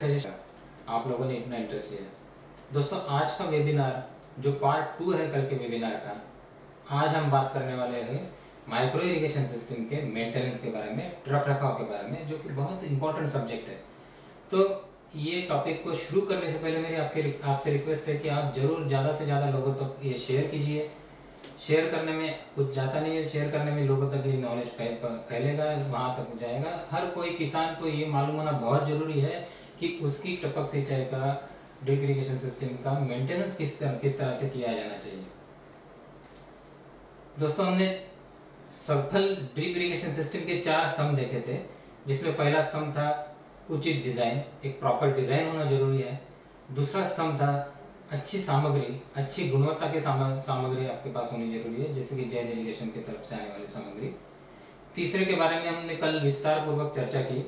आप लोगों ने इतना इंटरेस्ट लिया। दोस्तों आज का वेबिनार जो पार्ट 2 है कल के वेबिनार का, आज हम बात करने वाले हैं माइक्रो इरिगेशन सिस्टम के मेंटेनेंस के बारे में, रख रखाव के बारे में, जो कि बहुत इंपॉर्टेंट सब्जेक्ट है। तो ये टॉपिक को शुरू करने से पहले मेरी आपसे रिक्वेस्ट है कि आप जरूर ज़्यादा से ज़्यादा लोगों तक ये शेयर कीजिए। शेयर करने में कुछ जाता नहीं है, शेयर करने में लोगों तक ये नॉलेज फैलेगा, वहां तक जाएगा। हर कोई किसान को ये मालूम होना बहुत जरूरी है कि उसकी टपक सिंचाई का, ड्रिप इरिगेशन सिस्टम का मेंटेनेंस किस तरह से किया जाना चाहिए। दोस्तों हमने सफल ड्रिप इरिगेशन सिस्टम के 4 स्तंभ देखे थे, जिसमें पहला स्तंभ था उचित डिजाइन, एक प्रॉपर डिजाइन होना जरूरी है। दूसरा स्तंभ था अच्छी सामग्री, अच्छी गुणवत्ता की सामग्री आपके पास होनी जरूरी है, जैसे कि जैन इरिगेशन की तरफ से आने वाली सामग्री। तीसरे के बारे में हमने कल विस्तार पूर्वक चर्चा की,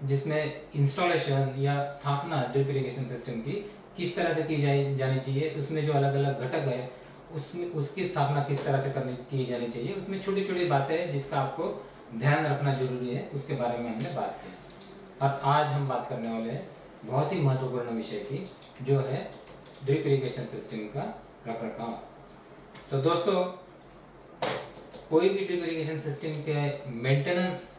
जिसमें इंस्टॉलेशन या स्थापना ड्रिप इरिगेशन सिस्टम की किस तरह से की जानी चाहिए, उसमें जो अलग अलग घटक है उसमें उसकी स्थापना किस तरह से की जानी चाहिए, उसमें छोटी छोटी बातें हैं जिसका आपको ध्यान रखना जरूरी है, उसके बारे में हमने बात की। और आज हम बात करने वाले हैं बहुत ही महत्वपूर्ण विषय की, जो है ड्रिप इरिगेशन सिस्टम का रखरखाव। तो दोस्तों कोई भी ड्रिप इरिगेशन सिस्टम के मेंटेनेंस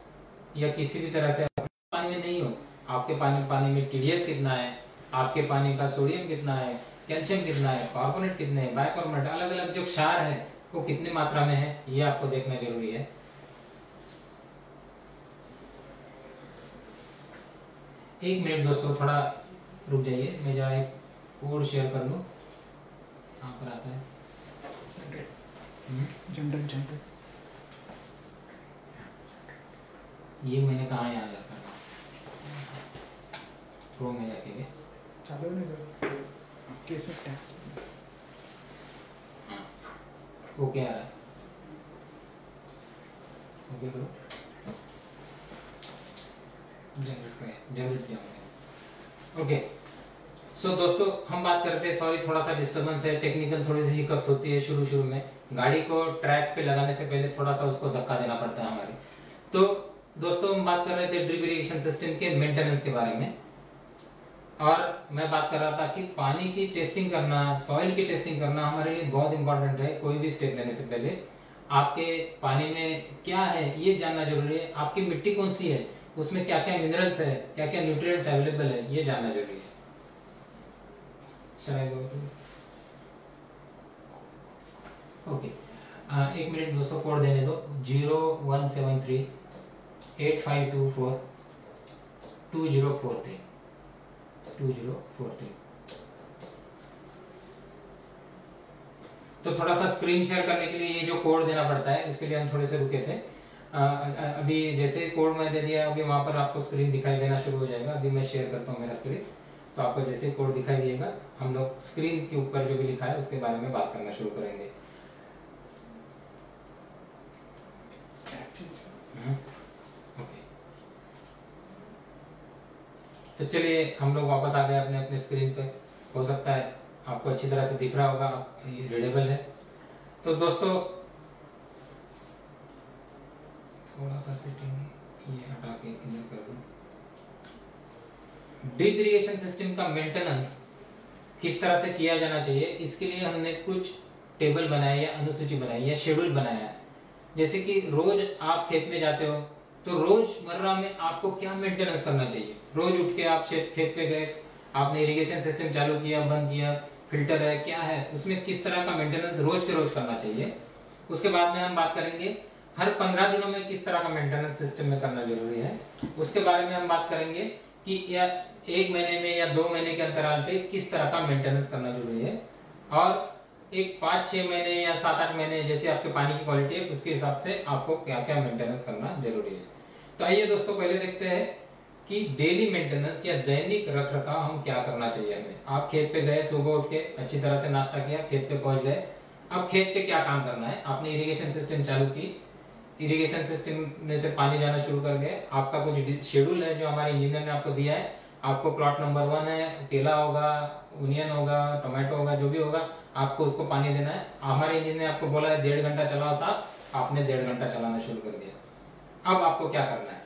या किसी भी तरह से पानी में नहीं हो, आपके पानी में टीडीएस कितना है, आपके पानी का सोडियम कितना है, कैल्शियम कितना है, कार्बोनेट कितने हैं, बाइकार्बोनेट, अलग अलग जो क्षार है वो कितनी मात्रा में है, ये आपको देखना जरूरी है। एक मिनट दोस्तों, थोड़ा रुक जाइए, मैं जरा एक कोड शेयर कर लूं। कहाँ पर आता है? जनरल ये मैंने कहा यहाँ जाकर प्रो में जाके चालू नहीं आपके इसमें टैब। हाँ वो क्या आ रहा है? ओके करो, जनरेट किया मैंने। ओके सो दोस्तों हम बात करते हैं, सॉरी थोड़ा सा डिस्टर्बेंस है, टेक्निकल थोड़ी सी हिकअप्स होती है शुरू में, गाड़ी को ट्रैक पे लगाने से पहले थोड़ा सा उसको धक्का देना पड़ता है हमारे। तो दोस्तों हम बात कर रहे थे ड्रिप इरिगेशन सिस्टम के मेंटेनेंस के बारे में, और मैं बात कर रहा था कि पानी की टेस्टिंग करना, सॉइल की टेस्टिंग करना हमारे लिए बहुत इंपॉर्टेंट है। कोई भी स्टेप लेने से पहले आपके पानी में क्या है ये जानना जरूरी है, आपकी मिट्टी कौन सी है, उसमें क्या क्या मिनरल्स है, क्या क्या न्यूट्रिएंट्स अवेलेबल है, ये जानना जरूरी है। ओके एक मिनट दोस्तों, कोड देने दो, 0173 8524 2043 2043। तो थोड़ा सा स्क्रीन शेयर करने के लिए ये जो कोड देना पड़ता है, इसके लिए हम थोड़े से रुके थे। अभी जैसे कोड मैं दे दिया, अभी वहां पर आपको स्क्रीन दिखाई देना शुरू हो जाएगा। अभी मैं शेयर करता हूँ मेरा स्क्रीन, तो आपको जैसे कोड दिखाई देगा, हम लोग स्क्रीन के ऊपर जो भी लिखा है उसके बारे में बात करना शुरू करेंगे। ओके तो चलिए हम लोग वापस आ गए अपने अपने स्क्रीन पे। हो सकता है आपको अच्छी तरह से दिख रहा होगा, ये रीडेबल है। तो दोस्तों थोड़ा सा सेटिंग ये हटा के इधर कर दूं। ड्रिप इरिगेशन सिस्टम का मेंटेनेंस किस तरह से किया जाना चाहिए, इसके लिए हमने कुछ टेबल बनाए या अनुसूची बनाई या शेड्यूल बनाया है। जैसे कि रोज आप खेत में जाते हो, तो रोजमर्रा में आपको क्या मेंटेनेंस करना चाहिए। रोज उठ के आप खेत पे गए, आपने इरिगेशन सिस्टम चालू किया, बंद किया, फिल्टर है क्या है, उसमें किस तरह का मेंटेनेंस रोज के रोज करना चाहिए। उसके बाद में हम बात करेंगे हर 15 दिनों में किस तरह का मेंटेनेंस सिस्टम में करना जरूरी है। उसके बारे में हम बात करेंगे कि या 1 महीने में या 2 महीने के अंतराल पे किस तरह का मेंटेनेंस करना जरूरी है, और एक 5-6 महीने या 7-8 महीने जैसे आपके पानी की क्वालिटी है उसके हिसाब से आपको क्या क्या मेंटेनेंस करना जरूरी है। तो आइए दोस्तों पहले देखते हैं कि डेली मेंटेनेंस या दैनिक रखरखाव हम क्या करना चाहिए हमें। आप खेत पे गए, सुबह उठ के अच्छी तरह से नाश्ता किया, खेत पे पहुंच गए, अब खेत पे क्या काम करना है। आपने इरिगेशन सिस्टम चालू की, इरिगेशन सिस्टम में से पानी जाना शुरू कर गए, आपका कुछ शेड्यूल है जो हमारे इंजीनियर ने आपको दिया है। आपको प्लॉट नंबर 1 है, केला होगा, ओनियन होगा, टोमेटो होगा, जो भी होगा आपको उसको पानी देना है। हमारे इंजीनियर ने आपको बोला है 1.5 घंटा चलाओ साहब, आपने 1.5 घंटा चलाना शुरू कर दिया। अब आपको क्या करना है,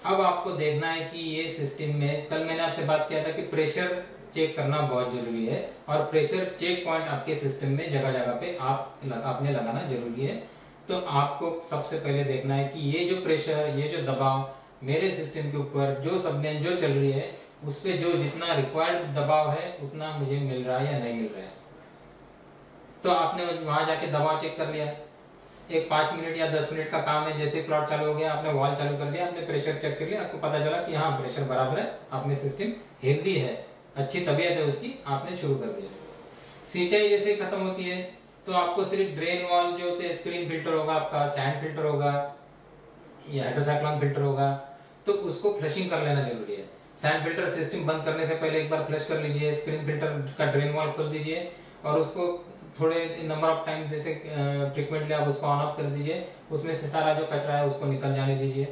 अब आपको देखना है कि ये सिस्टम में, कल मैंने आपसे बात किया था कि प्रेशर चेक करना बहुत जरूरी है और प्रेशर चेक पॉइंट आपके सिस्टम में जगह जगह पे आपने लगाना जरूरी है। तो आपको सबसे पहले देखना है कि ये जो प्रेशर, ये जो दबाव मेरे सिस्टम के ऊपर जो सबमेन जो चल रही है उस पे जो जितना रिक्वायर्ड दबाव है उतना मुझे मिल रहा है या नहीं मिल रहा है। तो आपने वहां जाके दबाव चेक कर लिया, एक 5 मिनट या 10 मिनट का काम है, जैसे प्लॉट चालू हो गया आपने वॉल चालू कर दिया, आपने प्रेशर चेक कर लिया, आपको पता चला कि हाँ प्रेशर बराबर है, आपने सिस्टम हेल्दी है, अच्छी तबीयत है उसकी, आपने शुरू कर दिया। सिंचाई जैसे खत्म होती है तो आपको सिर्फ ड्रेन वॉल जो होते हैं, स्क्रीन फिल्टर होगा आपका, सैंड फिल्टर होगा या हाइड्रोसाइक्लोन फिल्टर होगा, तो उसको फ्लशिंग कर लेना जरूरी है। सैंड फिल्टर सिस्टम बंद करने से पहले एक बार फ्लश कर लीजिए, स्क्रीन फिल्टर का ड्रेन वॉल खोल दीजिए और उसको थोड़े नंबर ऑफ टाइम्स जैसे फ्रीक्वेंटली आप उसको ऑन ऑफ कर दीजिए, उसमें से सारा जो कचरा है उसको निकल जाने दीजिए।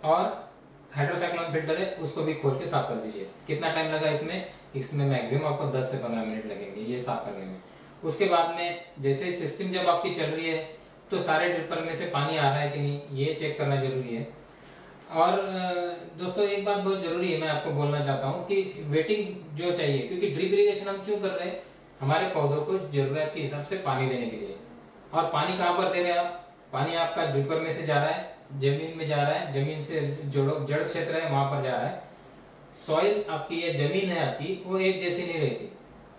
और हाइड्रोसाइक्लोन फिल्टर है उसको भी खोल के साफ कर दीजिए। कितना टाइम लगा इसमें? इसमें मैक्सिमम आपको 10 से 15 मिनट लगेंगे ये साफ करने में। उसके बाद में जैसे सिस्टम जब आपकी चल रही है तो सारे ड्रिपर में से पानी आ रहा है कि नहीं ये चेक करना जरूरी है। और दोस्तों एक बात बहुत जरूरी है, मैं आपको बोलना चाहता हूँ कि वेटिंग जो चाहिए, क्योंकि ड्रिप इरिगेशन हम क्यों कर रहे हैं, हमारे पौधों को जरूरत के हिसाब से पानी देने के लिए। और पानी कहाँ पर दे रहे हैं आप? पानी आपका ड्रिपर में से जा रहा है, जमीन में जा रहा है, जमीन से जड़ क्षेत्र है वहां पर जा रहा है। सॉइल आपकी या जमीन है आपकी वो एक जैसी नहीं रहती।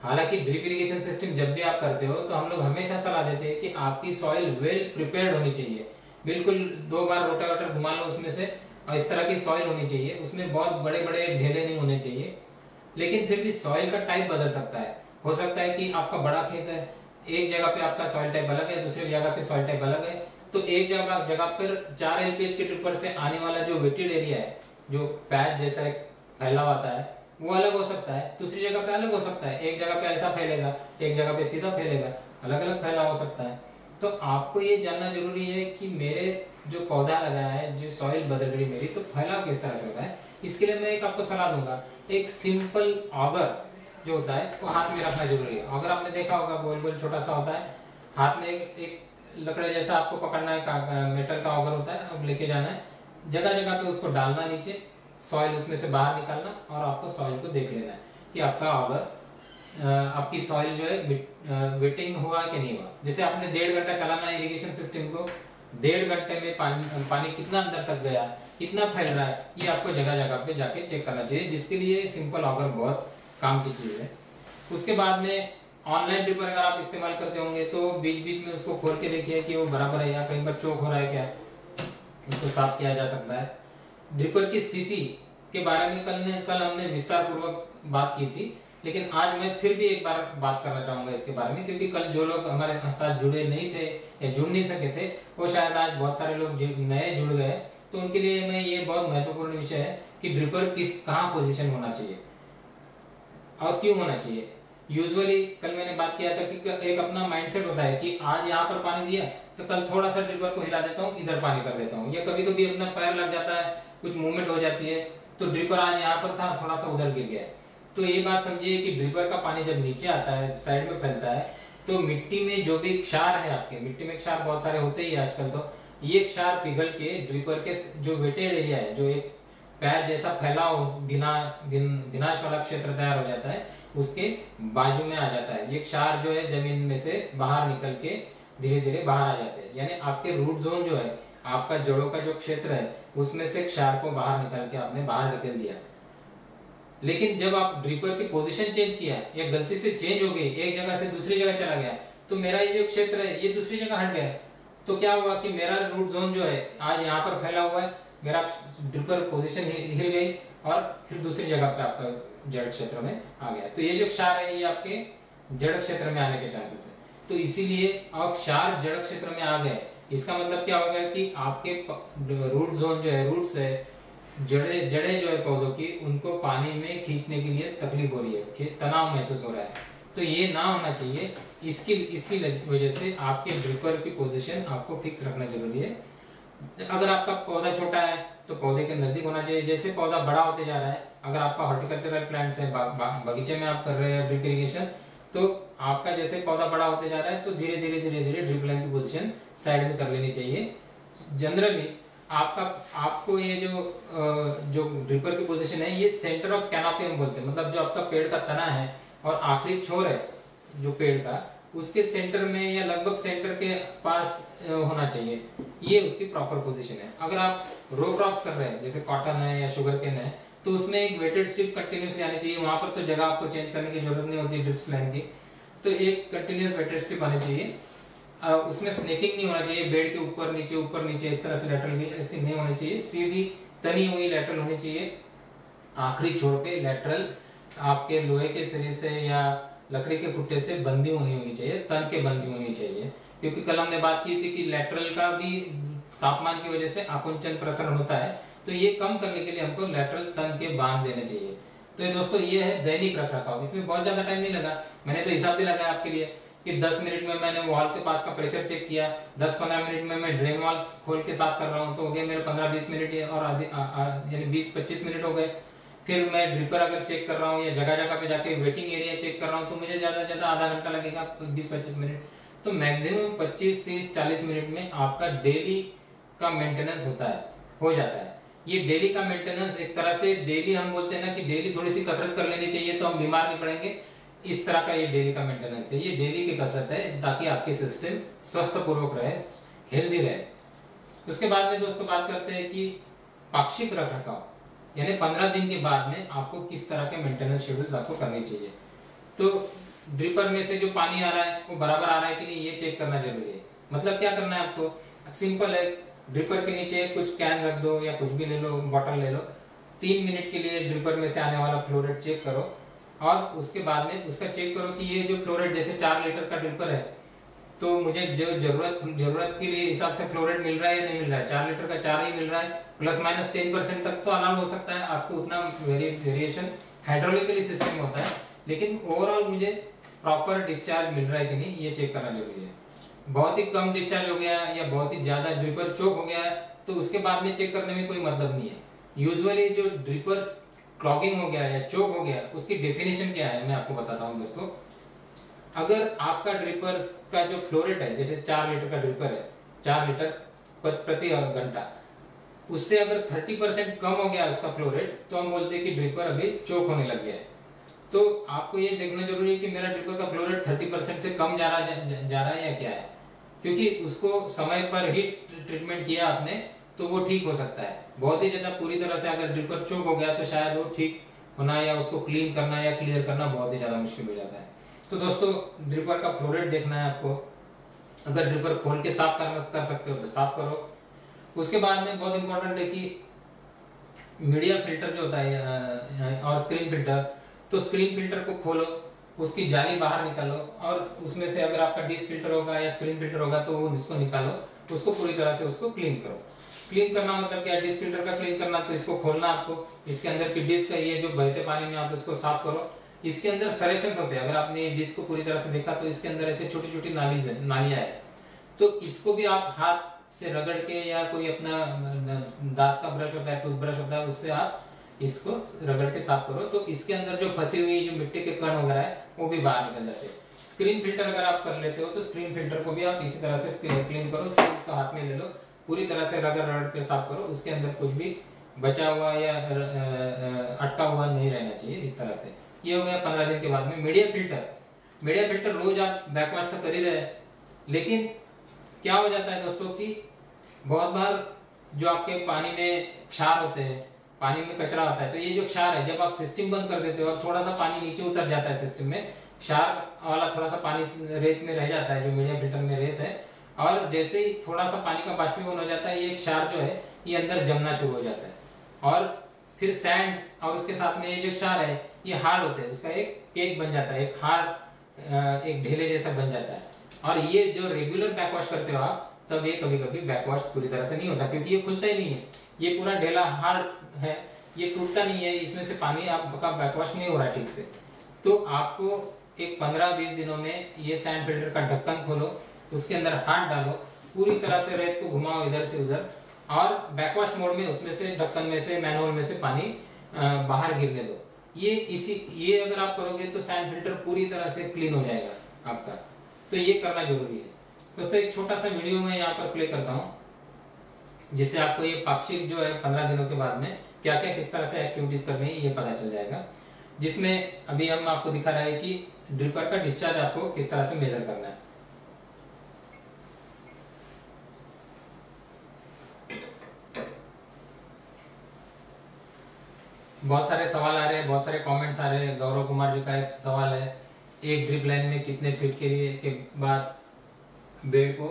हालांकि ड्रिप इरिगेशन सिस्टम जब भी आप करते हो तो हम लोग हमेशा सलाह देते हैं कि आपकी सॉइल वेल प्रिपेयर्ड होनी चाहिए, बिल्कुल 2 बार रोटावेटर घुमा लो उसमें से, और इस तरह की सॉइल होनी चाहिए, उसमें बहुत बड़े बड़े ढेले नहीं होने चाहिए। लेकिन फिर भी सॉइल का टाइप बदल सकता है, हो सकता है कि आपका बड़ा खेत है, एक जगह पे आपका सॉइल टाइप अलग है, दूसरी जगह पे सॉइल टाइप अलग है, तो एक जगह पर 4 एलपीएच के ट्रिपर से आने वाला जो वेटेड एरिया है, जो पैच जैसा एक फैला होता है वो अलग हो सकता है, दूसरी जगह पे अलग हो सकता है, एक जगह पे ऐसा फैलेगा, एक जगह पे सीधा फैलेगा, अलग अलग फैला हो सकता है। तो आपको ये जानना जरूरी है कि मेरे जो पौधा लगाया है, जो सॉइल बदल रही मेरी, तो फैलाव किस तरह से होता है। इसके लिए मैं एक आपको सलाह दूंगा, एक सिंपल ऑगर जो होता है वो हाथ में रखना जरूरी है। अगर आपने देखा होगा गोल गोल छोटा सा होता है, हाथ में एक लकड़े जैसा आपको पकड़ना है, मेटल का ऑगर होता है, अब लेके जाना है, जगह जगह पे उसको डालना नीचे, सॉइल उसमें से बाहर निकालना और आपको सॉइल को देख लेना है कि आपका ऑगर आपकी सॉइल जो है वेटिंग हुआ कि नहीं हुआ। जैसे आपने 1.5 घंटा चलाना है इरिगेशन सिस्टम को, 1.5 घंटे में पानी कितना अंदर तक गया, कितना फैल रहा है, ये आपको जगह जगह पे जाके चेक करना चाहिए, जिसके लिए सिंपल ऑगर बहुत काम की चीज है। उसके बाद में ऑनलाइन ड्रिपर अगर आप इस्तेमाल करते होंगे तो बीच बीच में उसको खोल के देखिए कि वो बराबर है या कहीं पर चोक हो रहा है क्या, उसको साफ किया जा सकता है। ड्रिपर की स्थिति के बारे में कल हमने विस्तार पूर्वक बात की थी, लेकिन आज मैं फिर भी एक बार बात करना चाहूंगा इसके बारे में, क्योंकि कल जो लोग हमारे साथ जुड़े नहीं थे या जुड़ नहीं सके थे वो शायद आज बहुत सारे लोग नए जुड़ गए, तो उनके लिए मैं ये बहुत महत्वपूर्ण विषय है कि ड्रिपर कहाँ पोजिशन होना चाहिए और क्यों होना चाहिए। यूजुअली कल मैंने बात किया था कि एक अपना माइंडसेट होता है कि आज यहाँ पर पानी दिया तो कल थोड़ा सा ड्रिपर को हिला देता हूँ, इधर पानी कर देता हूँ, या कभी कभी अपना पैर लग जाता है, कुछ मूवमेंट हो जाती है, तो ड्रिपर आज यहाँ पर था थोड़ा सा उधर गिर गया। तो ये बात समझिए कि ड्रिपर का पानी जब नीचे आता है, साइड में फैलता है, तो मिट्टी में जो भी क्षार है, आपके मिट्टी में क्षार बहुत सारे होते ही आजकल, तो ये क्षार पिघल के ड्रिपर के जो वेटेड एरिया है, जो एक पैर जैसा फैला विनाश वाला क्षेत्र तैयार हो जाता है, उसके बाजू में आ जाता है। ये क्षार जो है जमीन में से बाहर निकल के धीरे धीरे बाहर आ जाते हैं, यानी आपके रूट जोन जो है, आपका जड़ों का जो क्षेत्र है, उसमें से क्षार को बाहर निकाल के आपने बाहर निकल दिया। लेकिन जब आप ड्रिपर की पोजीशन चेंज किया या गलती से चेंज हो गई, एक जगह से दूसरी जगह चला गया, तो मेरा ये जो क्षेत्र है ये दूसरी जगह हट गया, तो क्या हुआ कि मेरा रूट जोन जो है आज यहाँ पर फैला हुआ है, मेरा ड्रिपर पोजीशन हिल गई और फिर दूसरी जगह पे आपका जड़ क्षेत्र में आ गया। तो ये जो क्षार है ये आपके जड़ क्षेत्र में आने के चांसेस है। तो इसीलिए अब क्षार जड़ क्षेत्र में आ गए, इसका मतलब क्या होगा कि आपके रूट जोन जो है, रूट्स है, जड़े जो है पौधों की, उनको पानी में खींचने के लिए तकलीफ हो रही है, तनाव महसूस हो रहा है। तो ये ना होना चाहिए, इसी वजह से आपके ड्रिपर की पोजीशन आपको फिक्स रखना जरूरी है। अगर आपका पौधा छोटा है तो पौधे के नजदीक होना चाहिए। जैसे पौधा बड़ा होते जा रहा है, अगर आपका हॉर्टिकल्चरल प्लांट्स है, बगीचे में आप कर रहे हैं ड्रिप इरिगेशन, तो आपका जैसे पौधा बड़ा होते जा रहा है तो धीरे धीरे ड्रिप लाइन की पोजीशन साइड में कर लेनी चाहिए। जनरली आपका आपको ये जो ड्रिपर की पोजीशन है ये सेंटर ऑफ कैनोपी हम बोलते हैं, मतलब जो आपका पेड़ का तना है और आखिरी छोर है जो पेड़ का, उसके सेंटर में या लगभग सेंटर के पास होना चाहिए। ये उसकी प्रॉपर पोजीशन है। अगर आप रो क्रॉप्स कर रहे हैं जैसे कॉटन है या शुगर केन है, तो उसमें एक वेटेड स्ट्रिप कंटिन्यूसली आनी चाहिए। वहां पर तो जगह आपको चेंज करने की जरूरत नहीं होती ड्रिप्स लाइन की, तो एक कंटिन्यूस वेटेड स्ट्रिप आनी चाहिए। उसमें स्नेकिंग नहीं होना चाहिए, बेड के ऊपर नीचे इस तरह से लेटरल की ऐसी नहीं होनी चाहिए, सीधी तनी हुई लेटरल होनी चाहिए। आखिरी छोर पे लेटरल आपके लोहे के सिरे से या लकड़ी के खुट्टे से बंदी होनी चाहिए, तन के बंदी होनी चाहिए। क्योंकि कल हमने बात की थी कि लेटरल का भी तापमान की वजह से आकुंचन प्रसरण होता है, तो ये कम करने के लिए हमको लेटरल तन के बांध देने चाहिए। तो ये दोस्तों ये है दैनिक रखरखाव। इसमें बहुत ज्यादा टाइम नहीं लगा, मैंने तो हिसाब भी लगाया आपके लिए कि 10 मिनट में मैंने वॉल के पास का प्रेशर चेक किया, 10-15 मिनट में मैं ड्रेन वॉल्स खोल के साफ कर रहा हूँ, तो हो गए मेरे 15-20 मिनट और यानी 20-25 मिनट हो गए। फिर मैं ड्रिपर अगर चेक कर रहा हूँ या जगह जगह पे जाके वेटिंग एरिया चेक कर रहा हूँ, तो मुझे ज्यादा से ज्यादा आधा घंटा लगेगा, 20-25 मिनट। तो मैक्सिमम 25-30-40 मिनट में आपका डेली का मेंटेनेंस हो जाता है। ये डेली का मेंटेनेंस एक तरह से डेली हम बोलते हैं ना कि डेली थोड़ी सी कसरत कर लेनी चाहिए तो हम बीमार नहीं पड़ेंगे, इस तरह का ये डेली का मेंटेनेंस है। ये डेली की कसरत है ताकि आपकी सिस्टम स्वस्थ पूर्वक रहे, हेल्दी रहे। उसके बाद में दोस्तों बात करते हैं कि पाक्षिक रखरखाव, यानी 15 दिन के बाद में आपको किस तरह के मेंटेनेंस शेड्यूल्स आपको करनी चाहिए। तो ड्रिपर में से जो पानी आ रहा है वो बराबर आ रहा है कि नहीं, ये चेक करना जरूरी है। मतलब क्या करना है आपको, सिंपल है, ड्रिपर के नीचे कुछ कैन रख दो या कुछ भी ले लो, बॉटल ले लो, 3 मिनट के लिए ड्रिपर में से आने वाला फ्लो रेट चेक करो और उसके बाद में उसका चेक करो कि ये जो फ्लो रेट, जैसे 4 लीटर का ड्रिपर है तो मुझे जो जरूरत के लिए हिसाब से फ्लो रेट मिल रहा है या नहीं मिल रहा है, 4 लीटर का 4 ही मिल रहा है, ±10% तक तो अलाउ हो सकता है, आपको उतना वेरिएशन हाइड्रोलिकली सिस्टम होता है, लेकिन ओवरऑल मुझे प्रॉपर डिस्चार्ज मिल रहा है कि नहीं ये चेक करना जरूरी है। बहुत ही कम डिस्चार्ज हो गया या बहुत ही ज्यादा ड्रिपर चोक हो गया तो उसके बाद में चेक करने में कोई मतलब नहीं है। यूजुअली जो ड्रिपर क्लॉगिंग हो गया या चोक हो गया उसकी डेफिनेशन क्या है मैं आपको बताता हूँ दोस्तों। अगर आपका ड्रिपर का जो फ्लो रेट है, जैसे 4 लीटर का ड्रिपर है, 4 लीटर प्रति घंटा, उससे अगर 30% कम हो गया उसका फ्लो रेट तो हम बोलते हैं कि ड्रिपर अभी चोक होने लग गया है। तो आपको ये देखना जरूरी है कि मेरा ड्रिपर का फ्लो रेट 30% से कम जा रहा है या क्या है, क्योंकि उसको समय पर ही ट्रीटमेंट किया आपने तो वो ठीक हो सकता है। बहुत ही ज्यादा पूरी तरह से अगर ड्रिपर चोक हो गया तो शायद वो ठीक होना या उसको क्लीन करना या क्लियर करना बहुत ही ज्यादा मुश्किल हो जाता है। तो दोस्तों ड्रिपर का फ्लो रेट देखना है आपको, अगर ड्रिपर खोल के साफ कर सकते हो तो साफ करो। उसके बाद में बहुत इंपॉर्टेंट है कि मीडिया फिल्टर जो होता है और स्क्रीन फिल्टर, तो स्क्रीन फिल्टर को खोलो, उसकी जाली बाहर निकालो और उसमें से अगर आपका डिस्क फिल्टर होगा या स्क्रीन फिल्टर होगा तो वो इसको निकालो, उसको पूरी तरह से उसको क्लीन करो। क्लीन करना मतलब क्या, डिस्क फिल्टर का क्लीन करना, तो इसको खोलना आपको, इसके अंदर की डिस्क है ये जो बहते पानी में आप इसको साफ करो। इसके अंदर सरेशंस होते हैं, अगर आपने डिस्क को पूरी तरह से देखा तो इसके अंदर ऐसे छोटी छोटी नालियां है, तो इसको भी आप हाथ से रगड़ के या कोई अपना दांत का ब्रश होता है, टूथब्रश होता है, उससे आप इसको रगड़ के साफ करो, तो इसके अंदर जो फंसी हुई जो मिट्टी के कण वगैरह है वो भी बाहर निकल जाते हैं। स्क्रीन फिल्टर अगर आप कर लेते हो तो स्क्रीन फिल्टर को भी आप इसी तरह से क्लीन करो, उसको हाथ में ले लो, पूरी तरह से रगड़ के साफ करो, उसके अंदर कुछ भी बचा हुआ या अटका हुआ नहीं रहना चाहिए इस तरह से। ये हो गया 15 दिन के बाद में। मीडिया फिल्टर रोज आप बैकवॉश तो कर ही रहे, लेकिन क्या हो जाता है दोस्तों कि बहुत बार जो आपके पानी में क्षार होते हैं, पानी में कचरा होता है, तो ये जो क्षार है जब आप सिस्टम बंद कर देते हो और थोड़ा सा पानी नीचे उतर जाता है सिस्टम में, क्षार वाला थोड़ा सा पानी रेत में रह जाता है, जो मीडिया फिल्टर में रेत है, और जैसे ही थोड़ा सा पानी का बाष्पीभवन हो जाता है ये क्षार जो है ये अंदर जमना शुरू हो जाता है, और फिर सैंड और उसके साथ में ये जो क्षार है ये हार्ड होते हैं, उसका एक केक बन जाता है, एक हार्ड एक ढेले जैसा बन जाता है। और ये जो रेगुलर बैकवॉश करते हो आप तब ये कभी कभी बैकवॉश पूरी तरह से नहीं होता, क्योंकि ये खुलता ही नहीं है, ये पूरा ढेला हार्ड है, ये टूटता नहीं है, इसमें से पानी आपका बैकवॉश नहीं हो रहा ठीक से। तो आपको एक 15-20 दिनों में ये सैंड फिल्टर का ढक्कन खोलो, उसके अंदर हाथ डालो, पूरी तरह से रेत को घुमाओ इधर से उधर, और बैकवॉश मोड में उसमें से ढक्कन में से मैनुअल में से पानी बाहर गिरने दो। ये अगर आप करोगे तो सैंड फिल्टर पूरी तरह से क्लीन हो जाएगा आपका, तो ये करना जरूरी है। दोस्तों एक छोटा सा वीडियो मैं यहाँ पर प्ले करता हूँ, जिससे आपको ये पाक्षिक जो है 15 दिनों के बाद में क्या क्या किस तरह से एक्टिविटीज करनी है ये पता चल जाएगा। जिसमें अभी हम आपको दिखा रहे हैं कि ड्रिपर का डिस्चार्ज आपको किस तरह से मेजर करना है। बहुत सारे सवाल आ रहे हैं, बहुत सारे कमेंट्स आ रहे हैं। गौरव कुमार जी का एक सवाल है, एक ड्रिप लाइन में कितने फीट के लिए के बाद बेड को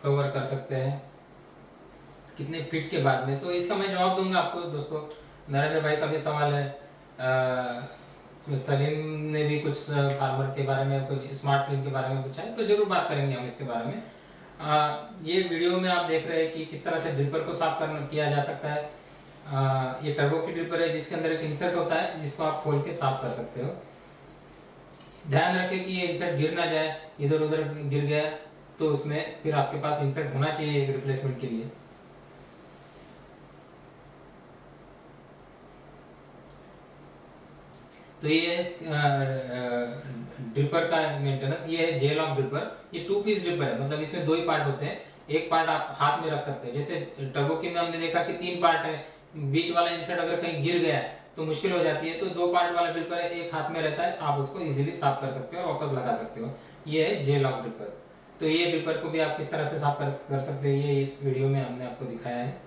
कवर कर सकते हैं, कितने फीट के बाद में। तो इसका मैं जवाब दूंगा आपको दोस्तों। नरेंद्र भाई का भी सवाल है, सलीम ने भी कुछ फार्मर के बारे में, कुछ स्मार्ट लिंक के बारे में पूछा है, तो जरूर बात करेंगे हम इसके बारे में। ये वीडियो में आप देख रहे हैं कि किस तरह से ड्रिपर को साफ किया जा सकता है। ये टर्बो की ड्रिपर है जिसके अंदर एक इंसर्ट होता है जिसको आप खोल के साफ कर सकते हो। ध्यान रखें कि ये इंसर्ट गिर ना जाए, इधर उधर गिर गया तो उसमें फिर आपके पास इंसर्ट होना चाहिए एक रिप्लेसमेंट के लिए। तो ये ड्रिपर का मेंटेनेंस। ये है जेल ऑफ ड्रिपर। ये 2 पीस ड्रिपर है, मतलब इसमें 2 ही पार्ट होते हैं। एक पार्ट आप हाथ में रख सकते हैं, जैसे टर्बो की में हमने देखा कि 3 पार्ट है, बीच वाला इंसर्ट अगर कहीं गिर गया तो मुश्किल हो जाती है। तो 2 पार्ट वाला ड्रिपर है, एक हाथ में रहता है, आप उसको इजीली साफ कर सकते हो और वापस लगा सकते हो। ये है जेल ऑफ ड्रिपर। तो ये ड्रिपर को भी आप किस तरह से साफ कर सकते हैं ये इस वीडियो में हमने आपको दिखाया है।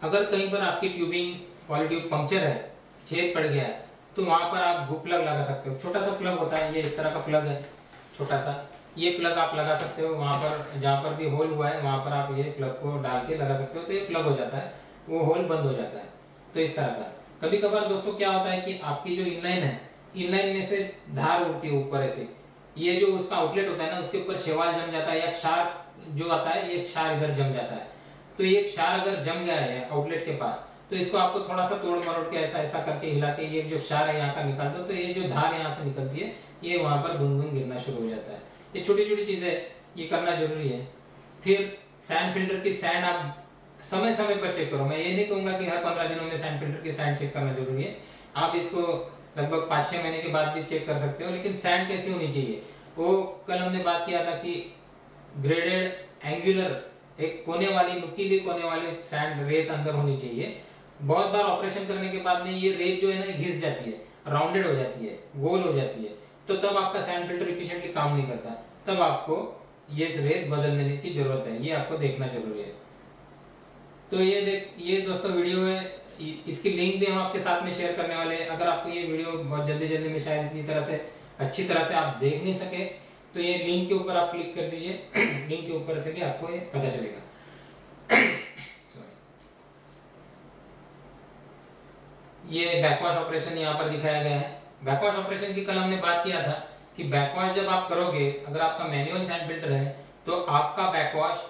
अगर कहीं पर आपकी ट्यूबिंग पॉलीट्यूब पंक्चर है, छेद पड़ गया है, तो वहां पर आप हुक प्लग लगा सकते हो। छोटा सा प्लग होता है, ये इस तरह का प्लग है छोटा सा, ये प्लग आप लगा सकते हो। वहां पर जहां पर भी होल हुआ है वहां पर आप ये प्लग को डाल के लगा सकते हो, तो ये प्लग हो जाता है, वो होल बंद हो जाता है। तो इस तरह का। कभी कभार दोस्तों क्या होता है कि आपकी जो इनलाइन है, इनलाइन में से धार उड़ती है ऊपर ऐसे, ये जो उसका आउटलेट होता है ना, उसके ऊपर शेवाल जम जाता है या क्षार जो आता है, ये क्षार इधर जम जाता है। तो ये क्षार अगर जम गया है आउटलेट के पास, तो इसको आपको थोड़ा सा तोड़ मरोड़ के ऐसा ऐसा करके हिला के ये जो क्षार है यहाँ का निकाल दो, तो ये जो धार यहाँ से निकलती है ये वहां पर गुनगुन गिरना शुरू हो जाता है। ये छोटी छोटी चीजें ये करना जरूरी है। फिर सैंड फिल्टर की सैंड आप समय समय पर चेक करो। मैं ये नहीं कहूंगा कि हर 15 दिनों में सैंड फिल्टर की सैंड चेक करना जरूरी है। आप इसको लगभग 5-6 महीने के बाद भी चेक कर सकते हो। लेकिन सैंड कैसी होनी चाहिए, वो कल हमने बात किया था कि ग्रेडेड एंगुलर, एक कोने वाली, नुकीली कोने वाली सैंड रेत अंदर होनी चाहिए। बहुत बार ऑपरेशन करने के बाद में ये रेत जो है ना घिस जाती है, राउंडेड हो जाती है, गोल हो जाती है, तो तब आपका सैंड फिल्टर इफिशिएंटली काम नहीं करता। तब आपको ये रेत बदल देने की जरूरत है, ये आपको देखना जरूरी है। तो ये दोस्तों वीडियो है, इसकी लिंक भी हम आपके साथ में शेयर करने वाले हैं। अगर आपको ये वीडियो बहुत जल्दी जल्दी में शायद इतनी तरह से अच्छी तरह से आप देख नहीं सके, तो ये लिंक के ऊपर आप क्लिक कर दीजिए, लिंक के ऊपर से भी आपको ये पता चलेगा। ये बैकवॉश ऑपरेशन यहाँ पर दिखाया गया है। बैकवॉश ऑपरेशन की कल हमने बात किया था कि बैकवॉश जब आप करोगे, अगर आपका मैनुअल सैंड फिल्टर है, तो आपका बैकवॉश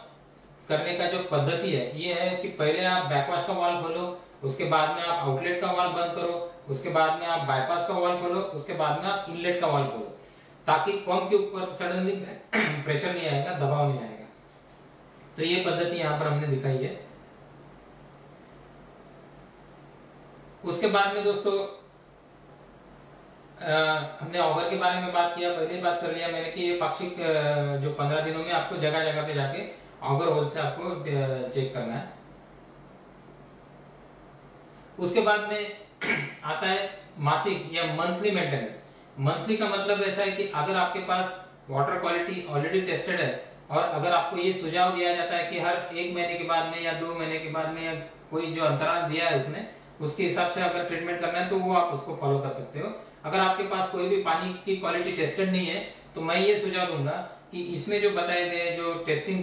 करने का जो पद्धति है ये है कि पहले आप बैकवॉश का वाल्व खोलो, उसके बाद में आप आउटलेट का वाल्व बंद करो, उसके बाद में आप बाईपास का वाल्व खोलो, उसके बाद में आप इनलेट का वाल्व खोलो, ताकि पंप के ऊपर सडनली प्रेशर नहीं आएगा, दबाव नहीं आएगा। तो ये पद्धति यहाँ पर हमने दिखाई है। उसके बाद में दोस्तों हमने ऑगर के बारे में बात किया, पहले ही बात कर लिया मैंने कि ये पाक्षिक जो 15 दिनों में आपको जगह जगह पे जाके ऑगर होल से आपको चेक करना है। उसके बाद में आता है मासिक या मंथली मेंटेनेंस। मंथली का मतलब ऐसा है कि अगर आपके पास वाटर क्वालिटी ऑलरेडी टेस्टेड है और अगर आपको ये सुझाव दिया जाता है कि हर 1 महीने के बाद में या 2 महीने के बाद में या कोई जो अंतराल दिया है उसने, उसके हिसाब से अगर ट्रीटमेंट करना है तो वो आप उसको फॉलो कर सकते हो। अगर आपके पास कोई भी पानी की क्वालिटी टेस्टेड नहीं है तो मैं ये सुझाव दूंगा कि इसमें जो बताए गए जो टेस्टिंग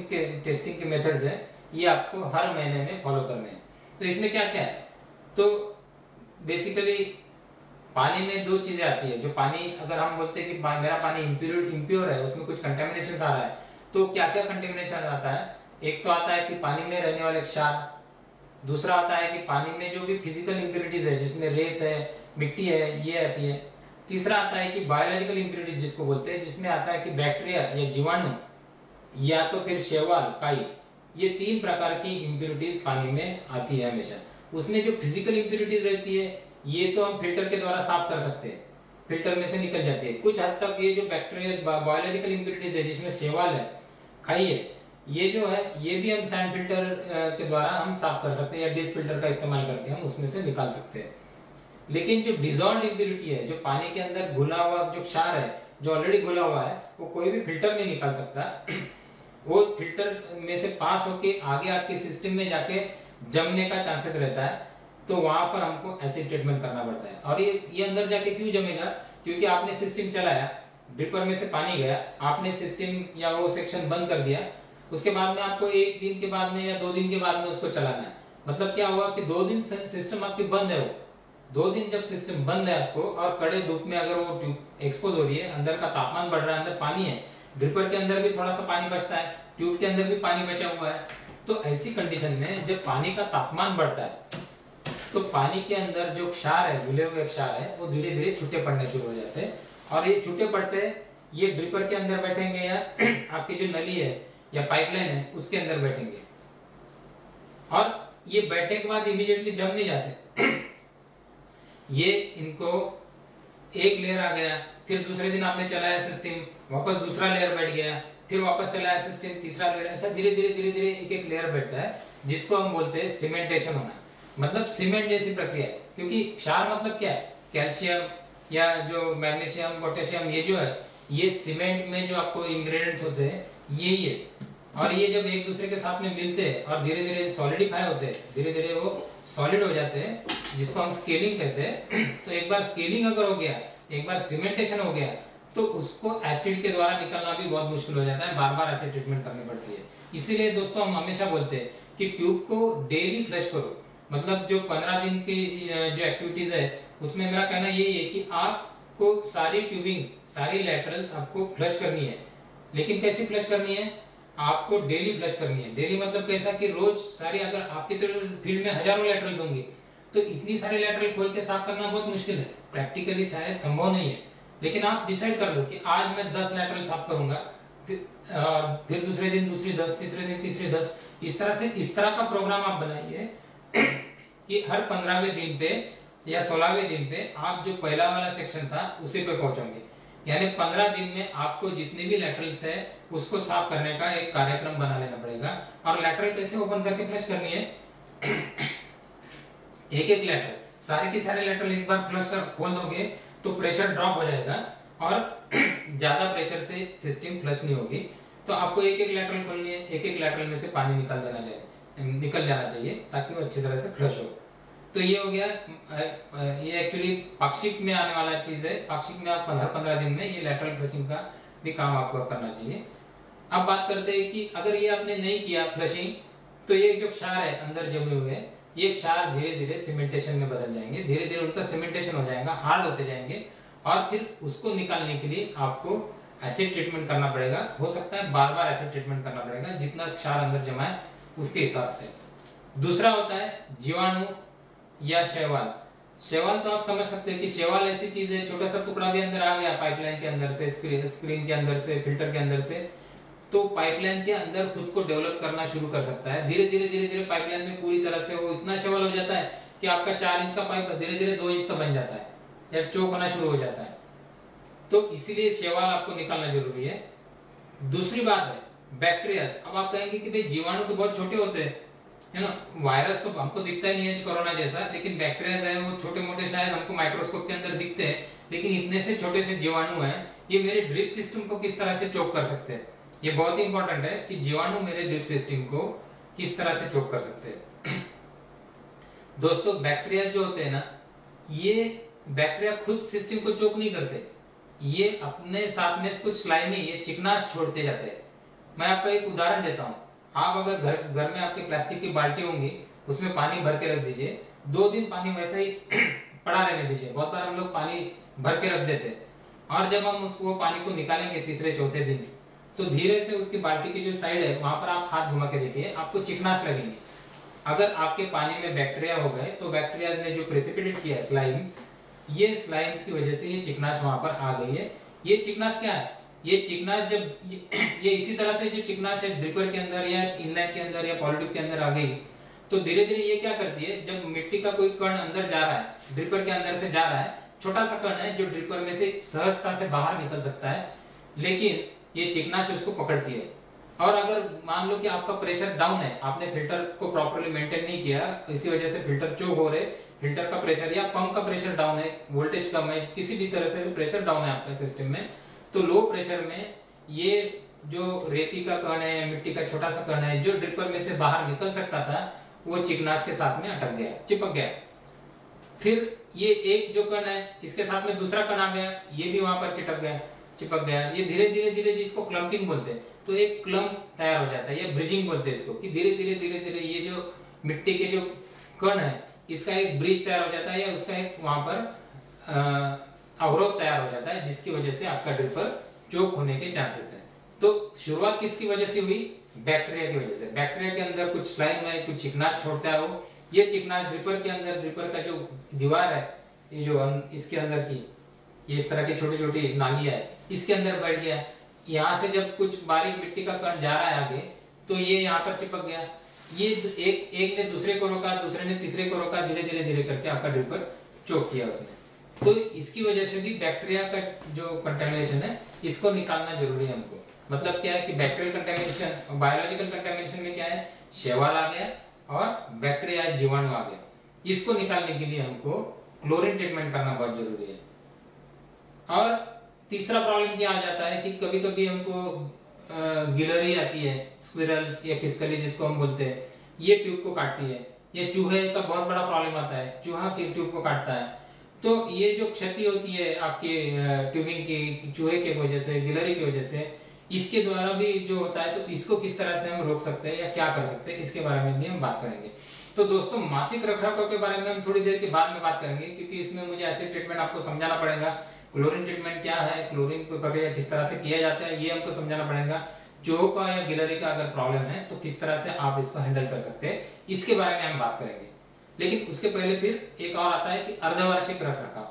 के मेथड्स है ये आपको हर महीने में फॉलो करने हैं। तो इसमें क्या क्या है, तो बेसिकली पानी में 2 चीजें आती है। जो पानी अगर हम बोलते हैं कि मेरा पानी इम्प्योर है, उसमें कुछ कंटेमिनेशन आ रहा है, तो क्या क्या कंटेमिनेशन आता है। एक तो आता है कि पानी में रहने वाले क्षार, दूसरा आता है कि पानी में जो भी फिजिकल इंप्योरिटीज है जिसमें रेत है, मिट्टी है, ये आती है। तीसरा आता है कि बायोलॉजिकल इंप्योरिटीज जिसको बोलते हैं, जिसमें आता है कि बैक्टीरिया या जीवाणु या तो फिर शैवाल, काई, ये 3 प्रकार की इंप्योरिटीज पानी में आती है हमेशा। उसमें जो फिजिकल इंप्योरिटीज रहती है ये तो हम फिल्टर के द्वारा साफ कर सकते हैं। फिल्टर में से निकल जाती है। कुछ हद तक ये जो बैक्टीरियल बायोलॉजिकल इम्प्योरिटीज है जिसमें शैवाल है, खाई है, ये जो है ये भी हम सैंड फिल्टर के द्वारा हम साफ कर सकते हैं या डिश फिल्टर का इस्तेमाल करके हम उसमें से निकाल सकते हैं। लेकिन जो डिजॉल्व इम्प्योरिटी है, जो पानी के अंदर घुला हुआ जो क्षार है जो ऑलरेडी घुला हुआ है, वो कोई भी फिल्टर नहीं निकाल सकता। वो फिल्टर में से पास होके आगे आपके सिस्टम में जाके जमने का चांसेस रहता है, तो वहां पर हमको एसिड ट्रीटमेंट करना पड़ता है। और ये अंदर जाके क्यों जमेगा? क्योंकि आपने सिस्टम चलाया, ड्रिपर में से पानी गया, आपने सिस्टम या वो सेक्शन बंद कर दिया, उसके बाद में आपको 1 दिन के बाद में या 2 दिन के बाद में उसको चलाना है। मतलब क्या हुआ कि 2 दिन सिस्टम आपकी बंद है, वो 2 दिन जब सिस्टम बंद है आपको और कड़े धूप में अगर वो ट्यूब एक्सपोज हो रही है, अंदर का तापमान बढ़ रहा है, अंदर पानी है, ड्रिपर के अंदर भी थोड़ा सा पानी बचता है, ट्यूब के अंदर भी पानी बचा हुआ है, तो ऐसी कंडीशन में जब पानी का तापमान बढ़ता है तो पानी के अंदर जो क्षार है, घुले हुए क्षार है, वो धीरे धीरे छूटे पड़ने शुरू हो जाते हैं। और ये छूटे पड़ते ये ड्रिपर के अंदर बैठेंगे या आपकी जो नली है या पाइपलाइन है उसके अंदर बैठेंगे, और ये बैठने के बाद इमीडिएटली जम नहीं जाते। ये इनको एक लेयर आ गया, फिर दूसरे दिन आपने चलाया सिस्टम, वापस दूसरा लेयर बैठ गया, फिर वापस चलाया सिस्टम, तीसरा लेयर, ऐसा धीरे धीरे एक एक लेयर बैठता है, जिसको हम बोलते हैं सीमेंटेशन होना। मतलब सीमेंट जैसी प्रक्रिया है। क्योंकि क्षार मतलब क्या है? कैल्शियम या जो मैग्नीशियम, पोटेशियम, ये जो है ये सीमेंट में जो आपको इंग्रेडिएंट्स होते हैं यही है। और ये जब एक दूसरे के साथ में मिलते हैं और धीरे धीरे सॉलिडिफाई होते हैं, धीरे धीरे वो सॉलिड हो जाते हैं, जिसको हम स्केलिंग कहते हैं। तो एक बार स्केलिंग अगर हो गया, एक बार सीमेंटेशन हो गया, तो उसको एसिड के द्वारा निकलना भी बहुत मुश्किल हो जाता है, बार बार एसिड ट्रीटमेंट करनी पड़ती है। इसीलिए दोस्तों हम हमेशा बोलते हैं कि ट्यूब को डेली फ्लश करो। मतलब जो 15 दिन की जो एक्टिविटीज है उसमें मेरा कहना यही है कि आपको सारी ट्यूबिंग्स, सारी लैटरल्स आपको फ्लश करनी है। लेकिन कैसी फ्लश करनी है? आपको डेली फ्लश करनी है। डेली मतलब कैसा कि रोज सारी, अगर आपके तो फील्ड में हजारों लैटरल्स होंगे तो इतनी सारी लैटरल खोल के साफ करना बहुत मुश्किल है, प्रैक्टिकली शायद संभव नहीं है। लेकिन आप डिसाइड कर लो कि आज मैं 10 लैटरल साफ करूंगा, फिर दूसरे दिन दूसरी 10, तीसरे दिन तीसरी 10, इस तरह से इस तरह का प्रोग्राम आप बनाइए कि हर 15वें दिन पे या 16वें दिन पे आप जो पहला वाला सेक्शन था उसी पे पहुंचोगे। यानी 15 दिन में आपको जितने भी लैटरल्स है उसको साफ करने का एक कार्यक्रम बना लेना पड़ेगा। और लैटरल कैसे ओपन करके फ्लश करनी है? एक एक लैटरल, सारे के सारे लैटरल एक बार फ्लश कर खोल दोगे तो प्रेशर ड्रॉप हो जाएगा और ज्यादा प्रेशर से सिस्टम फ्लश नहीं होगी। तो आपको एक एक लैटरल खोलनी है, एक एक लैटरल में से पानी निकल जाना चाहिए ताकि वो अच्छी तरह से फ्लश हो। तो ये हो गया, ये एक्चुअली पाक्षिक में आने वाला चीज है। पाक्षिक में आप 15 दिन में ये लैटरल फ्लशिंग का भी काम आपको करना चाहिए। अब बात करते हैं कि अगर ये आपने नहीं किया फ्लशिंग, तो ये जो क्षार है अंदर जमे हुए, ये क्षार धीरे धीरे सीमेंटेशन में बदल जाएंगे, धीरे धीरे उनका सीमेंटेशन हो जाएगा, हार्ड होते जाएंगे, और फिर उसको निकालने के लिए आपको एसिड ट्रीटमेंट करना पड़ेगा। हो सकता है बार बार एसिड ट्रीटमेंट करना पड़ेगा, जितना क्षार अंदर जमा है उसके हिसाब से। दूसरा होता है जीवाणु या शैवाल। शैवाल तो आप समझ सकते हैं कि शैवाल ऐसी चीज है, छोटा सा टुकड़ा भी अंदर आ गया पाइपलाइन के अंदर से, स्क्रीन के अंदर से, फिल्टर के अंदर से, तो पाइपलाइन के अंदर खुद को डेवलप करना शुरू कर सकता है। धीरे धीरे पाइपलाइन में पूरी तरह से वो इतना शैवाल हो जाता है कि आपका 4 इंच का पाइप धीरे धीरे 2 इंच का बन जाता है या चौक होना शुरू हो जाता है। तो इसीलिए शैवाल आपको निकालना जरूरी है। दूसरी बात है बैक्टीरिया। अब आप कहेंगे कि भाई जीवाणु तो बहुत छोटे होते हैं, है ना, वायरस तो हमको दिखता ही नहीं है कोरोना जैसा, लेकिन बैक्टीरिया है वो छोटे मोटे शायद हमको माइक्रोस्कोप के अंदर दिखते हैं, लेकिन इतने से छोटे से जीवाणु हैं, ये मेरे ड्रिप सिस्टम को किस तरह से चोक कर सकते हैं। ये बहुत ही इंपॉर्टेंट है कि जीवाणु मेरे ड्रिप सिस्टम को किस तरह से चोक कर सकते हैं। दोस्तों बैक्टीरिया जो होते हैं ना, ये बैक्टीरिया खुद सिस्टम को चोक नहीं करते, ये अपने साथ में कुछ स्लाइमी, ये चिकनाश छोड़ते जाते हैं। मैं आपको एक उदाहरण देता हूँ। आप अगर घर में आपके प्लास्टिक की बाल्टी होंगी, उसमें पानी भर के रख दीजिए, 2 दिन पानी वैसे ही पड़ा रहने दीजिए। बहुत बार हम लोग पानी भर के रख देते हैं, और जब हम उसको पानी को निकालेंगे तीसरे चौथे दिन, तो धीरे से उसकी बाल्टी की जो साइड है वहां पर आप हाथ घुमा के देखिए, आपको चिकनाश लगेंगे। अगर आपके पानी में बैक्टीरिया हो गए तो बैक्टीरिया ने जो प्रेसिपिटेट किया है स्लाइम्स, ये स्लाइम्स की वजह से ये चिकनाश वहां पर आ गई है। ये चिकनाश क्या है? ये चिकनाश जब ये इसी तरह से जो चिकनाश है ड्रिपर के अंदर या इनलाइन के अंदर या पॉलिट्यूब के अंदर आ गई, तो धीरे धीरे ये क्या करती है, जब मिट्टी का कोई कण अंदर जा रहा है, ड्रिपर के अंदर से जा रहा है, छोटा सा कण है जो ड्रिपर में से सहजता से बाहर निकल सकता है, लेकिन ये चिकनाश उसको पकड़ती है। और अगर मान लो कि आपका प्रेशर डाउन है, आपने फिल्टर को प्रॉपर्ली मेंटेन नहीं किया, इसी वजह से फिल्टर चोक हो रहे, फिल्टर का प्रेशर या पंप का प्रेशर डाउन है, वोल्टेज कम है, किसी भी तरह से प्रेशर डाउन है आपका सिस्टम में, तो लो प्रेशर में ये जो रेती का कण है, मिट्टी का छोटा सा कण है जो ड्रिपर में से बाहर निकल सकता था, वो चिकनाश के साथ में अटक गया, चिपक गया। फिर ये एक जो कण है इसके साथ में दूसरा कण आ गया, ये भी वहां पर चिपक गया। ये धीरे धीरे धीरे जिसको क्लम्पिंग बोलते हैं, तो एक क्लम्प तैयार हो जाता है, ये ब्रिजिंग बोलते हैं इसको, कि धीरे धीरे ये जो मिट्टी के जो कण है इसका एक ब्रिज तैयार हो जाता है, या उसका एक वहां पर अवरोध तैयार हो जाता है, जिसकी वजह से आपका ड्रिपर चोक होने के चांसेस है। तो शुरुआत किसकी वजह से हुई? बैक्टीरिया की वजह से। बैक्टीरिया के अंदर कुछ स्लाइम है, कुछ चिकनाश छोड़ता है वो, ये चिकनाश ड्रिपर के अंदर, ड्रिपर का जो दीवार है, ये जो इसके अंदर की ये इस तरह की छोटी छोटी नालियां है, इसके अंदर बैठ गया। यहाँ से जब कुछ बारीक मिट्टी का कण जा रहा है आगे, तो ये यहाँ पर चिपक गया। ये एक ने दूसरे को रोका, दूसरे ने तीसरे को रोका, धीरे धीरे करके आपका ड्रिपर चोक किया उसने। तो इसकी वजह से भी बैक्टीरिया का जो कंटेमिनेशन है इसको निकालना जरूरी है हमको। मतलब क्या है कि बैक्टीरियल कंटेमिनेशन, बायोलॉजिकल कंटेमिनेशन में क्या है, शैवाल आ गया और बैक्टीरिया जीवाणु आ गया, इसको निकालने के लिए हमको क्लोरीन ट्रीटमेंट करना बहुत जरूरी है। और तीसरा प्रॉब्लम क्या आ जाता है कि कभी कभी हमको गिलहरी आती है, स्क्विरल्स या खिसकली जिसको हम बोलते हैं, ये ट्यूब को काटती है। ये चूहे का बहुत बड़ा प्रॉब्लम आता है, चूहा की ट्यूब को काटता है। तो ये जो क्षति होती है आपके ट्यूबिंग की, चूहे की वजह से, गिलहरी की वजह से, इसके द्वारा भी जो होता है, तो इसको किस तरह से हम रोक सकते हैं या क्या कर सकते हैं, इसके बारे में भी हम बात करेंगे। तो दोस्तों, मासिक रखरखाव के बारे में हम थोड़ी देर के बाद में बात करेंगे, क्योंकि इसमें मुझे एसिड ट्रीटमेंट आपको समझाना पड़ेगा, क्लोरीन ट्रीटमेंट क्या है, क्लोरीन को प्रक्रिया किस तरह से किया जाता है, ये हमको समझाना पड़ेगा। चूहों का या गिलहरी का अगर प्रॉब्लम है तो किस तरह से आप इसको हैंडल कर सकते हैं, इसके बारे में हम बात करेंगे। लेकिन उसके पहले फिर एक और आता है कि अर्धवार्षिक रखरखाव।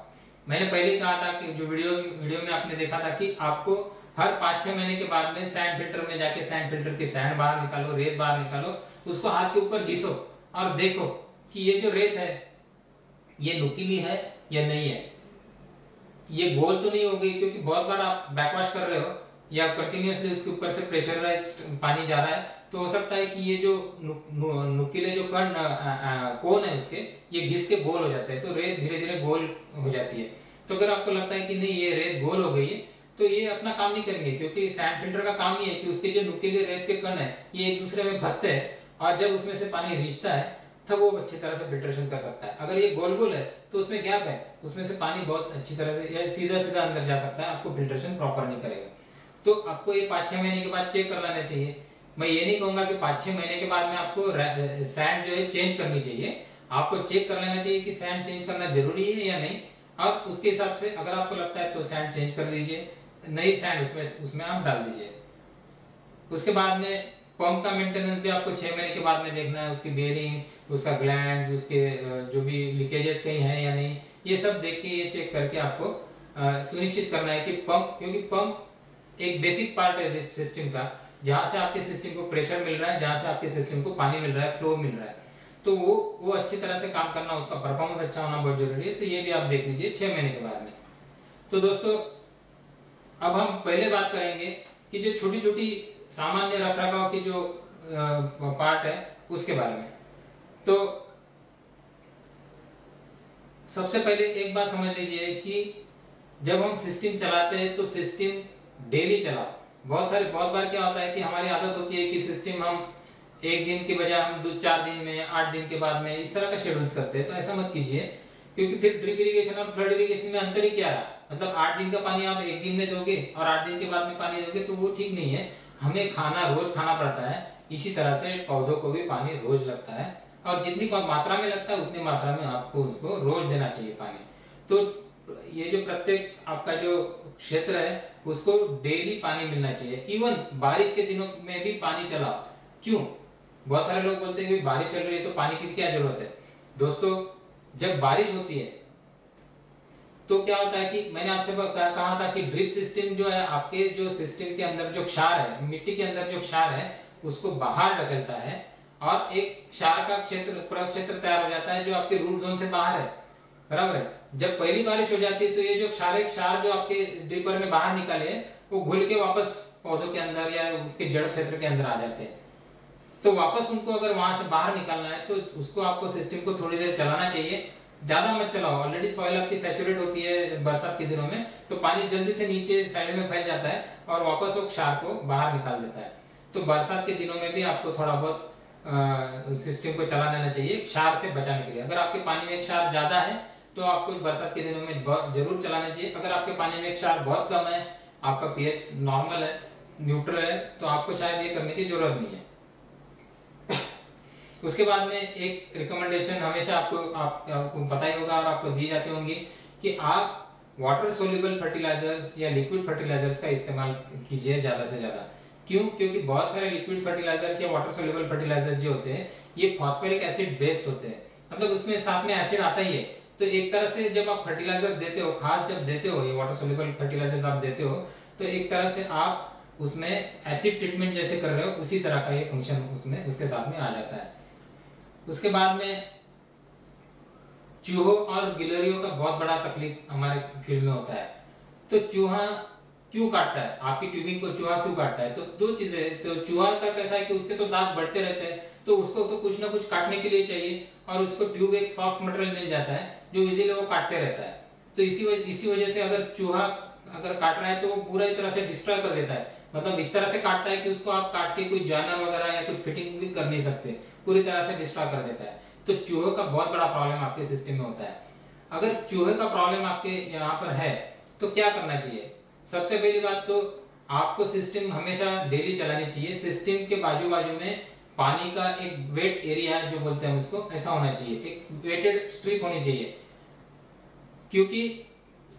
मैंने पहले ही कहा था कि जो वीडियो में आपने देखा था कि आपको हर 5-6 महीने के बाद में सैंड फिल्टर में जाके सैंड फिल्टर के सैंड बाहर निकालो, रेत बाहर निकालो, उसको हाथ के ऊपर घिसो और देखो कि ये जो रेत है ये नुकीली है या नहीं है, ये गोल तो नहीं हो गई, क्योंकि बहुत बार आप बैकवॉश कर रहे हो या कंटिन्यूअसली उसके ऊपर से प्रेशराइज्ड पानी जा रहा है, तो हो सकता है कि ये जो नुकीले जो कोन है उसके, ये घिस के गोल हो जाते हैं, तो रेत धीरे धीरे गोल हो जाती है। तो अगर आपको लगता है कि नहीं ये रेत गोल हो गई है, तो ये अपना काम नहीं करेंगे, क्योंकि सैंड फिल्टर का काम ही है कि उसके जो नुकीले रेत के कण है ये एक दूसरे में फंसते हैं, और जब उसमें से पानी रिंचता है तब वो अच्छी तरह से फिल्ट्रेशन कर सकता है। अगर ये गोल गोल है तो उसमें गैप है, उसमें से पानी बहुत अच्छी तरह से या सीधा सीधा अंदर जा सकता है, आपको फिल्ट्रेशन प्रॉपर नहीं करेगा। तो आपको ये 5-6 महीने के बाद चेक कर लेना चाहिए। मैं ये नहीं कहूंगा कि 5-6 महीने के बाद में आपको सैंड जो है चेंज करनी चाहिए, आपको चेक कर लेना चाहिए कि सैंड चेंज करना जरूरी है या नहीं, और उसके हिसाब से अगर आपको लगता है तो सैंड चेंज कर लीजिए, नई सैंड उसमें आप डाल दीजिए। उसके बाद में पंप का मेंटेनेंस भी आपको 6 महीने के बाद में देखना है, उसकी बेयरिंग, उसका ग्लैंड्स, उसके जो भी लीकेजेस कहीं है या नहीं, ये सब देख के ये चेक करके आपको सुनिश्चित करना है कि पंप, क्योंकि पंप एक बेसिक पार्ट है सिस्टम का, जहां से आपके सिस्टम को प्रेशर मिल रहा है, जहां से आपके सिस्टम को पानी मिल रहा है, फ्लो मिल रहा है, तो वो अच्छी तरह से काम करना, उसका परफॉर्मेंस अच्छा होना बहुत जरूरी है। तो ये भी आप देख लीजिए 6 महीने के बाद में। तो दोस्तों, अब हम पहले बात करेंगे कि जो छोटी छोटी सामान्य रखरखाव की जो पार्ट है उसके बारे में। तो सबसे पहले एक बात समझ लीजिए कि जब हम सिस्टम चलाते हैं तो सिस्टम डेली चलाओ। बहुत बार क्या होता है कि हमारी आदत होती है कि सिस्टम हम एक दिन के बजाय हम 2-4 दिन में, 8 दिन के बाद में इस तरह का शेड्यूल्स करते हैं। तो ऐसा मत कीजिए, क्योंकि फिर ड्रिप इरिगेशन और फ्लड इरिगेशन में अंतर ही क्या रहा। मतलब 8 दिन का पानी आप एक दिन में दोगे और 8 दिन के बाद में पानी दोगे, तो वो ठीक नहीं है। हमें खाना रोज खाना पड़ता है, इसी तरह से पौधों को भी पानी रोज लगता है, और जितनी मात्रा में लगता है उतनी मात्रा में आपको उसको रोज देना चाहिए पानी। तो ये जो प्रत्येक आपका जो क्षेत्र है उसको डेली पानी मिलना चाहिए। इवन बारिश के दिनों में भी पानी चलाओ। क्यों? बहुत सारे लोग बोलते हैं कि बारिश चल रही है तो पानी की क्या जरूरत है। दोस्तों, जब बारिश होती है तो क्या होता है कि मैंने आपसे कहा था कि ड्रिप सिस्टम जो है, आपके जो सिस्टम के अंदर जो क्षार है, मिट्टी के अंदर जो क्षार है उसको बाहर ढकेलता है, और एक क्षार का क्षेत्र, प्रक्षेत्र तैयार हो जाता है जो आपके रूट जोन से बाहर है। बराबर है। जब पहली बारिश हो जाती है तो ये जो क्षार जो आपके ड्रिपर में बाहर निकाले हैं वो घुल के वापस पौधों के अंदर या उसके जड़ क्षेत्र के अंदर आ जाते हैं। तो वापस उनको अगर वहां से बाहर निकालना है तो उसको आपको सिस्टम को थोड़ी देर चलाना चाहिए, ज्यादा मत चलाओ। ऑलरेडी सॉइल आपकी सैचुरेट होती है बरसात के दिनों में, तो पानी जल्दी से नीचे साइड में फैल जाता है और वापस वो क्षार को बाहर निकाल देता है। तो बरसात के दिनों में भी आपको थोड़ा बहुत सिस्टम को चला लेना चाहिए क्षार से बचाने के लिए। अगर आपके पानी में क्षार ज्यादा है तो आपको बरसात के दिनों में जरूर चलाना चाहिए। अगर आपके पानी में क्षार बहुत कम है, आपका पीएच नॉर्मल है, न्यूट्रल है, तो आपको शायद ये करने की जरूरत नहीं है। उसके बाद में एक रिकमेंडेशन हमेशा आपको पता ही होगा और आपको दी जाती होंगी कि आप वाटर सोल्यूबल फर्टिलाइजर्स या लिक्विड फर्टिलाइजर्स का इस्तेमाल कीजिए ज्यादा से ज्यादा। क्यों? क्योंकि बहुत सारे लिक्विड फर्टिलाइजर्स या वाटर सोल्यूबल फर्टिलाइजर्स जो होते हैं ये फॉस्फोरिक एसिड बेस्ड होते हैं, मतलब उसमें साथ में एसिड आता ही है। तो एक तरह से जब आप फर्टिलाइजर्स देते हो, खाद जब देते हो, ये वाटर सोल्यूबल फर्टिलाइजर्स आप देते हो, तो एक तरह से आप उसमें एसिड ट्रीटमेंट जैसे कर रहे हो उसी तरह का ये फंक्शन उसमें उसके साथ में आ जाता है। उसके बाद में चूहों और गिलहरियों का बहुत बड़ा तकलीफ हमारे फील्ड में होता है। तो चूहा क्यों काटता है? आपकी ट्यूबिंग को चूहा क्यों काटता है? तो दो चीजें। तो चूहा का कैसा है कि उसके तो दांत बढ़ते रहते हैं, तो उसको तो कुछ ना कुछ काटने के लिए चाहिए और उसको ट्यूब एक सॉफ्ट मटेरियल मिल जाता है जो इजीली वो काटते रहता है। तो इसी वजह से अगर चूहा अगर काट रहा है तो वो पूरा तरह से डिस्ट्रॉय कर देता है, मतलब इस तरह से काटता है कि उसको आप काट के कोई जॉइनर वगैरह या कुछ फिटिंग भी कर नहीं सकते, पूरी तरह से डिस्ट्रॉय कर देता है। तो चूहे का बहुत बड़ा प्रॉब्लम आपके सिस्टम में होता है। अगर चूहे का प्रॉब्लम आपके यहाँ पर है तो क्या करना चाहिए? सबसे पहली बात तो आपको सिस्टम हमेशा डेली चलानी चाहिए। सिस्टम के बाजू बाजू में पानी का एक वेट एरिया जो बोलते हैं उसको, ऐसा होना चाहिए, एक वेटेड स्ट्रिप होनी चाहिए। क्योंकि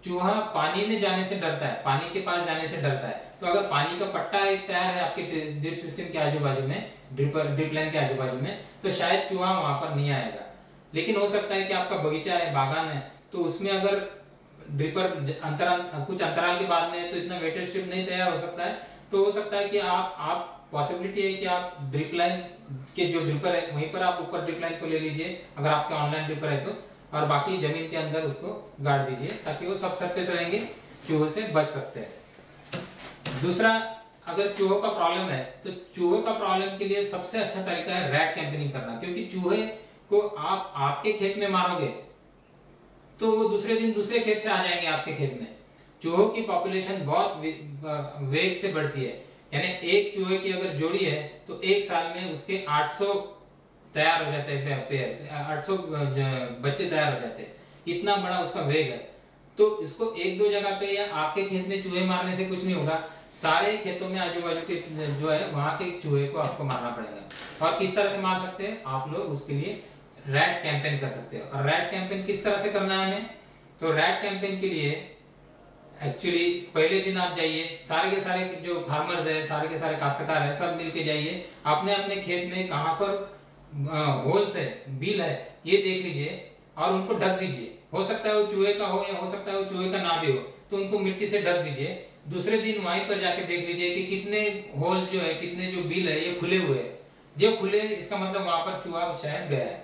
चूहा पानी में जाने से डरता है, पानी के पास जाने से डरता है। तो अगर पानी का पट्टा एक तैयार है आपके ड्रिप सिस्टम के आजू बाजू में, ड्रिप लाइन के आजू बाजू में, तो शायद चूहा वहां पर नहीं आएगा। लेकिन हो सकता है कि आपका बगीचा है, बागान है, तो उसमें अगर ड्रिपर कुछ अंतराल के बाद में तो इतना वेटेड स्ट्रिप नहीं तैयार हो सकता है, तो हो सकता है कि आप पॉसिबिलिटी है कि आप ड्रिप लाइन के जो ड्रिपर है वहीं पर आप ऊपर ड्रिप लाइन को ले लीजिए अगर आपके ऑनलाइन ड्रिपर है तो, और बाकी जमीन के अंदर उसको गाड़ दीजिए ताकि वो सब सरफेस रहेंगे, चूहों से बच सकते हैं। दूसरा, अगर चूहों का प्रॉब्लम है तो चूहों का प्रॉब्लम के लिए सबसे अच्छा तरीका है रैट कैंपेनिंग करना। क्योंकि चूहे को आप आपके खेत में मारोगे तो वो दूसरे दिन दूसरे खेत से आ जाएंगे आपके खेत में। चूहों की पॉपुलेशन बहुत वेग से बढ़ती है, यानी एक चूहे की अगर जोड़ी है तो एक साल में उसके 800 तैयार हो जाते हैं, पेयर से 800 बच्चे तैयार हो जाते हैं, इतना बड़ा उसका वेग है। तो इसको एक दो जगह पे या आपके खेत में चूहे मारने से कुछ नहीं होगा, सारे खेतों में आजू बाजू के जो है वहां के चूहे को आपको मारना पड़ेगा। और किस तरह से मार सकते हैं आप लोग? उसके लिए रैट कैंपेन कर सकते हो। और रैट कैंपेन किस तरह से करना है हमें? तो रैट कैंपेन के लिए एक्चुअली पहले दिन आप जाइए, सारे के सारे जो फार्मर्स है, सारे के सारे काश्तकार है, सब मिलके जाइए, अपने अपने खेत में कहां पर होल्स है, बिल है, ये देख लीजिए और उनको ढक दीजिए। हो सकता है वो चूहे का हो या हो सकता है वो चूहे का ना भी हो, तो उनको मिट्टी से ढक दीजिए। दूसरे दिन वहीं पर जाके देख लीजिए कि कितने होल्स जो है, कितने जो बिल है ये खुले हुए हैं। जब खुले इसका मतलब वहां पर चूहा शायद गया है।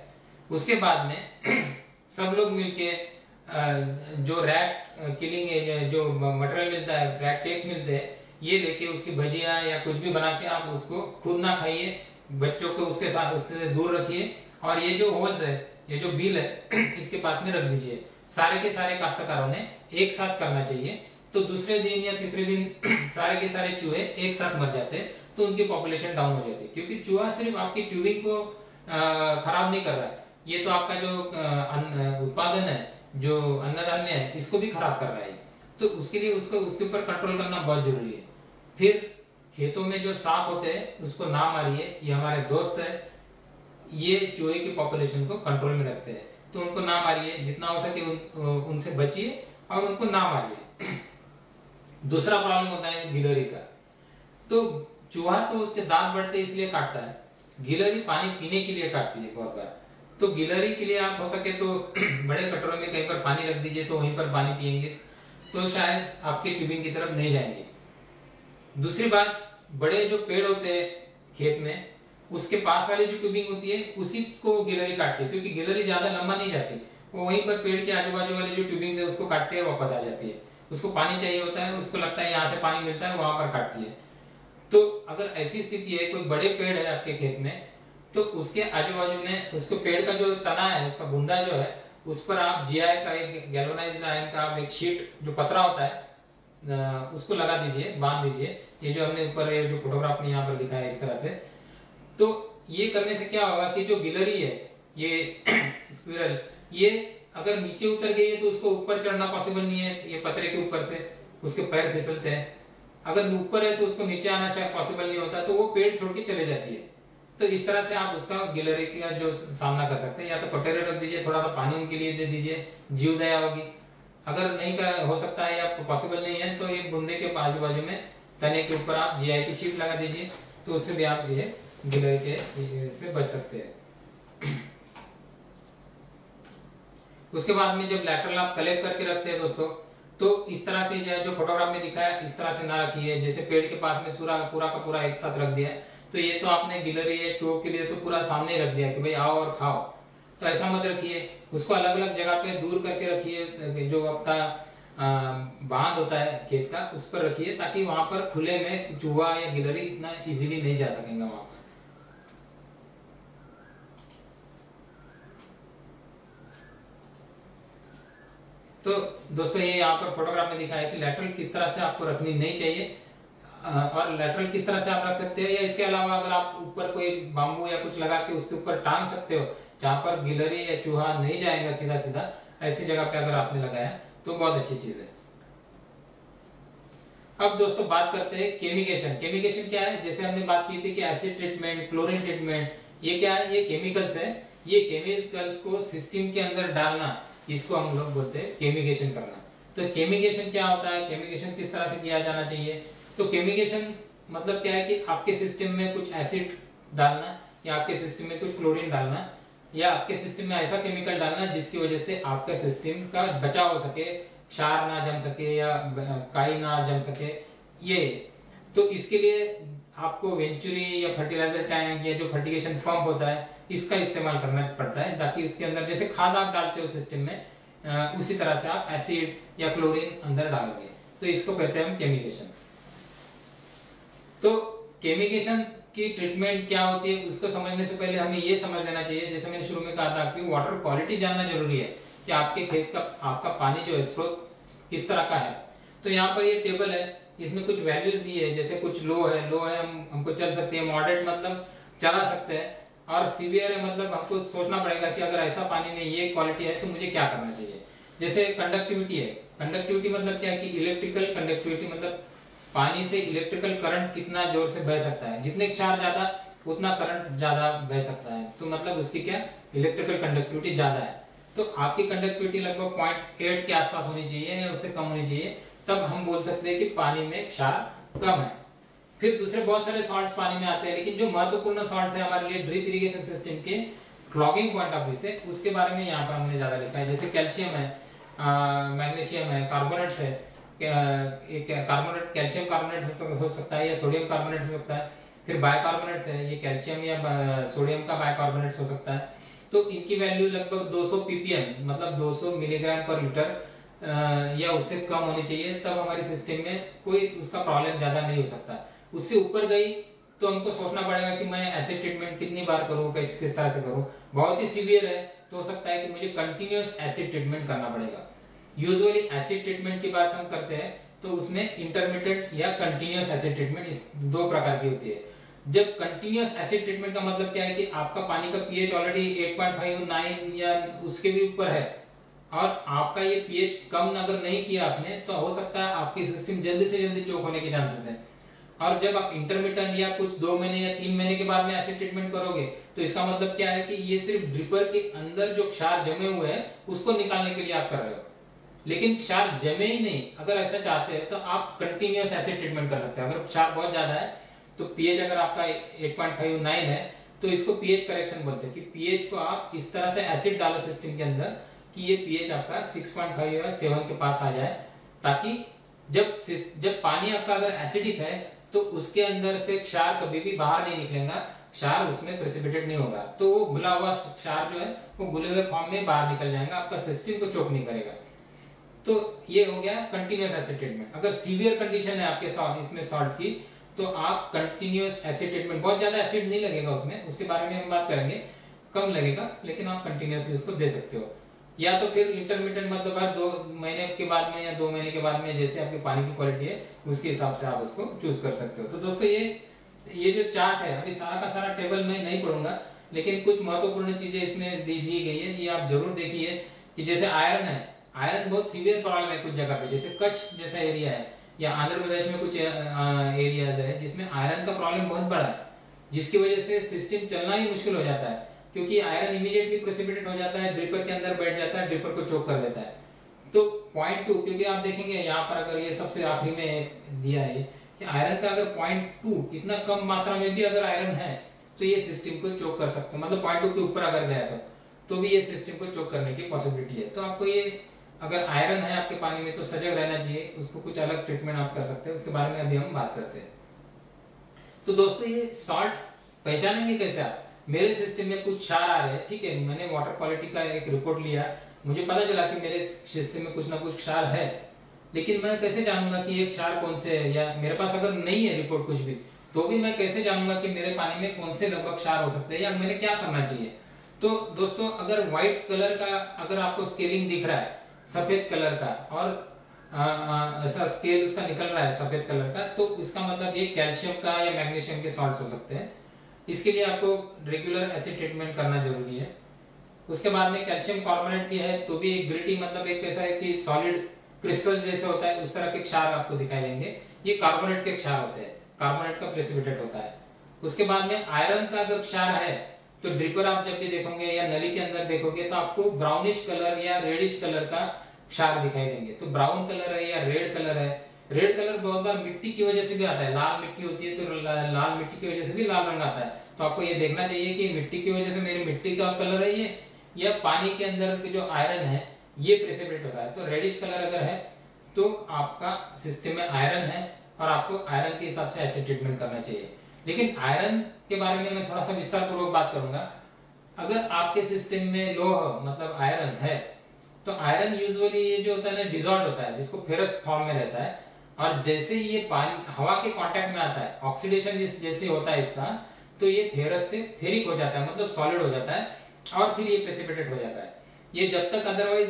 उसके बाद में सब लोग मिलके जो रैट किलिंग जो मटेरियल मिलता है, रैट केक्स मिलते हैं, ये लेके उसकी भजिया या कुछ भी बना के आप उसको खुद ना खाइए, बच्चों को उसके साथ उससे दूर रखिए। और ये जो होल्स है, ये जो बिल है इसके पास में रख दीजिए। सारे के सारे काश्तकारों ने एक साथ करना चाहिए। तो दूसरे दिन या तीसरे दिन सारे के सारे चूहे एक साथ मर जाते, तो उनकी पॉपुलेशन डाउन हो जाती। क्योंकि चूहा सिर्फ आपकी ट्यूबिंग को खराब नहीं कर रहा है, ये तो आपका जो उत्पादन है, जो अन्नधान्य है, इसको भी खराब कर रहा है। तो उसके लिए उसके ऊपर कंट्रोल करना बहुत जरूरी है। फिर खेतों में जो सांप होते हैं उसको ना मारिए, ये हमारे दोस्त है, ये चूहे की पॉपुलेशन को कंट्रोल में रखते हैं, तो उनको ना मारिए, जितना हो सके उनसे बचिए और उनको ना मारिए। दूसरा प्रॉब्लम होता है गिलहरी का। तो चूहा तो उसके दांत बढ़ते इसलिए काटता है, गिलहरी पानी पीने के लिए काटती है बहुत बार। तो गिलहरी के लिए आप हो सके तो बड़े कटोरे में कहीं पर पानी रख दीजिए, तो वहीं पर पानी पियेंगे, तो शायद आपकी ट्यूबिंग की तरफ नहीं जाएंगे। दूसरी बात, बड़े जो पेड़ होते हैं खेत में, उसके पास वाली जो ट्यूबिंग होती है उसी को गिलहरी काटती है, क्योंकि गिलहरी ज्यादा लंबा नहीं जाती, वो वहीं पर पेड़ के आजू बाजू वाले जो ट्यूबिंग है उसको काटती है, वापस आ जाती है। उसको पानी चाहिए होता है, उसको लगता है यहाँ से पानी मिलता है, वहां पर काटती है। तो अगर ऐसी स्थिति है, कोई बड़े पेड़ है आपके खेत में, तो उसके आजू बाजू में उसको पेड़ का जो तना है, उसका बुंदा जो है, उस पर आप जीआई का एक गैल्वेनाइज्ड आयरन का एक शीट जो पतरा होता है उसको लगा दीजिए, बांध दीजिए। ये जो हमने ऊपर जो फोटोग्राफ में यहाँ पर दिखाया है इस तरह से। तो ये करने से क्या होगा कि जो गिलहरी है, ये स्क्विरल, ये अगर नीचे उतर गई है तो उसको ऊपर चढ़ना पॉसिबल नहीं है, ये पतरे के ऊपर से उसके पैर फिसलते हैं। अगर ऊपर है तो उसको नीचे आना शायद पॉसिबल नहीं होता, तो वो पेड़ छोड़ के चले जाती है। तो इस तरह से आप उसका गिलहरी का जो सामना कर सकते हैं, या तो कटोरे रख दीजिए, थोड़ा सा पानी उनके लिए दे दीजिए, जीव दया होगी। अगर नहीं कर हो सकता है या पॉसिबल नहीं है, तो एक बुंदे के आजू बाजू में तने के ऊपर आप जीआई की शीट लगा दीजिए, तो उससे भी आप ये गिलहरी के से बच सकते हैं। उसके बाद में जब लैटरल आप कलेक्ट करके रखते हैं दोस्तों, तो इस तरह के जो फोटोग्राफ में दिखाया इस तरह से ना रखिए, जैसे पेड़ के पास में पूरा का पूरा एक साथ रख दिया, तो ये तो आपने गिलहरी या चूहों के लिए तो पूरा सामने रख दिया कि भाई आओ और खाओ। तो ऐसा मत रखिए, उसको अलग अलग जगह पे दूर करके रखिए, जो आपका बांध होता है खेत का उस पर रखिए, ताकि वहां पर खुले में चूहा या गिलहरी इतना इजीली नहीं जा सकेंगे वहां पर। तो दोस्तों ये यहाँ पर फोटोग्राफ में दिखाया है कि लैटरल किस तरह से आपको रखनी नहीं चाहिए, और लैटरल किस तरह से आप रख सकते हैं, या इसके अलावा अगर आप ऊपर कोई बांबू या कुछ लगा के उसके ऊपर टांग सकते हो, जहां पर गिलहरी या चूहा नहीं जाएगा सीधा सीधा, ऐसी जगह पे अगर आपने लगाया तो बहुत अच्छी चीज है। अब दोस्तों बात करते हैं केमिकेशन। केमिकेशन क्या है, जैसे हमने बात की थी कि एसिड ट्रीटमेंट, क्लोरीन ट्रीटमेंट, ये क्या है, ये केमिकल्स है। ये केमिकल्स को सिस्टम के अंदर डालना, इसको हम लोग बोलते हैं केमिकेशन करना। तो केमिकेशन क्या होता है, केमिकेशन किस तरह से किया जाना चाहिए। तो केमिकेशन मतलब क्या है कि आपके सिस्टम में कुछ एसिड डालना, या आपके सिस्टम में कुछ क्लोरीन डालना, या आपके सिस्टम में ऐसा केमिकल डालना जिसकी वजह से आपके सिस्टम का बचाव हो सके, क्षार ना जम सके या काई ना जम सके। ये तो इसके लिए आपको वेंचुरी या फर्टिलाइजर टैंक या जो फर्टिगेशन पंप होता है इसका इस्तेमाल करना पड़ता है, ताकि उसके अंदर जैसे खाद आप डालते हो सिस्टम में, उसी तरह से आप एसिड या क्लोरीन अंदर डालोगे। तो इसको कहते हैं हम केमिकेशन। तो केमिकेशन की ट्रीटमेंट क्या होती है उसको समझने से पहले हमें ये समझ लेना चाहिए, जैसे मैंने शुरू में कहा था कि वाटर क्वालिटी जानना जरूरी है, कि आपके खेत का आपका पानी जो है स्रोत किस तरह का है। तो यहाँ पर ये टेबल है, इसमें कुछ वैल्यूज दी है, जैसे कुछ लो है हमको चल सकते हैं, मॉडरेट मतलब चला सकते हैं, और सीवियर है मतलब हमको सोचना पड़ेगा कि अगर ऐसा पानी में ये क्वालिटी है तो मुझे क्या करना चाहिए। जैसे कंडक्टिविटी है, कंडक्टिविटी मतलब क्या है कि इलेक्ट्रिकल कंडक्टिविटी मतलब पानी से इलेक्ट्रिकल करंट कितना जोर से बह सकता है, जितने क्षार ज्यादा उतना करंट ज्यादा बह सकता है, तो मतलब उसकी क्या इलेक्ट्रिकल कंडक्टिविटी ज्यादा है। तो आपकी कंडक्टिविटी लगभग 0.8 के आसपास होनी चाहिए या उससे कम होनी चाहिए, तब हम बोल सकते हैं कि पानी में क्षार कम है। फिर दूसरे बहुत सारे सॉल्ट्स पानी में आते हैं, लेकिन जो महत्वपूर्ण सॉल्ट्स है हमारे लिए ड्रिप इरिगेशन सिस्टम के क्लॉगिंग पॉइंट ऑफ व्यू से, उसके बारे में यहाँ पर हमने ज्यादा लिखा है। जैसे कैल्शियम है, मैग्नीशियम है, कार्बोनेट्स है, कार्बोनेट कैल्शियम कार्बोनेट हो सकता है या सोडियम कार्बोनेट हो सकता है। फिर बाइकार्बोनेट्स है, ये कैल्शियम या सोडियम का बाइकार्बोनेट हो सकता है। तो इनकी वैल्यू लगभग 200 ppm मतलब 200 मिलीग्राम पर लीटर या उससे कम होनी चाहिए, तब हमारी सिस्टम में कोई उसका प्रॉब्लम ज्यादा नहीं हो सकता। उससे ऊपर गई तो हमको सोचना पड़ेगा कि मैं एसिड ट्रीटमेंट कितनी बार करूं, किस तरह से करूं। बहुत ही सीवियर है तो हो सकता है कि मुझे कंटिन्यूअस एसिड ट्रीटमेंट करना पड़ेगा। यूजुअली एसिड ट्रीटमेंट की बात हम करते हैं तो उसमें इंटरमीडिएट या कंटिन्यूअस एसिड ट्रीटमेंट इस दो प्रकार की होती है। जब कंटिन्यूअस एसिड ट्रीटमेंट का मतलब क्या है कि आपका पानी का पीएच ऑलरेडी 8.5 9 या उसके भी ऊपर है, और आपका ये पीएच कम अगर नहीं किया आपने तो हो सकता है आपकी सिस्टम जल्दी से जल्दी चोक होने के चांसेस है। और जब आप इंटरमीडिएट या कुछ 2 महीने या 3 महीने के बाद में एसिड ट्रीटमेंट करोगे तो इसका मतलब क्या है कि ये सिर्फ ड्रिपर के अंदर जो क्षार जमे हुए हैं उसको निकालने के लिए आप कर रहे हो, लेकिन क्षार जमे ही नहीं। अगर ऐसा चाहते हैं तो आप कंटिन्यूअस एसिड ट्रीटमेंट कर सकते हैं। अगर क्षार बहुत ज्यादा है तो पीएच अगर आपका 8.5 9 है तो इसको पीएच करेक्शन बोलते हैं, कि पीएच को आप इस तरह से एसिड डालो सिस्टम के अंदर कि ये पीएच आपका 6.5 या 7 के पास आ जाए, ताकि जब पानी आपका अगर एसिडिक है तो उसके अंदर से क्षार कभी भी बाहर नहीं निकलेगा, क्षार उसमें प्रेसिपिटेट नहीं होगा, तो वो घुला हुआ क्षार जो है वो घुले हुए फॉर्म में बाहर निकल जाएगा, आपका सिस्टम को चोक नहीं करेगा। तो ये हो गया कंटिन्यूअस एसिड ट्रीटमेंट। अगर सीवियर कंडीशन है आपके इसमें सॉल्ट्स की, तो आप कंटिन्यूअस एसिड ट्रीटमेंट, बहुत ज्यादा एसिड नहीं लगेगा उसमें, उसके बारे में हम बात करेंगे, कम लगेगा, लेकिन आप कंटिन्यूअसली उसको दे सकते हो। या तो फिर इंटरमीडिएट, मतलब हर 2 महीने के बाद में या 2 महीने के बाद में, जैसे आपकी पानी की क्वालिटी है उसके हिसाब से आप उसको चूज कर सकते हो। तो दोस्तों ये जो चार्ट है, अभी सारा का सारा टेबल मैं नहीं पढ़ूंगा, लेकिन कुछ महत्वपूर्ण चीजें इसमें दी गई है, ये आप जरूर देखिए। कि जैसे आयरन है, आयरन बहुत सीवियर प्रॉब्लम है कुछ जगह पे, जैसे कच्छ जैसा एरिया है या आंध्र प्रदेश में कुछ एरियाज है जिसमें आयरन का प्रॉब्लम बहुत बड़ा है, जिसकी वजह से सिस्टम चलना ही मुश्किल हो जाता है, क्योंकि आयरन इमीडिएटली प्रेसिपिटेट हो जाता है, ड्रिपर के अंदर बैठ जाता है, ड्रिपर को चोक कर देता है। तो 0.2, क्योंकि आप देखेंगे यहाँ पर अगर ये सबसे आखिरी में दिया है कि आयरन का अगर 0.2 इतना कम मात्रा में भी अगर आयरन है तो ये सिस्टम को चोक कर सकते हैं, मतलब 0.2 के ऊपर अगर गया तो भी ये सिस्टम को चोक करने की पॉसिबिलिटी है। तो आपको ये अगर आयरन है आपके पानी में तो सजग रहना चाहिए, उसको कुछ अलग ट्रीटमेंट आप कर सकते हैं, उसके बारे में अभी हम बात करते हैं। तो दोस्तों ये सॉल्ट पहचानेंगे कैसे आप? मेरे सिस्टम में कुछ क्षार आ रहे हैं, ठीक है, मैंने वाटर क्वालिटी का एक रिपोर्ट लिया, मुझे पता चला कि मेरे सिस्टम में कुछ ना कुछ क्षार है, लेकिन मैं कैसे जानूंगा कि ये क्षार कौन से है? या मेरे पास अगर नहीं है रिपोर्ट कुछ भी, तो भी मैं कैसे जानूंगा कि मेरे पानी में कौन से लगभग क्षार हो सकते हैं या मैंने क्या करना चाहिए? तो दोस्तों अगर व्हाइट कलर का अगर आपको स्केलिंग दिख रहा है सफेद कलर का, और ऐसा स्केल उसका निकल रहा है सफेद कलर का, तो इसका मतलब ये कैल्शियम का या मैग्नीशियम के सॉल्ट्स हो सकते हैं। इसके लिए आपको रेगुलर एसिड ट्रीटमेंट करना जरूरी है। उसके बाद में कैल्शियम कार्बोनेट भी है, तो भी एक ग्रिटी, मतलब एक ऐसा है कि सॉलिड क्रिस्टल जैसे होता है, उस तरह के क्षार आपको दिखाई देंगे, ये कार्बोनेट के क्षार होते हैं, कार्बोनेट का प्रेसिपिटेट होता है। उसके बाद में आयरन का अगर क्षार है तो ड्रिपर आप जब भी देखोगे या नली के अंदर देखोगे तो आपको ब्राउनिश कलर या रेडिश कलर का क्षार दिखाई देंगे। तो ब्राउन कलर है या रेड कलर है, रेड कलर बहुत बार मिट्टी की वजह से भी आता है, लाल मिट्टी होती है तो लाल मिट्टी की वजह से भी लाल रंग आता है। तो आपको ये देखना चाहिए कि मिट्टी की वजह से मेरी मिट्टी का कलर है ये, या पानी के अंदर के जो आयरन है ये प्रेसिपिटेट हो रहा है। तो रेडिश कलर अगर है तो आपका सिस्टम में आयरन है और आपको आयरन के हिसाब से एसिड ट्रीटमेंट करना चाहिए। लेकिन आयरन के बारे में मैं थोड़ा सा विस्तार पूर्वक बात करूंगा। अगर आपके सिस्टम में लोह मतलब आयरन है, तो आयरन यूजुअली ये जो होता है ना डिसॉल्व होता है, जिसको फेरस फॉर्म में रहता है, और जैसे ये पानी हवा के कांटेक्ट में आता है, ऑक्सीडेशन जैसे होता है इसका, तो ये फेरस से फेरिक हो जाता है, मतलब सॉलिड हो जाता है, और फिर ये प्रेसिपिटेट हो जाता है। ये जब तक अदरवाइज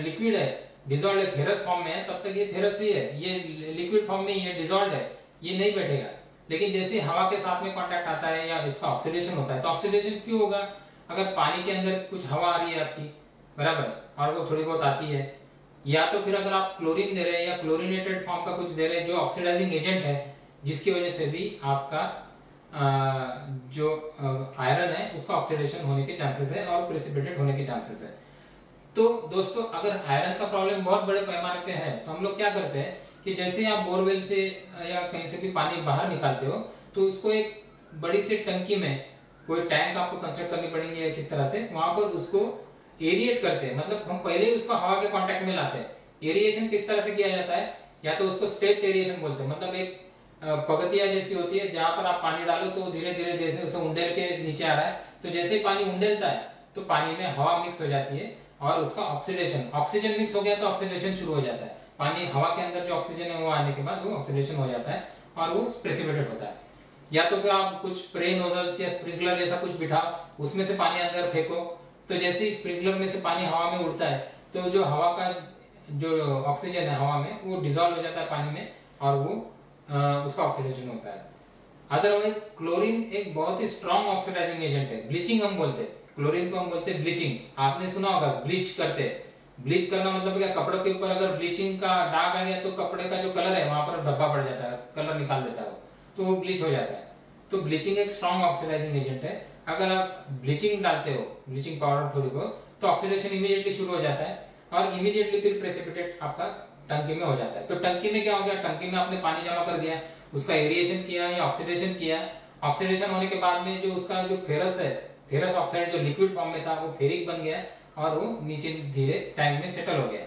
लिक्विड है, डिसॉल्व है, फेरस फॉर्म में है, तब तक ये फेरस ही है, ये लिक्विड फॉर्म में ये डिसॉल्व है, ये नहीं बैठेगा। लेकिन जैसे हवा के साथ में कांटेक्ट आता है या इसका ऑक्सीडेशन होता है, तो ऑक्सीडेशन क्यों होगा? अगर पानी के अंदर कुछ हवा आ रही है आपकी, बराबर, और वो थोड़ी बहुत आती है, या तो फिर अगर आप क्लोरीन दे रहे हैं या क्लोरीनेटेड फॉर्म का कुछ दे रहे हैं जो ऑक्सीडाइजिंग एजेंट है, जिसकी वजह से भी आपका जो आयरन है उसका ऑक्सीडेशन होने के चांसेस है और प्रेसिपिटेट होने के चांसेस है। तो दोस्तों अगर आयरन का प्रॉब्लम बहुत बड़े पैमाने पे है तो हम लोग क्या करते हैं कि जैसे आप बोरवेल से या कहीं से भी पानी बाहर निकालते हो, तो उसको एक बड़ी सी टंकी में, कोई टैंक आपको कंस्ट्रक्ट करनी पड़ेगी या किस तरह से, वहां पर उसको एरिएट करते हैं, मतलब हम पहले ही उसको हवा के कांटेक्ट में लाते हैं। एरिएशन किस तरह से किया जाता है? या तो उसको स्टेप एरिएशन बोलते हैं, मतलब एक पगतिया जैसी होती है जहां पर आप पानी डालो तो धीरे धीरे जैसे उसे उंडेल के नीचे आ रहा है, तो जैसे ही पानी उंडेलता है तो पानी में हवा मिक्स हो जाती है और उसका ऑक्सीडेशन, ऑक्सीजन मिक्स हो गया तो ऑक्सीडेशन शुरू हो जाता है। पानी हवा के अंदर जो ऑक्सीजन है वो आने के बाद वो ऑक्सीडेशन हो जाता है और वो प्रेसिपिटेट होता है। या तो फिर आप कुछ स्प्रे नोजल्स या स्प्रिंकलर जैसा कुछ बिठाओ, उसमें से पानी अंदर फेंको, तो जैसे ही स्प्रिंकलर में से पानी हवा में उड़ता है तो जो हवा का जो ऑक्सीजन है हवा में वो डिसॉल्व हो जाता है पानी में और वो उसका ऑक्सीडेशन होता है। अदरवाइज क्लोरीन एक बहुत ही स्ट्रॉन्ग ऑक्सीडाइजिंग एजेंट है, ब्लीचिंग हम बोलते हैं, क्लोरीन को हम बोलते हैं ब्लीचिंग। आपने सुना होगा ब्लीच करते हैं, ब्लीच करना मतलब क्या, कपड़ों के ऊपर अगर ब्लीचिंग का दाग आ गया तो कपड़े का जो कलर है वहां पर धब्बा पड़ जाता है, कलर निकाल देता है तो वो ब्लीच हो जाता है। तो ब्लीचिंग एक स्ट्रॉन्ग ऑक्सीडाइजिंग एजेंट है। अगर आप ब्लीचिंग डालते हो, ब्लीचिंग पाउडर थोड़ी बहुत, तो ऑक्सीडेशन इमीडिएटली शुरू हो जाता है और इमीडिएटली फिर प्रेसिपिटेट आपका टंकी में हो जाता है। तो टंकी में क्या हो गया, टंकी में आपने पानी जमा कर दिया, उसका एरिएशन किया या ऑक्सीडेशन किया, ऑक्सीडेशन होने के बाद में जो उसका जो फेरस है, फेरस ऑक्साइड जो लिक्विड फॉर्म में था वो फेरिक बन गया और वो नीचे धीरे टैंक में सेटल हो गया।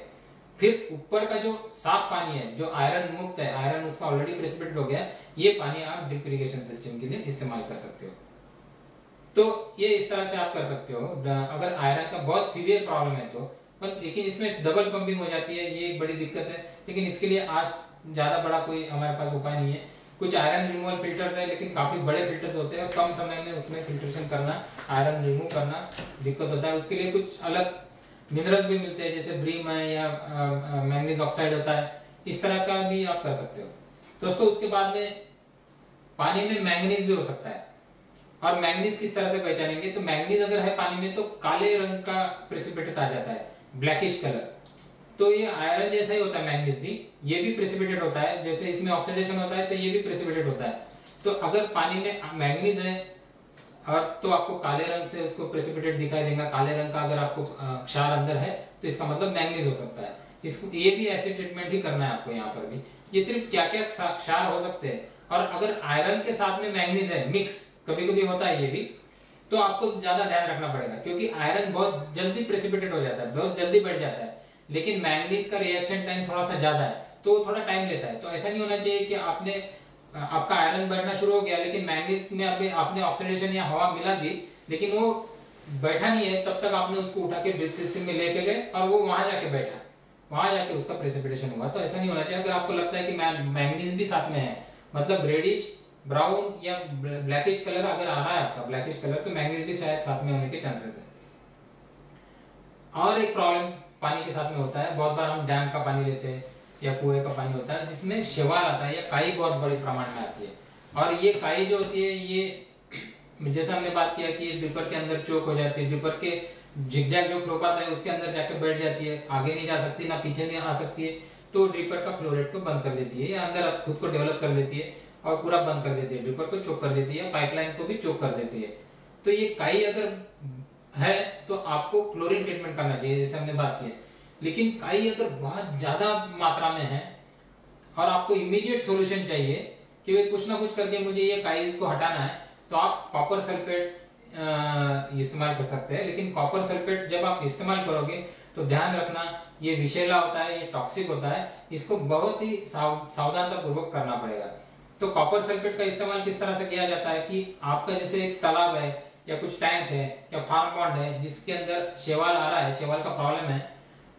फिर ऊपर का जो साफ पानी है जो आयरन मुक्त है, आयरन उसका ऑलरेडी प्रेसिपिटेट हो गया, ये पानी आप ड्रिप इरिगेशन सिस्टम के लिए इस्तेमाल कर सकते हो। तो ये इस तरह से आप कर सकते हो अगर आयरन का बहुत सीवियर प्रॉब्लम है तो। पर लेकिन इसमें डबल पंपिंग हो जाती है, ये एक बड़ी दिक्कत है। लेकिन इसके लिए आज ज्यादा बड़ा कोई हमारे पास उपाय नहीं है। कुछ आयरन रिमूवल फिल्टर्स है, लेकिन काफी बड़े फिल्टर्स होते हैं और कम समय में उसमें फिल्ट्रेशन करना, आयरन रिमूव करना दिक्कत होता है। उसके लिए कुछ अलग मिनरल्स भी मिलते हैं, जैसे ब्रीम है या मैंगनीज ऑक्साइड होता है, इस तरह का भी आप कर सकते हो दोस्तों। उसके बाद में पानी में मैंगनीज भी हो सकता है। और मैंगनीज किस तरह से पहचानेंगे, तो मैंगनीज अगर है पानी में तो काले रंग का प्रेसिपिटेट आ जाता है, ब्लैकिश कलर। तो ये आयरन जैसा ही होता है मैंगनीज भी, ये भी प्रेसिपिटेट होता है, जैसे इसमें ऑक्सीडेशन होता है तो ये भी प्रेसिपिटेट होता है। तो अगर पानी में मैंगनीज है और तो आपको काले रंग से उसको प्रेसिपिटेट दिखाई देगा, काले रंग का अगर आपको क्षार अंदर है तो इसका मतलब मैंगनीज हो सकता है। इसको ये भी एसिड ट्रीटमेंट ही करना है आपको यहाँ पर भी। ये सिर्फ क्या क्या क्षार हो सकते हैं। और अगर आयरन के साथ में मैंगनीज है मिक्स, कभी कभी होता है ये भी, तो आपको ज्यादा ध्यान रखना पड़ेगा, क्योंकि आयरन बहुत जल्दी प्रेसिपिटेट हो जाता है, बहुत जल्दी बढ़ जाता है। लेकिन मैंगनीज का रिएक्शन टाइम थोड़ा सा ज्यादा है, तो थोड़ा टाइम लेता है। तो ऐसा नहीं होना चाहिए कि आपका आयरन बढ़ना शुरू हो गया लेकिन मैंगनीज में आपने ऑक्सीडेशन या हवा मिला दी, लेकिन वो बैठा नहीं है, तब तक आपने उसको उठा के ड्रिप सिस्टम में लेके गए और वो वहां जाके बैठा, वहां जाके उसका प्रेसिपिटेशन हुआ। तो ऐसा नहीं होना चाहिए। अगर आपको लगता है कि मैंगनीज भी साथ में है, मतलब रेडिश ब्राउन या ब्लैकिश कलर अगर आ रहा है आपका ब्लैकिश कलर, तो मैंगनीज भी शायद साथ में होने के चांसेस है। और एक प्रॉब्लम पानी के साथ में होता है, बहुत बार हम डैम का पानी लेते हैं या कुएं का पानी होता है जिसमें शैवाल आता है या काई बहुत बड़ी प्रमाण में आती है। और ये काई जो होती है, ये जैसा हमने बात किया कि ड्रिपर के अंदर चोक हो जाती है, ड्रिपर के जिगजैग जो फ्लो पाथ है उसके अंदर जाकर बैठ जाती है, आगे नहीं जा सकती ना पीछे नहीं आ सकती है, तो ड्रिपर का फ्लो रेट को बंद कर देती है या अंदर खुद को डेवलप कर लेती है और पूरा बंद कर देती है, ड्रिपर को चोक कर देती है, पाइपलाइन को भी चोक कर देती है। तो ये काई अगर है तो आपको क्लोरीन ट्रीटमेंट करना चाहिए, जैसे हमने बात की है। लेकिन काई अगर बहुत ज्यादा मात्रा में है और आपको इमीडिएट सॉल्यूशन चाहिए कि वे कुछ ना कुछ करके मुझे ये काई को हटाना है, तो आप कॉपर सल्फेट इस्तेमाल कर सकते हैं। लेकिन कॉपर सल्फेट जब आप इस्तेमाल करोगे तो ध्यान रखना, ये विषैला होता है, ये टॉक्सिक होता है, इसको बहुत ही सावधानता पूर्वक करना पड़ेगा। तो कॉपर सल्फेट का इस्तेमाल किस तरह से किया जाता है कि आपका जैसे एक तालाब है या कुछ टैंक है या फार्म पॉन्ड है जिसके अंदर शैवाल आ रहा है, शैवाल का प्रॉब्लम है,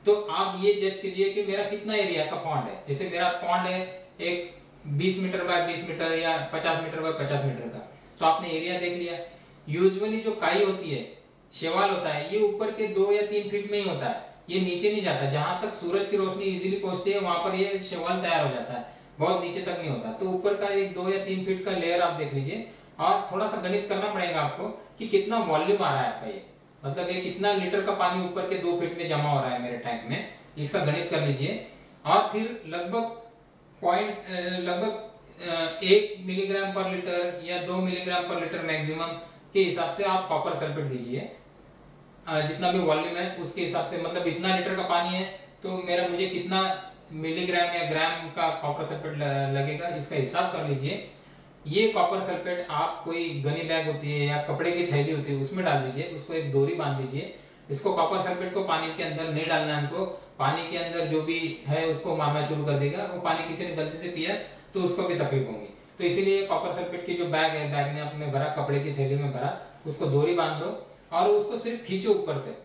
तो आप ये जज कीजिए कि मेरा कितना एरिया का पॉन्ड है। जैसे मेरा पॉन्ड है एक 20 मीटर बाय 20 मीटर या 50 मीटर बाय 50 मीटर का, तो आपने एरिया देख लिया। यूजुअली जो काई होती है, शैवाल होता है, ये ऊपर के 2 या 3 फीट में ही होता है, ये नीचे नहीं जाता। जहां तक सूरज की रोशनी इजीली पहुंचती है वहां पर ये शैवाल तैयार हो जाता है, बहुत नीचे तक नहीं होता। तो ऊपर का एक 2 या 3 फीट का लेयर आप देख लीजिए और थोड़ा सा गणित करना पड़ेगा आपको कि कितना वॉल्यूम आ रहा है आपका, ये मतलब ये कितना लीटर का पानी ऊपर के 2 फीट में जमा हो रहा है मेरे टैंक में, इसका गणित कर लीजिए। और फिर लगभग 1 मिलीग्राम पर लीटर या 2 मिलीग्राम पर लीटर मैक्सिमम के हिसाब से आप कॉपर सल्फेट दीजिए। जितना भी वॉल्यूम है उसके हिसाब से, मतलब इतना लीटर का पानी है तो मुझे कितना मिलीग्राम या ग्राम का कॉपर सल्फेट लगेगा, इसका हिसाब कर लीजिए। ये कॉपर सल्फेट आप कोई गनी बैग होती है या कपड़े की थैली होती है उसमें डाल दीजिए, उसको एक डोरी बांध दीजिए। इसको कॉपर सल्फेट को पानी के अंदर नहीं डालना है हमको, पानी के अंदर जो भी है उसको मारना शुरू कर देगा। वो पानी किसी ने गलती से पिया तो उसको भी तकलीफ होगी। तो इसीलिए कॉपर सल्फेट की जो बैग है, बैग ने अपने भरा, कपड़े की थैली में भरा, उसको डोरी बांध दो और उसको सिर्फ खींचो ऊपर से,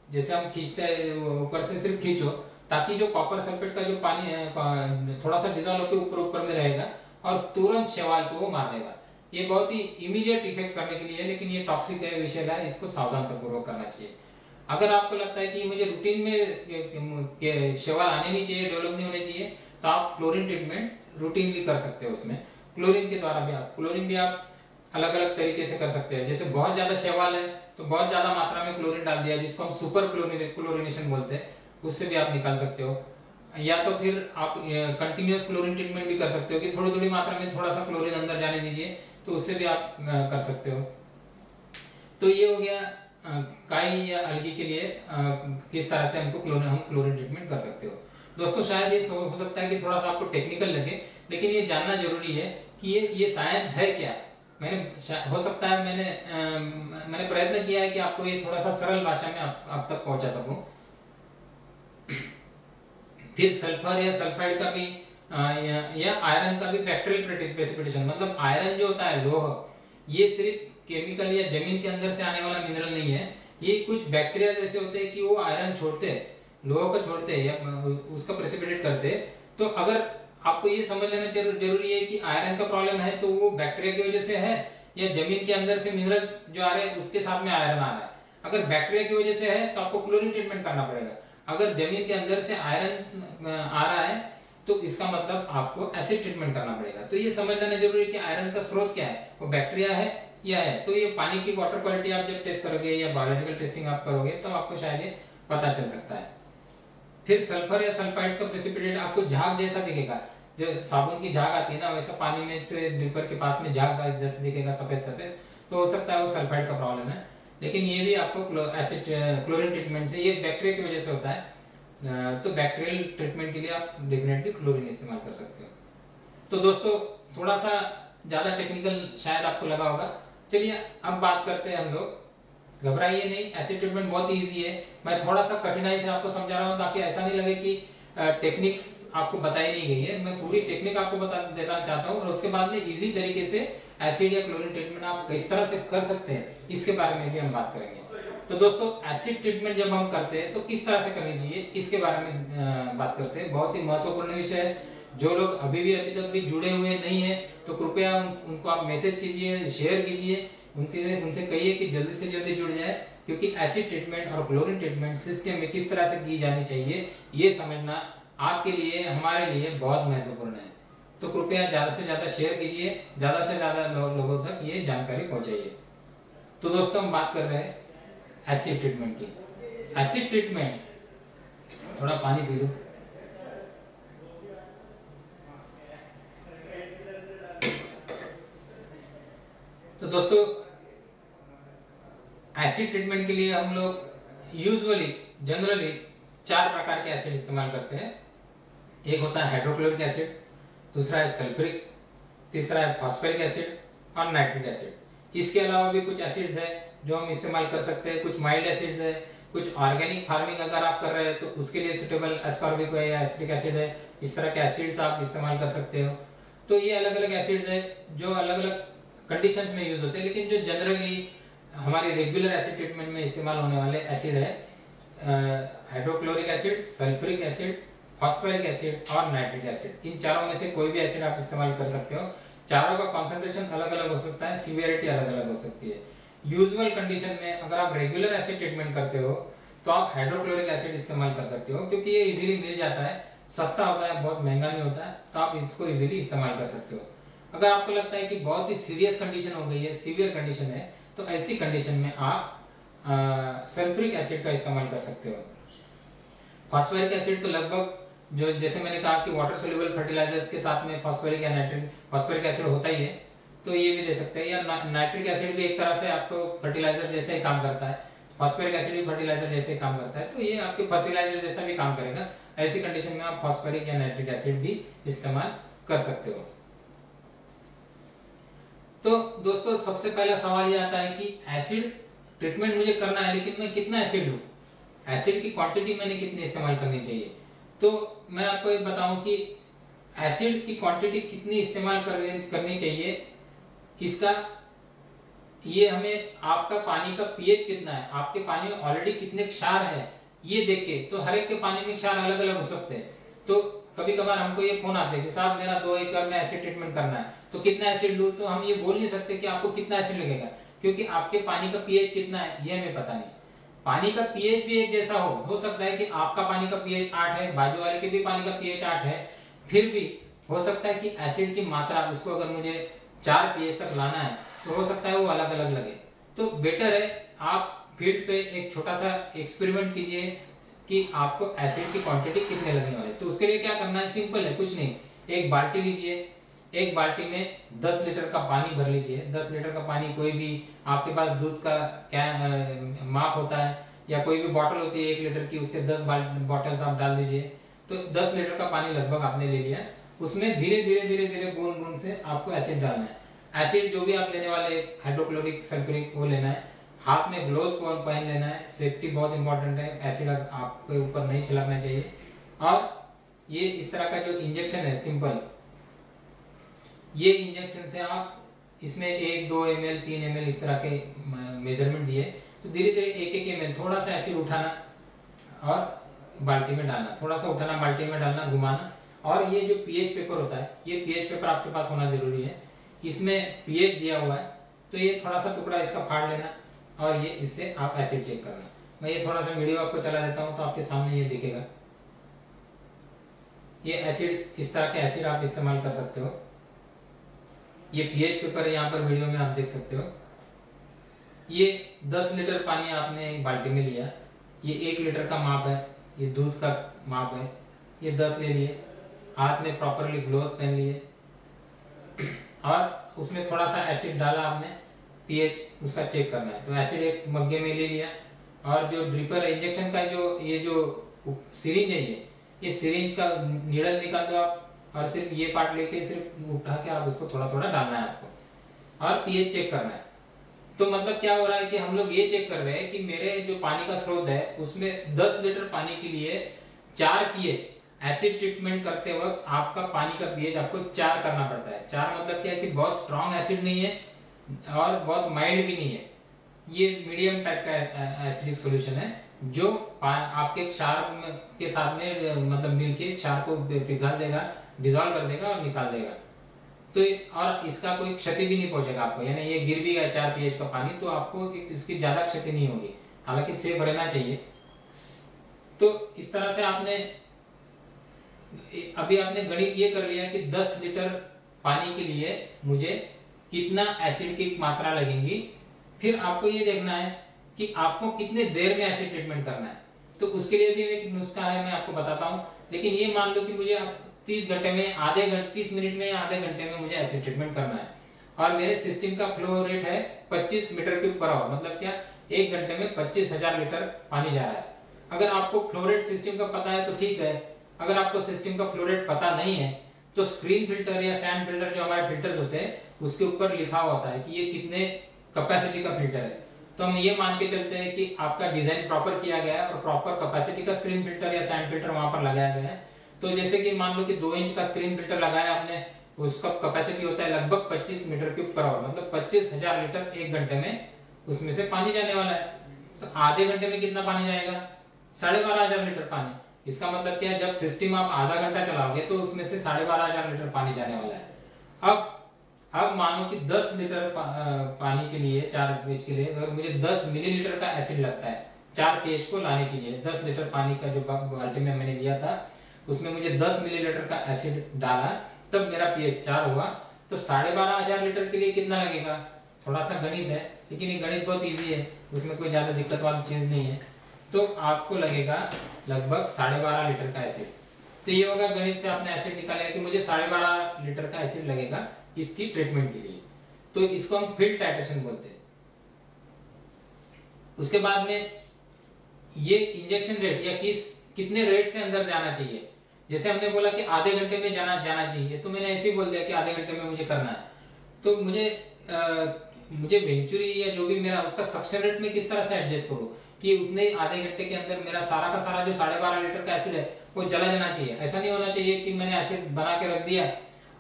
जैसे हम खींचते हैं ऊपर से सिर्फ खींचो, ताकि जो कॉपर सल्फेट का जो पानी है थोड़ा सा डिजॉल्व होकर ऊपर में रहेगा और तुरंत शैवाल को वो मार देगा। ये बहुत ही इमीडिएट इफेक्ट करने के लिए है, लेकिन ये टॉक्सिक है, विषैला है, इसको सावधानतापूर्वक करना चाहिए। अगर आपको लगता है कि मुझे रूटीन में शैवाल आने नहीं चाहिए, डेवलप नहीं होने चाहिए, तो आप क्लोरीन ट्रीटमेंट रूटीनली कर सकते हो। उसमें क्लोरीन के द्वारा भी आप अलग अलग तरीके से कर सकते हैं। जैसे बहुत ज्यादा शैवाल है तो बहुत ज्यादा मात्रा में क्लोरीन डाल दिया, जिसको हम सुपर क्लोरिनेशन बोलते हैं, उससे भी आप निकाल सकते हो। या तो फिर आप कंटिन्यूअस क्लोरीन ट्रीटमेंट भी कर सकते हो कि थोड़ी थोड़ी मात्रा में थोड़ा सा क्लोरीन अंदर जाने दीजिए, तो उससे भी आप कर सकते हो। तो ये हो गया काई या अलगी के लिए किस तरह से हम क्लोरीन ट्रीटमेंट कर सकते हो। दोस्तों शायद ये हो सकता है कि थोड़ा सा आपको टेक्निकल लगे, लेकिन ये जानना जरूरी है कि ये साइंस है क्या। हो सकता है मैंने प्रयत्न किया है कि आपको ये थोड़ा सा सरल भाषा में आप तक पहुंचा सकूं। फिर सल्फर या सल्फाइड का भी या आयरन का भी बैक्टीरियल प्रेसिपिटेशन, मतलब आयरन जो होता है लोह, ये सिर्फ केमिकल या जमीन के अंदर से आने वाला मिनरल नहीं है। ये कुछ बैक्टीरिया जैसे होते हैं कि वो आयरन छोड़ते हैं, लोहा को छोड़ते हैं या उसका प्रेसिपिटेट करते हैं। तो अगर आपको ये समझ लेना जरूरी है कि आयरन का प्रॉब्लम है तो वो बैक्टीरिया की वजह से है या जमीन के अंदर से मिनरल्स जो आ रहे हैं उसके साथ में आयरन आ रहा है। अगर बैक्टीरिया की वजह से है तो आपको क्लोरीन ट्रीटमेंट करना पड़ेगा। अगर जमीन के अंदर से आयरन आ रहा है तो इसका मतलब आपको एसिड ट्रीटमेंट करना पड़ेगा। तो ये समझ लेना जरूरी है कि आयरन का स्रोत क्या है, वो बैक्टीरिया है या है। तो ये पानी की वाटर क्वालिटी आप जब टेस्ट करोगे या बायोलॉजिकल टेस्टिंग आप करोगे तो आपको शायद ये पता चल सकता है। फिर सल्फर या सल्फाइड्स का प्रेसिपिटेट आपको झाग जैसा दिखेगा, जो साबुन की झाग आती है ना वैसा पानी में से ड्रिपर के पास में झाग जैसा दिखेगा सफेद सफेद, तो हो सकता है वो सल्फाइड का प्रॉब्लम है। लेकिन ये भी आपको एसिड क्लोरीन ट्रीटमेंट से, ये बैक्टीरिया की वजह से होता है। तो बैक्टीरियल ट्रीटमेंट के लिए आप डेफिनेटली क्लोरीन इस्तेमाल कर सकते हो। तो दोस्तों थोड़ा सा ज्यादा टेक्निकल शायद आपको लगा होगा। चलिए अब बात करते हैं हम लोग। घबराइए नहीं, एसिड ट्रीटमेंट बहुत इजी है। मैं थोड़ा सा कठिनाई से आपको समझा रहा हूँ ताकि ऐसा नहीं लगे कि टेक्निक्स आपको बताई नहीं गई है। मैं पूरी टेक्निक आपको बता देना चाहता हूँ और उसके बाद में इजी तरीके से एसिड या क्लोरीन ट्रीटमेंट आप किस तरह से कर सकते हैं इसके बारे में भी हम बात करेंगे। तो दोस्तों एसिड ट्रीटमेंट जब हम करते हैं तो किस तरह से करनी चाहिए इसके बारे में बात करते हैं। बहुत ही महत्वपूर्ण विषय है। जो लोग अभी तक भी जुड़े हुए नहीं है तो कृपया उनको आप मैसेज कीजिए, शेयर कीजिए, उनसे कहिए कि जल्दी से जल्दी जुड़ जाए, क्योंकि एसिड ट्रीटमेंट और क्लोरीन ट्रीटमेंट सिस्टम में किस तरह से की जानी चाहिए ये समझना आपके लिए, हमारे लिए बहुत महत्वपूर्ण है। तो कृपया ज्यादा से ज्यादा शेयर कीजिए, ज्यादा से ज्यादा लोगों तक ये जानकारी पहुंचाइए। तो दोस्तों हम बात कर रहे हैं एसिड ट्रीटमेंट की। एसिड ट्रीटमेंट, थोड़ा पानी पी लो। तो दोस्तों एसिड ट्रीटमेंट के लिए हम लोग जनरली 4 प्रकार के एसिड इस्तेमाल करते हैं। एक होता है हाइड्रोक्लोरिक एसिड, दूसरा है सल्फ्यूरिक, तीसरा है फॉस्फोरिक एसिड और नाइट्रिक एसिड। इसके अलावा भी कुछ एसिड्स है जो हम इस्तेमाल कर सकते हैं। कुछ माइल्ड एसिड्स है, कुछ ऑर्गेनिक फार्मिंग अगर आप कर रहे हैं तो उसके लिए सुटेबल एस्कॉर्बिक या एसिटिक एसिड है। इस तरह के एसिड्स आप इस्तेमाल कर सकते हो। तो ये अलग अलग एसिड्स है जो अलग अलग कंडीशंस में यूज होते हैं, लेकिन जो जनरली हमारे रेगुलर एसिड ट्रीटमेंट में इस्तेमाल होने वाले एसिड है hydrochloric acid, sulphuric acid, phosphoric acid और नाइट्रिक एसिड। इन चारों में से कोई भी एसिड आप इस्तेमाल कर सकते हो। चारों का कॉन्सेंट्रेशन अलग अलग हो सकता है, सीवियरिटी अलग अलग हो सकती है। यूजुअल कंडीशन में अगर आप रेगुलर एसिड ट्रीटमेंट करते हो तो आप हाइड्रोक्लोरिक एसिड इस्तेमाल कर सकते हो, क्योंकि ये इजीली मिल जाता है, सस्ता होता है, बहुत महंगा नहीं होता है, तो आप इसको इजीली इस्तेमाल कर सकते हो। अगर आपको लगता है कि बहुत ही सीरियस कंडीशन हो गई है, सीवियर कंडीशन है, तो ऐसी कंडीशन में आप सल्फ्यूरिक एसिड का इस्तेमाल कर सकते हो। फॉस्फोरिक एसिड तो लगभग जो जैसे मैंने कहा कि वाटर सोल्यूबल फर्टिलाइजर्स के साथ में फॉस्फोरिक या फॉस्फोरिक एसिड होता ही है, तो ये भी दे सकते हैं। या नाइट्रिक एसिड भी एक तरह से आपको फर्टिलाइजर जैसे ही काम करता है, फॉस्फोरिक एसिड भी फर्टिलाइजर जैसे ही काम करता है, तो ये आपके फर्टिलाइजर जैसा भी काम करेगा। ऐसी कंडीशन में आप फॉस्फोरिक या नाइट्रिक एसिड भी इस्तेमाल कर सकते हो। तो दोस्तों सबसे पहला सवाल ये आता है कि एसिड ट्रीटमेंट मुझे करना है, लेकिन मैं कितना एसिड लूं, एसिड की क्वांटिटी मैंने कितनी इस्तेमाल करनी चाहिए। तो मैं आपको ये बताऊं कि एसिड की क्वांटिटी कितनी इस्तेमाल करनी चाहिए, इसका ये हमें आपका पानी का पीएच कितना है, आपके पानी में ऑलरेडी कितने क्षार है, ये देख के, तो हर एक के पानी में क्षार अलग अलग हो सकते हैं। तो कभी कभार हमको ये फोन आते हैं कि साहब मेरा 2 एकड़ में एसिड ट्रीटमेंट करना है, तो कितना एसिड लूं। तो हम ये बोल नहीं सकते कि आपको कितना एसिड लगेगा, क्योंकि आपके पानी का पीएच कितना है ये हमें पता नहीं। पानी का पीएच भी एक जैसा हो सकता है कि आपका पानी का पीएच 8 है, बाजू वाले के भी पानी का पीएच 8 है, फिर भी हो सकता है कि एसिड की मात्रा उसको अगर मुझे 4 पीएच तक लाना है तो हो सकता है वो अलग अलग लगे। तो बेटर है आप फील्ड पे एक छोटा सा एक्सपेरिमेंट कीजिए कि आपको एसिड की क्वांटिटी कितने लगने वाले। तो उसके लिए क्या करना है, सिंपल है, कुछ नहीं, एक बाल्टी लीजिए, एक बाल्टी में 10 लीटर का पानी भर लीजिए। 10 लीटर का पानी, कोई भी आपके पास दूध का क्या माप होता है या कोई भी बॉटल होती है 1 लीटर की, उसके 10 बॉटल्स आप डाल दीजिए। तो 10 लीटर का पानी लगभग आपने ले लिया, उसमें धीरे धीरे बूंद बूंद से आपको एसिड डालना है। एसिड जो भी आप लेने वाले, हाइड्रोक्लोरिक, सल्फ्यूरिक, वो लेना है। हाथ में ग्लोव्स पहन लेना है, सेफ्टी बहुत इंपॉर्टेंट है, एसिड आपके ऊपर नहीं छिड़कना चाहिए। और ये इस तरह का जो इंजेक्शन है सिंपल, ये इंजेक्शन से आप इसमें 1-2 ml 3 ml इस तरह के मेजरमेंट दिए। तो धीरे धीरे 1-1 ml थोड़ा सा एसिड उठाना और बाल्टी में डालना, थोड़ा सा उठाना बाल्टी में डालना, घुमाना। और ये जो पीएच पेपर होता है, ये पीएच पेपर आपके पास होना जरूरी है। इसमें पीएच दिया हुआ है, तो ये थोड़ा सा टुकड़ा इसका फाड़ लेना और ये इससे आप एसिड चेक करना। मैं ये थोड़ा सा वीडियो आपको चला देता हूँ तो आपके सामने ये दिखेगा। ये एसिड, इस तरह के एसिड आप इस्तेमाल कर सकते हो। ये पीएच पेपर यहाँ पर वीडियो में आप देख सकते हो। ये 10 लीटर पानी आपने एक बाल्टी में लिया, ये 1 लीटर का माप है, ये दूध का माप है। ये 10 ले लिए, हाथ में प्रॉपरली ग्लोव्स पहन लिए और उसमें थोड़ा सा एसिड डाला आपने, पीएच उसका चेक करना है। तो एसिड एक मग्गे में ले लिया और जो ड्रिपर इंजेक्शन का ये जो सिरिंज है, ये सिरिंज का नीडल निकाल दो आप और सिर्फ ये पार्ट लेके सिर्फ उठा के आप उसको थोड़ा थोड़ा डालना है आपको और पीएच चेक करना है। तो मतलब क्या हो रहा है कि हम लोग ये चेक कर रहे हैं कि मेरे जो पानी का स्रोत है उसमें 10 लीटर पानी के लिए 4 पीएच, एसिड ट्रीटमेंट करते वक्त आपका पानी का पीएच आपको 4 करना पड़ता है। 4 मतलब क्या है कि बहुत स्ट्रॉन्ग एसिड नहीं है और बहुत माइल्ड भी नहीं है, ये मीडियम टाइप का एसिडिक सॉल्यूशन है जो आपके क्षार के साथ में मतलब मिलके क्षार को पिघल देगा, डिजोल्व कर देगा और निकाल देगा। तो और इसका कोई क्षति भी नहीं पहुंचेगा आपको, यानी ये गिर भी गया 4 पीएच का पानी तो आपको इसकी ज्यादा क्षति नहीं होगी, हालांकि सेफ रहना चाहिए। तो इस तरह से अभी आपने गणित ये कर लिया कि 10 लीटर पानी के लिए मुझे कितना एसिड की मात्रा लगेगी। फिर आपको ये देखना है कि आपको कितने देर में एसिड ट्रीटमेंट करना है। तो उसके लिए भी एक नुस्खा है, मैं आपको बताता हूँ। लेकिन ये मान लो कि मुझे 30 घंटे में, 30 मिनट में या आधे घंटे में मुझे एसिड ट्रीटमेंट करना है और मेरे सिस्टम का फ्लो रेट है 25 मीटर क्यूब पर आवर, मतलब क्या 1 घंटे में 25,000 लीटर पानी जा रहा है। अगर आपको फ्लो रेट सिस्टम का पता है तो ठीक है, अगर आपको सिस्टम का फ्लो रेट पता नहीं है तो स्क्रीन फिल्टर या सैंड फिल्टर जो हमारे फिल्टर्स होते हैं उसके ऊपर लिखा होता है कि ये कितने कैपेसिटी का फिल्टर है। तो हम ये मान के चलते हैं कि आपका डिजाइन प्रॉपर किया गया है और प्रॉपर कैपेसिटी का स्क्रीन फिल्टर या सैंड फिल्टर वहां पर लगाया गया है। तो जैसे कि मान लो कि 2 इंच का स्क्रीन फिल्टर लगाया आपने, उसका कैपेसिटी होता है लगभग 25 मीटर क्यूब पर आवर, मतलब 25,000 लीटर 1 घंटे में उसमें से पानी जाने वाला है। तो आधे घंटे में कितना पानी जाएगा? 12,500 लीटर पानी। इसका मतलब क्या है, जब सिस्टम आप आधा घंटा चलाओगे तो उसमें से 12,500 लीटर पानी जाने वाला है। अब मानो कि 10 लीटर पानी के लिए, 4 पीएच के लिए अगर मुझे 10 मिलीलीटर का एसिड लगता है 4 पीएच को लाने के लिए, 10 लीटर पानी का जो बाल्टी में मैंने लिया था उसमें मुझे 10 मिलीलीटर का एसिड डाला, तब मेरा पीएच 4 हुआ। तो 12,500 लीटर के लिए कितना लगेगा? थोड़ा सा गणित है, लेकिन ये गणित बहुत इजी है, उसमें कोई ज्यादा दिक्कत वाली चीज नहीं है। तो आपको लगेगा लगभग 12.5 लीटर का एसिड। तो ये होगा गणित से आपने एसिड निकालेगा कि मुझे 12.5 लीटर का एसिड लगेगा इसकी ट्रीटमेंट के लिए। तो इसको हम फील्ड टाइट्रेशन बोलते हैं। उसके बाद में ये इंजेक्शन रेट या कितने रेट से अंदर जाना चाहिए। जैसे हमने बोला कि आधे घंटे में जाना चाहिए, तो मैंने ऐसे ही बोल दिया कि आधे घंटे में मुझे करना है। तो मुझे वेंचुरी या जो भी मेरा उसका सक्शन रेट में किस तरह से एडजस्ट करूं कि उतने आधे घंटे के अंदर मेरा सारा का सारा जो 12.5 लीटर का एसिड है वो चला जाना चाहिए। ऐसा नहीं होना चाहिए कि मैंने एसिड बना के रख दिया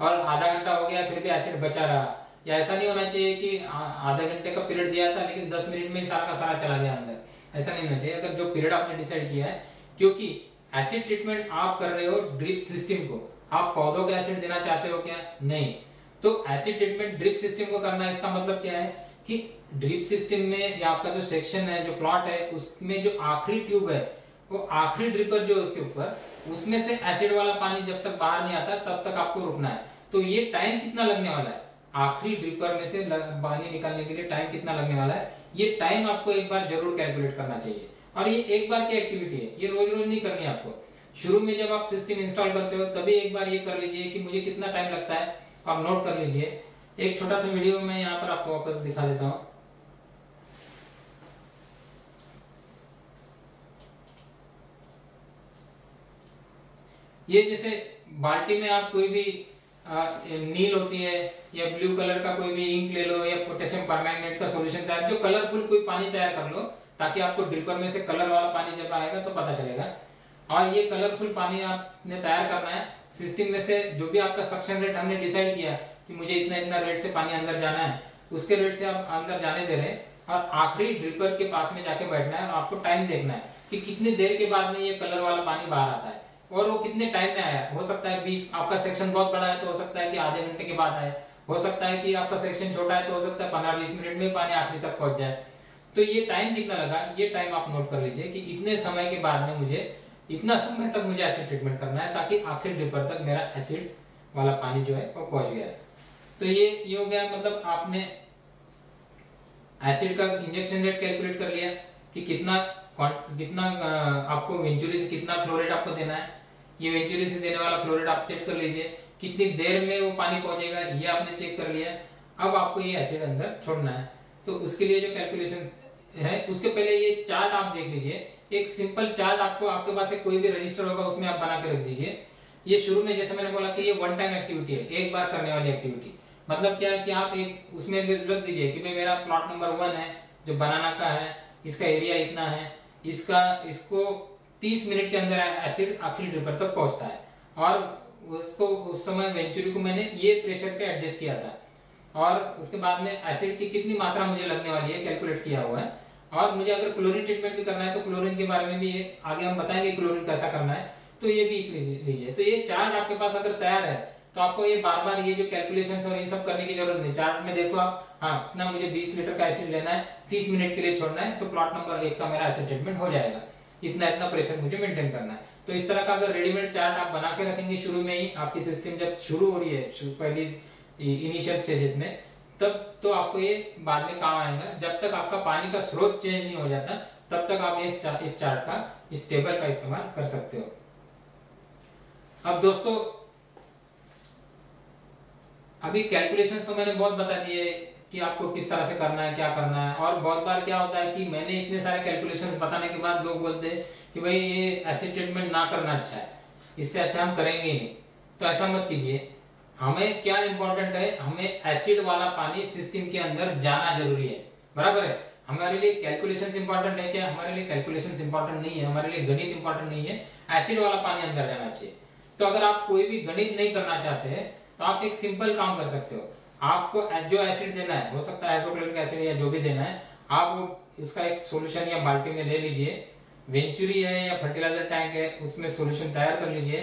और आधा घंटा हो गया फिर भी एसिड बचा रहा, या ऐसा नहीं होना चाहिए कि आधे घंटे का पीरियड दिया था लेकिन 10 मिनट में ही सारा का सारा चला गया अंदर। ऐसा नहीं होना चाहिए। अगर जो पीरियड आपने डिसाइड किया है, क्योंकि एसिड ट्रीटमेंट आप कर रहे हो ड्रिप सिस्टम को, आप पौधों को एसिड देना चाहते हो क्या? नहीं। तो एसिड ट्रीटमेंट ड्रिप सिस्टम को करना है, इसका मतलब क्या है कि ड्रिप सिस्टम में या आपका जो सेक्शन है, जो प्लॉट है, उसमें जो आखिरी ट्यूब है, वो आखिरी ड्रिपर जो उसके ऊपर, उसमें से एसिड वाला पानी जब तक बाहर नहीं आता तब तक आपको रुकना है। तो ये टाइम कितना लगने वाला है, आखिरी ड्रिपर में से पानी निकालने के लिए टाइम कितना लगने वाला है, ये टाइम आपको एक बार जरूर कैलकुलेट करना चाहिए। और ये एक बार की एक्टिविटी है, ये रोज रोज नहीं करनी है आपको। शुरू में जब आप सिस्टम इंस्टॉल करते हो तभी एक बार ये कर लीजिए कि मुझे कितना टाइम लगता है, आप नोट कर लीजिए। एक छोटा सा वीडियो में यहाँ पर आपको वापस दिखा देता हूँ। ये जैसे बाल्टी में आप कोई भी नील होती है या ब्लू कलर का कोई भी इंक ले लो या पोटेशियम परमैंगनेट का सॉल्यूशन तैयार, जो कलरफुल कोई पानी तैयार कर लो ताकि आपको ड्रिपर में से कलर वाला पानी जब आएगा तो पता चलेगा। और ये कलरफुल पानी आपने तैयार करना है सिस्टम में से। जो भी आपका सक्शन रेट हमने डिसाइड किया कि मुझे इतना इतना रेट से पानी अंदर जाना है, उसके रेट से आप अंदर जाने दे रहे हैं और आखिरी ड्रिपर के पास में जाके बैठना है और आपको टाइम देखना है कि कितनी देर के बाद में ये कलर वाला पानी बाहर आता है और वो कितने टाइम में आया। हो सकता है 20, आपका सेक्शन बहुत बड़ा है तो हो सकता है कि आधे घंटे के बाद आए, हो सकता है कि आपका सेक्शन छोटा है तो हो सकता है 15-20 मिनट में पानी आखिरी तक पहुंच जाए। तो ये टाइम कितना लगा, ये टाइम आप नोट कर लीजिए कि इतने समय के बाद में मुझे इतना समय तक मुझे एसिड ट्रीटमेंट करना है ताकि आखिरी ड्रिपर तक मेरा एसिड वाला पानी जो है वो पहुंच गया है। तो ये हो गया, मतलब आपने एसिड का इंजेक्शन रेट कैलकुलेट कर लिया कि कितना कितना आपको वेंचुरी से कितना फ्लोरेट आपको देना है, ये वेंचुरी से देने वाला फ्लोरेट आप सेट कर लीजिए, कितनी देर में वो पानी पहुंचेगा ये आपने चेक कर लिया। अब आपको ये एसिड अंदर छोड़ना है, तो उसके लिए जो कैलकुलेशन है उसके पहले ये चार्ट आप देख लीजिए। एक सिंपल चार्ट आपको, आपके पास एक कोई भी रजिस्टर होगा उसमें आप बना के रख दीजिए। ये शुरू में जैसे मैंने बोला कि ये वन टाइम एक्टिविटी है, एक बार करने वाली एक्टिविटी। मतलब क्या है कि आप एक उसमें रख दीजिए कि भाई मेरा प्लॉट नंबर 1 है जो बनाना का है, इसका एरिया इतना है, इसको 30 मिनट के अंदर एसिड आखिरी ड्रिपर तक पहुंचता है और उसको उस समय वेंचुरी को मैंने ये प्रेशर पे एडजस्ट किया था और उसके बाद में एसिड की कितनी मात्रा मुझे लगने वाली है कैलकुलेट किया हुआ है। और मुझे अगर क्लोरीन ट्रीटमेंट भी करना है तो क्लोरीन के बारे में भी ये आगे हम बताएंगे क्लोरीन कैसा करना है, तो ये भी लीजिए। तो ये चार्ट आपके पास अगर तैयार है तो आपको ये बार बार ये जो कैलकुलेशंस और ये सब करने की जरूरत नहीं। चार्ट में देखो आप, हाँ इतना मुझे 20 लीटर का एसिड लेना है, 30 मिनट के लिए छोड़ना है, तो प्लॉट नंबर 1 का मेरा एसिड ट्रीटमेंट हो जाएगा, इतना इतना प्रेशर मुझे मेंटेन करना है। तो इस तरह का अगर रेडीमेड चार्ट आप बना के रखेंगे शुरू में ही, आपकी सिस्टम जब शुरू हो रही है पहली इनिशियल स्टेजेस में, तब तो आपको ये बाद में काम आएगा। जब तक आपका पानी का स्रोत चेंज नहीं हो जाता तब तक आप इस चार्ट का, इस टेबल का इस्तेमाल कर सकते हो। अब दोस्तों अभी कैलकुलेशंस तो मैंने बहुत बता दिए कि आपको किस तरह से करना है, क्या करना है। और बहुत बार क्या होता है कि मैंने इतने सारे कैलकुलेशंस बताने के बाद लोग बोलते हैं कि भाई ये एसिड ट्रीटमेंट ना करना अच्छा है, इससे अच्छा हम करेंगे ही नहीं। तो ऐसा मत कीजिए। हमें क्या इंपॉर्टेंट है, हमें एसिड वाला पानी सिस्टम के अंदर जाना जरूरी है, बराबर है। हमारे लिए कैलकुलेशंस इंपॉर्टेंट है क्या? हमारे लिए कैलकुलेशंस इंपॉर्टेंट नहीं है, हमारे लिए गणित इंपॉर्टेंट नहीं है, एसिड वाला पानी अंदर जाना चाहिए। तो अगर आप कोई भी गणित नहीं करना चाहते हैं तो आप एक सिंपल काम कर सकते हो। आपको जो एसिड देना है, हो सकता है हाइड्रोक्लोरिक एसिड या जो भी देना है, आप वो इसका एक सोल्यूशन या बाल्टी में ले लीजिए। वेंचुरी है या फर्टिलाइजर टैंक है उसमें सोल्यूशन तैयार कर लीजिए।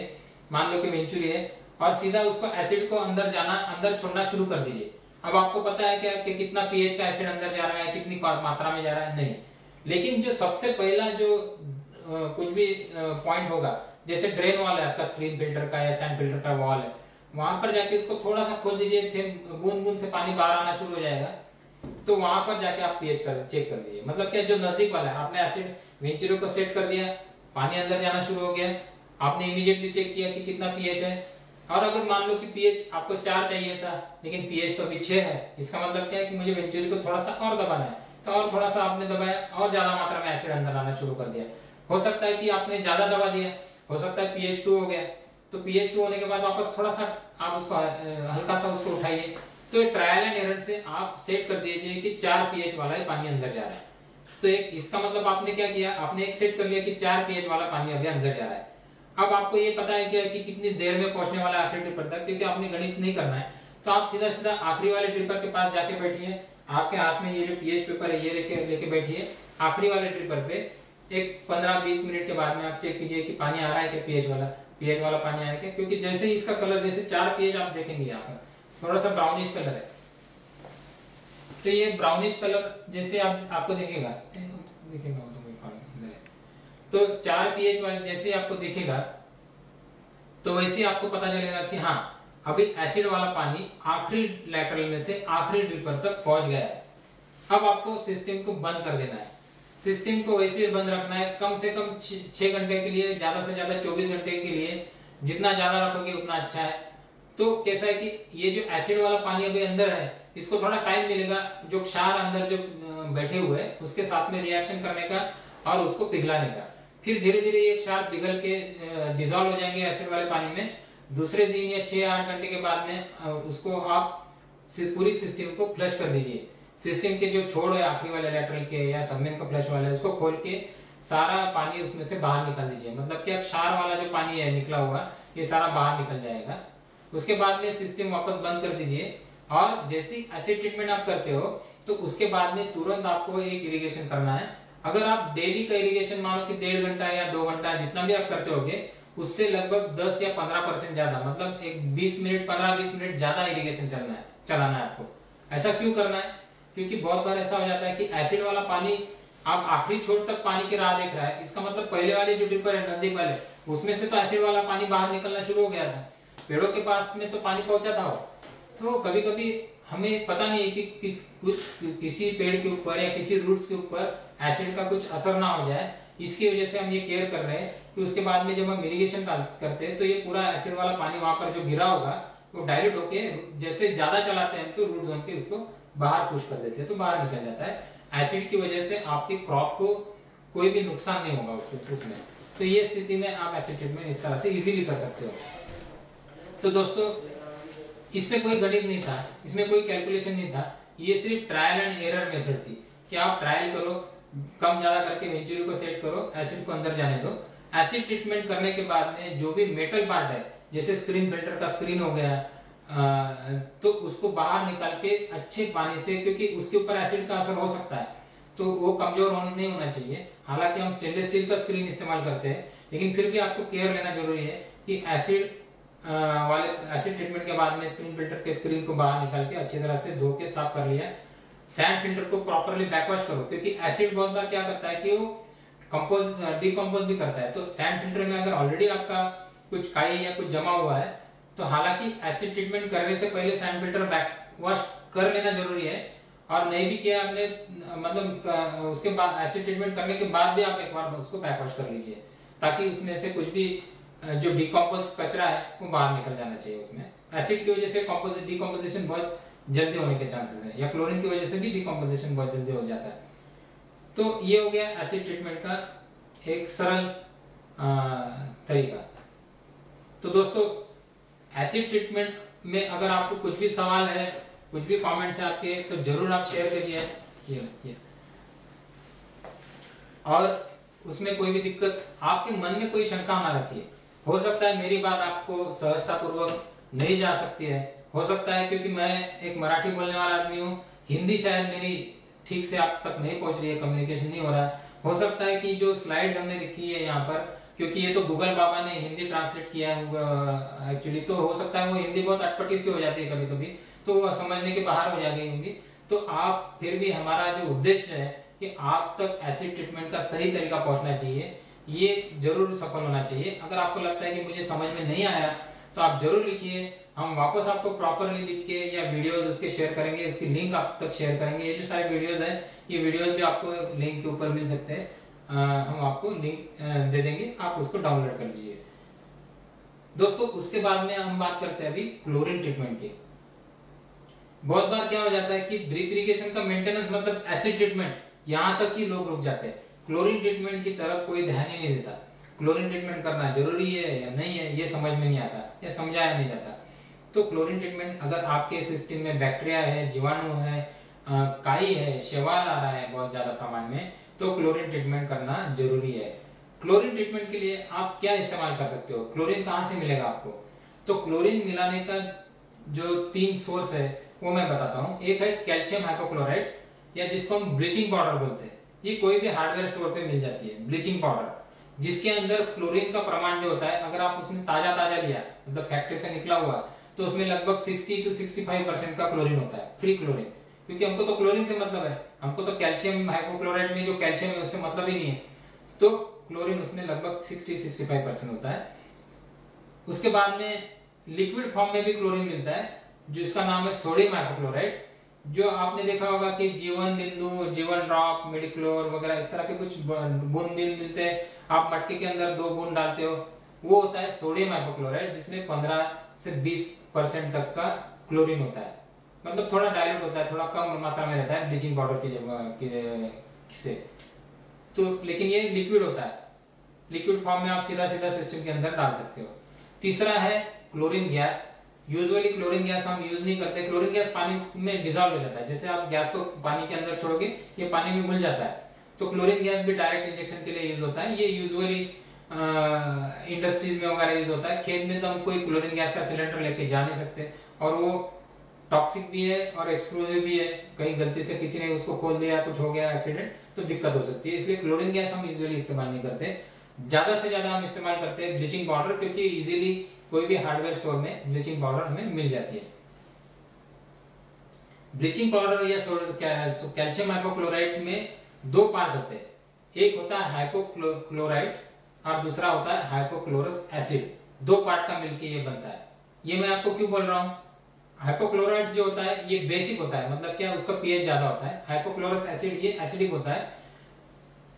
मान लो कि वेंचुरी है और सीधा उसको एसिड को अंदर छोड़ना शुरू कर दीजिए। अब आपको पता है क्या कि कितना पीएच का एसिड अंदर जा रहा है, कितनी मात्रा में जा रहा है, नहीं। लेकिन जो सबसे पहला जो कुछ भी पॉइंट होगा, जैसे ड्रेन वॉल है आपका स्क्रीन फिल्टर का या सैंड फिल्टर का वॉल है, वहां पर जाके इसको थोड़ा सा खोल दीजिए, बूंद बूंद से पानी बाहर आना शुरू हो जाएगा। तो वहां पर जाके आप पीएच चेक कर दीजिए। मतलब क्या, जो नजदीक वाला है, आपने एसिड वेंचुरी को सेट कर दिया, पानी अंदर जाना शुरू हो गया, आपने इमीडिएटली चेक किया कि कितना पीएच है। और अगर मान लो कि पीएच आपको 4 चाहिए था लेकिन पीएच तो अभी 6 है, इसका मतलब क्या है कि मुझे वेंचुरी को थोड़ा सा और दबाना है। तो और थोड़ा सा आपने दबाया और ज्यादा मात्रा में एसिड अंदर आना शुरू कर दिया। हो सकता है कि आपने ज्यादा दबा दिया, हो सकता है पीएच 2 हो गया। तो पीएच 2 होने के बाद वापस थोड़ा सा आप उसको हल्का सा उसको उठाइए। तो ट्रायल एंड एरर से आप सेट कर दीजिए कि 4 पीएच वाला ही पानी अंदर जा रहा है। तो एक इसका मतलब आपने क्या किया, आपने एक सेट कर लिया कि 4 पीएच वाला पानी अभी अंदर जा रहा है। अब आपको ये पता है क्या कि कितनी देर में पहुंचने वाला है आखिरी ट्रिपर तक, क्योंकि आपने गणित नहीं करना है। तो आप सीधा सीधा आखिरी वाले ट्रिपर के पास जाके बैठिए। आपके हाथ में ये जो पीएच पेपर है ये लेके बैठिए। आखिरी वाले ट्रिपर पे एक 15-20 मिनट के बाद में आप चेक कीजिए कि पानी आ रहा है क्या, पीएच वाला पानी आ रहा है क्या। क्योंकि जैसे ही इसका कलर, जैसे 4 पीएच आप देखेंगे यहाँ पर थोड़ा सा ब्राउनिश कलर है, तो ये ब्राउनिश कलर जैसे आपको दिखेगा तो 4 पीएच वाले जैसे आपको दिखेगा तो वैसे आपको पता चलेगा कि हाँ अभी एसिड वाला पानी आखिरी लैटरल में से आखिरी ड्रिपर तक पहुंच गया है। अब आपको सिस्टम को बंद कर देना है। सिस्टम को वैसे बंद रखना है कम से कम 6 घंटे के लिए, ज्यादा से ज्यादा 24 घंटे के लिए। जितना ज्यादा रखोगे उतना अच्छा है। तो कैसा है कि ये जो एसिड वाला पानी अभी अंदर है इसको थोड़ा टाइम मिलेगा जो क्षार अंदर जो बैठे हुए हैं उसके साथ में रिएक्शन करने का और उसको पिघलाने का। फिर धीरे धीरे ये क्षार पिघल के डिजोल्व हो जाएंगे एसिड वाले पानी में। दूसरे दिन या 6-8 घंटे के बाद में उसको आप पूरी सिस्टम को फ्लश कर दीजिए। सिस्टम के जो छोड़ है आखिरी वाले लैटरल के या सबमेन का फ्लश वाले, उसको खोल के सारा पानी उसमें से बाहर निकाल दीजिए। मतलब क्या, क्षार वाला जो पानी है निकला हुआ ये सारा बाहर निकल जाएगा। उसके बाद में सिस्टम वापस बंद कर दीजिए। और जैसे एसिड ट्रीटमेंट आप करते हो तो उसके बाद में तुरंत आपको एक इरिगेशन करना है। अगर आप डेली का इरिगेशन मानो कि 1.5 घंटा या 2 घंटा जितना भी आप करते होगे, उससे लगभग 10 या 15% ज्यादा, मतलब एक 20 मिनट 15-20 मिनट ज्यादा इरिगेशन चलाना है आपको। ऐसा क्यों करना है? क्योंकि बहुत बार ऐसा हो जाता है कि एसिड वाला पानी आप आखिरी छोर तक पानी की राह देख रहा है, इसका मतलब पहले वाले जो ड्रिपर है नजदीक वाले, उसमें से तो एसिड वाला पानी बाहर निकलना शुरू हो गया था, पेड़ों के पास में तो पानी पहुंचा था। तो कभी कभी हमें पता नहीं है कि किसी पेड़ के ऊपर या किसी रूट्स के ऊपर एसिड का कुछ असर ना हो जाए, इसकी वजह से हम ये केयर कर रहे हैं कि उसके बाद में जब हम इरिगेशन करते हैं तो ये पूरा एसिड वाला पानी वहां पर जो गिरा होगा वो डायल्यूट होके, जैसे ज्यादा चलाते हैं तो रूट जोन के उसको बाहर पुश कर देते हैं, तो बाहर निकल जाता है। एसिड की वजह से आपकी क्रॉप को कोई भी नुकसान नहीं होगा उसमें। तो ये स्थिति में आप एसिड ट्रीटमेंट इस तरह से इजीली कर सकते हो। तो दोस्तों इसमें कोई गणित नहीं था, इसमें कोई कैलकुलेशन नहीं था, ये सिर्फ ट्रायल एंड एरर मेथड थी कि आप ट्रायल करो, कम ज्यादा करके वेंचुरी को सेट करो, एसिड को अंदर जाने दो। एसिड ट्रीटमेंट करने के बाद में जो भी मेटल पार्ट है, जैसे स्क्रीन फिल्टर का स्क्रीन हो गया, तो उसको बाहर निकाल के अच्छे पानी से, क्योंकि उसके ऊपर एसिड का असर हो सकता है, तो वो कमजोर नहीं होना चाहिए। हालांकि हम स्टेनलेस स्टील का स्क्रीन इस्तेमाल करते हैं, लेकिन फिर भी आपको केयर लेना जरूरी है कि एसिड ट्रीटमेंट के बाद में स्क्रीन फिल्टर के स्क्रीन को बाहर निकाल के अच्छी तरह से धो के साफ कर लिया। सैंड फिल्टर को प्रॉपर्ली बैकवॉश करो, क्योंकि एसिड बहुत बार क्या करता है कि वो डिकम्पोज भी करता है। तो सैंड फिल्टर में अगर ऑलरेडी आपका कुछ काई या कुछ जमा हुआ है, तो हालांकि एसिड ट्रीटमेंट करने से पहले सैंड फिल्टर बैकवॉश कर लेना जरूरी है। और नहीं भी किया आपने, मतलब उसके बाद एसिड ट्रीटमेंट करने के बाद भी आप एक बार उसको बैकवॉश कर लीजिए, ताकि उसमें से कुछ भी जो डिकम्पोज कचरा है वो बाहर निकल जाना चाहिए। उसमें एसिड की वजह से डिकम्पोजिशन बहुत जल्दी होने के चांसेस है, या क्लोरीन की वजह से भी डिकम्पोजिशन बहुत जल्दी हो जाता है। तो ये हो गया एसिड ट्रीटमेंट का एक सरल तरीका। तो दोस्तों एसिड ट्रीटमेंट में अगर आपको कुछ भी सवाल है, कुछ भी कमेंट्स है आपके, तो जरूर आप शेयर करिए। और उसमें कोई भी दिक्कत, आपके मन में कोई शंका ना रखिए। हो सकता है मेरी बात आपको सहजता पूर्वक नहीं जा सकती है, हो सकता है क्योंकि मैं एक मराठी बोलने वाला आदमी हूँ, हिंदी शायद मेरी ठीक से आप तक नहीं पहुंच रही है, कम्युनिकेशन नहीं हो रहा है। हो सकता है कि जो स्लाइड्स हमने लिखी है यहाँ पर, क्योंकि ये तो गूगल बाबा ने हिंदी ट्रांसलेट किया है एक्चुअली, तो हो सकता है वो हिंदी बहुत अटपटी सी हो जाती है कभी कभी, तो वो समझने के बाहर हो जाएगी हिंदी। तो आप फिर भी, हमारा जो उद्देश्य है कि आप तक एसिड ट्रीटमेंट का सही तरीका पहुंचना चाहिए, ये जरूर सफल होना चाहिए। अगर आपको लगता है कि मुझे समझ में नहीं आया तो आप जरूर लिखिए, हम वापस आपको प्रॉपरली लिख के या वीडियोस उसके शेयर करेंगे, उसकी लिंक आप तक शेयर करेंगे। ये जो सारे वीडियोस है, ये वीडियोस भी आपको लिंक के ऊपर मिल सकते हैं, हम आपको लिंक दे देंगे, आप उसको डाउनलोड कर लीजिए। दोस्तों उसके बाद में हम बात करते हैं अभी क्लोरीन ट्रीटमेंट की। बहुत बार क्या हो जाता है कि ड्रिप इरिगेशन का मेंटेनेंस मतलब एसिड ट्रीटमेंट, यहाँ तक ही लोग रुक जाते हैं, क्लोरीन ट्रीटमेंट की तरफ कोई ध्यान ही नहीं देता। क्लोरीन ट्रीटमेंट करना जरूरी है या नहीं है ये समझ में नहीं आता या समझाया नहीं जाता। तो क्लोरीन ट्रीटमेंट, अगर आपके सिस्टम में बैक्टीरिया है, जीवाणु है, काई है, शैवाल आ रहा है बहुत ज्यादा प्रमाण में, तो क्लोरीन ट्रीटमेंट करना जरूरी है। क्लोरीन ट्रीटमेंट के लिए आप क्या इस्तेमाल कर सकते हो, क्लोरीन कहाँ से मिलेगा आपको? तो क्लोरीन मिलाने का जो 3 सोर्स है वो मैं बताता हूँ। एक है कैल्शियम हाइपोक्लोराइड, या जिसको हम ब्लीचिंग पाउडर बोलते हैं। ये कोई भी हार्डवेयर स्टोर पे मिल जाती है ब्लीचिंग पाउडर, जिसके अंदर क्लोरीन का प्रमाण जो होता है, अगर आप उसमें ताजा लिया, मतलब फैक्ट्री से निकला हुआ, तो उसमें लगभग 60 से 65% का क्लोरीन होता है, फ्री क्लोरीन। क्योंकि हमको तो क्लोरीन से मतलब है, हमको तो कैल्शियम हाइपोक्लोराइड में जो कैल्शियम है उससे मतलब ही नहीं है, तो क्लोरीन उसमें लगभग 60-65% होता है। उसके बाद में लिक्विड फॉर्म में भी क्लोरीन मिलता है, जिसका नाम है सोडियम हाइपोक्लोराइड, जो आपने देखा होगा कि जीवन बिंदु, जीवन ड्रॉप, मेडिक्लोर वगैरह इस तरह के कुछ बूंद मिलते हैं, आप मटके के अंदर 2 बूंद डालते हो, वो होता है सोडियम हाइपोक्लोराइड, जिसमें 15 से 20% तक का क्लोरीन होता है। मतलब थोड़ा डाइल्यूट होता है, थोड़ा कम मात्रा में रहता है ब्लीचिंग पाउडर की जगह से, तो लेकिन ये लिक्विड होता है, लिक्विड फॉर्म में आप सीधा सिस्टम के अंदर डाल सकते हो। तीसरा है chlorine gas. Usually chlorine gas हम यूज नहीं करते, क्लोरीन गैस पानी में डिजॉल्व हो जाता है, जैसे आप गैस को पानी के अंदर छोड़ोगे ये पानी में घुल जाता है, तो क्लोरीन गैस भी डायरेक्ट इंजेक्शन के लिए यूज होता है। ये यूजुअली इंडस्ट्रीज में वगैरह यूज होता है। खेत में तो हम कोई क्लोरीन गैस का सिलेंडर लेके जा नहीं सकते, और वो टॉक्सिक भी है और एक्सप्लोजिव भी है। कहीं गलती से किसी ने उसको खोल दिया, कुछ हो गया एक्सीडेंट, तो दिक्कत हो सकती है। इसलिए क्लोरीन गैस हम यूजुअली इस्तेमाल नहीं करते। ज्यादा से ज्यादा हम इस्तेमाल करते हैं ब्लीचिंग पाउडर, क्योंकि इजीली कोई भी हार्डवेयर स्टोर में ब्लीचिंग पाउडर हमें मिल जाती है। ब्लीचिंग पाउडर या कैल्शियम हाइपोक्लोराइट में दो पार्ट होते हैं। एक होता है हाइपोक्लोराइट और दूसरा होता है हाइपोक्लोरस एसिड। दो पार्ट का मिलकर ये बनता है। ये मैं आपको क्यों बोल रहा हूं? हाइपोक्लोराइड जो होता है ये बेसिक होता है, मतलब क्या, उसका पीएच ज्यादा होता है। हाइपोक्लोरस एसिड ये एसिडिक होता है।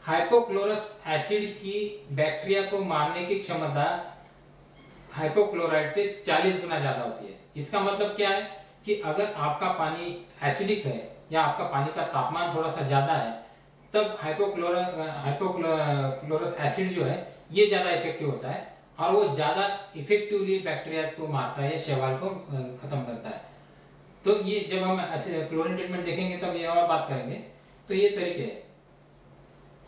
हाइपोक्लोरस एसिड की बैक्टीरिया को मारने की क्षमता हाइपोक्लोराइड से 40 गुना ज्यादा होती है। इसका मतलब क्या है कि अगर आपका पानी एसिडिक है या आपका पानी का तापमान थोड़ा सा ज्यादा है, तब हाइपोक्लोरस एसिड जो है ये ज्यादा इफेक्टिव होता है, और वो ज्यादा इफेक्टिवली बैक्टीरिया को मारता है या शैवाल को खत्म करता है। तो ये जब हम क्लोरीन ट्रीटमेंट देखेंगे तब ये और बात करेंगे। तो ये तरीके है।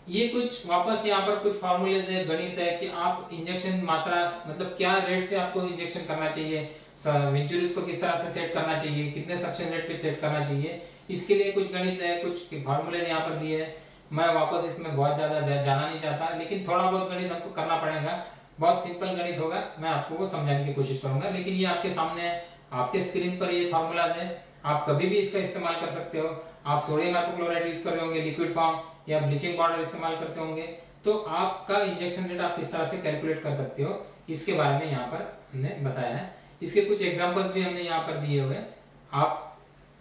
ये कुछ वापस यहाँ पर कुछ फॉर्मूलेज है, गणित है कि आप इंजेक्शन मात्रा, मतलब क्या रेट से आपको इंजेक्शन करना चाहिए, वेंचुरीज को किस तरह से सेट करना चाहिए, कितने सक्शन रेट पे सेट करना चाहिए, इसके लिए कुछ गणित है, कुछ फॉर्मूलेज यहाँ पर दिए है। मैं वापस इसमें बहुत ज्यादा जाना नहीं चाहता, लेकिन थोड़ा बहुत गणित हमको करना पड़ेगा। बहुत सिंपल गणित होगा, मैं आपको वो समझाने की कोशिश करूंगा। लेकिन ये आपके सामने है, आपके स्क्रीन पर ये फॉर्मूलाज है, आप कभी भी इसका इस्तेमाल कर सकते हो। आप सोडियम हाइपोक्लोराइड यूज कर रहे होंगे लिक्विड फॉर्म, या ब्लीचिंग पाउडर इस्तेमाल करते होंगे, तो आपका इंजेक्शन रेट आप किस तरह से कैलकुलेट कर सकते हो, इसके बारे में यहाँ पर हमने बताया है। इसके कुछ एग्जांपल्स भी हमने यहाँ पर दिए हुए हैं, आप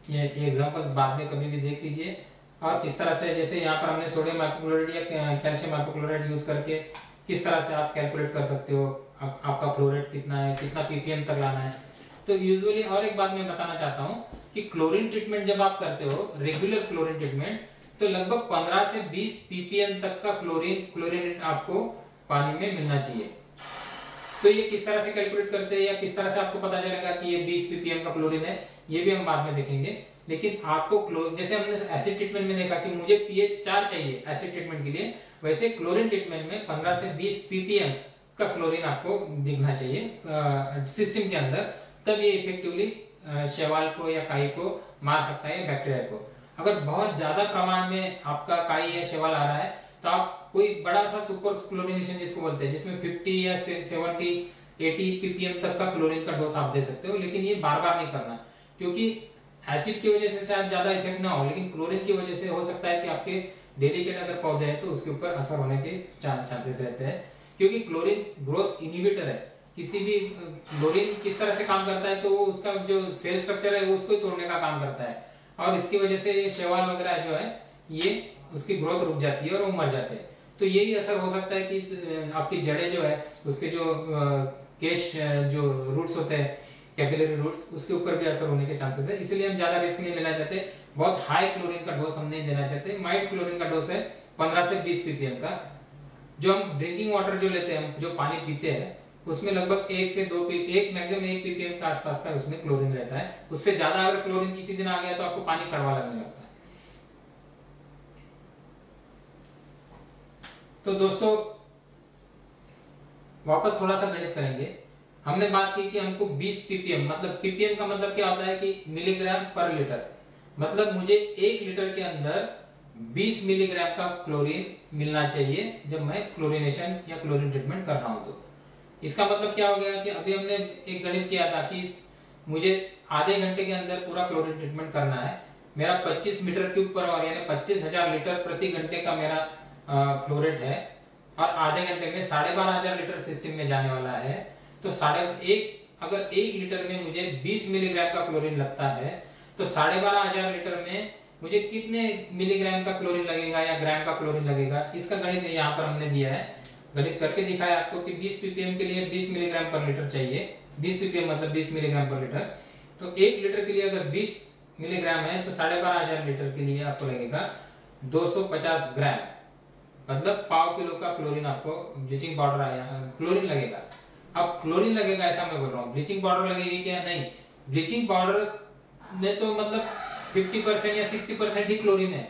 ये एग्जांपल्स बाद में कभी भी देख लीजिए। और किस तरह से, जैसे यहाँ पर हमने सोडियम हाइपोक्लोराइड या कैल्शियम हाइपोक्लोराइड यूज करके किस तरह से आप कैलकुलेट कर सकते हो आपका फ्लो रेट कितना है, कितना पीपीएम तक लाना है। तो यूजुअली और एक बात मैं बताना चाहता हूँ कि क्लोरीन ट्रीटमेंट जब आप करते हो, रेगुलर क्लोरीन ट्रीटमेंट, तो लगभग 15 से 20 पीपीएम तक का क्लोरीन आपको पानी में मिलना चाहिए। तो ये किस तरह से कैलकुलेट करते हैं या किस तरह से आपको पता चलेगा कि ये 20 पीपीएम का क्लोरीन है, ये भी हम बाद में देखेंगे। लेकिन आपको जैसे हमने एसिड ट्रीटमेंट में देखा कि मुझे पीएच 4 चाहिए एसिड ट्रीटमेंट के लिए, वैसे क्लोरीन ट्रीटमेंट में 15 से 20 पीपीएम का क्लोरीन आपको दिखना चाहिए सिस्टम के अंदर, तब ये इफेक्टिवली शैवाल को या काई को मार सकता है, बैक्टीरिया को। अगर बहुत ज्यादा प्रमाण में आपका काई या शैवाल आ रहा है, तो आप कोई बड़ा सा सुपर क्लोरिनेशन जिसको बोलते हैं, जिसमें 50 या 70 80 पीपीएम तक का क्लोरीन का डोज आप दे सकते हो। लेकिन ये बार बार नहीं करना, क्योंकि एसिड की वजह से शायद ज्यादा इफेक्ट ना हो, लेकिन क्लोरीन की वजह से हो सकता है कि आपके डेलिकेट अगर पौधे हैं तो उसके ऊपर असर होने के चांसेस रहते हैं, क्योंकि क्लोरीन ग्रोथ इनिबिटर है। किसी भी क्लोरीन किस तरह से काम करता है, तो वो उसका जो सेल स्ट्रक्चर है उसको ही तोड़ने का काम करता है, और इसकी वजह से ये शैवाल वगैरह जो है ये उसकी ग्रोथ रुक जाती है और वो मर जाते हैं। तो यही असर हो सकता है कि आपकी जड़ें जो है, उसके जो केश जो रूट्स होते हैं, कैपिलरी रूट्स, उसके ऊपर भी असर होने के चांसेस है। इसलिए हम ज्यादा रिस्क नहीं लेना चाहते, बहुत हाई क्लोरीन का डोज हम नहीं देना चाहते। माइल्ड क्लोरीन का डोज है 15 से 20 पीपीएम का। जो हम ड्रिंकिंग वाटर जो लेते हैं, जो पानी पीते हैं, उसमें लगभग 1 से 2 मैक्सिमम 1 पीपीएम के आसपास का उसमें क्लोरीन रहता है। उससे ज्यादा अगर क्लोरीन किसी दिन आ गया तो आपको पानी कड़वा लगने लगता है। तो दोस्तों वापस थोड़ा सा गणित करेंगे। हमने बात की कि हमको 20 पीपीएम, मतलब पीपीएम का मतलब क्या होता है कि मिलीग्राम पर लीटर, मतलब मुझे 1 लीटर के अंदर 20 मिलीग्राम का क्लोरीन मिलना चाहिए जब मैं क्लोरीनेशन या क्लोरीन ट्रीटमेंट कर रहा हूं। तो इसका मतलब क्या हो गया कि अभी हमने एक गणित किया था कि मुझे आधे घंटे के अंदर पूरा क्लोरीन ट्रीटमेंट करना है। मेरा 25 मीटर क्यूब पर आवर यानी 25,000 लीटर प्रति घंटे का मेरा फ्लो रेट है, और आधे घंटे में 12,500 लीटर सिस्टम में जाने वाला है। तो अगर 1 लीटर में मुझे 20 मिलीग्राम का क्लोरीन लगता है, तो 12,500 लीटर में मुझे कितने मिलीग्राम का क्लोरीन लगेगा या ग्राम का क्लोरीन लगेगा, इसका गणित यहाँ पर हमने दिया है। गणित करके दिखाया आपको कि 20 पीपीएम के लिए 20 मिलीग्राम पर लीटर चाहिए। 20 पीपीएम मतलब 20 मिलीग्राम पर लीटर। तो 1 लीटर के लिए अगर 20 मिलीग्राम है तो 12,500 लीटर के लिए आपको लगेगा 250 ग्राम, मतलब पाव किलो का क्लोरीन आपको ब्लीचिंग पाउडर आया क्लोरीन लगेगा। अब क्लोरीन लगेगा ऐसा मैं बोल रहा हूँ, ब्लीचिंग पाउडर लगेगी क्या? नहीं, ब्लीचिंग पाउडर में तो मतलब 50% या 60% ही क्लोरीन है।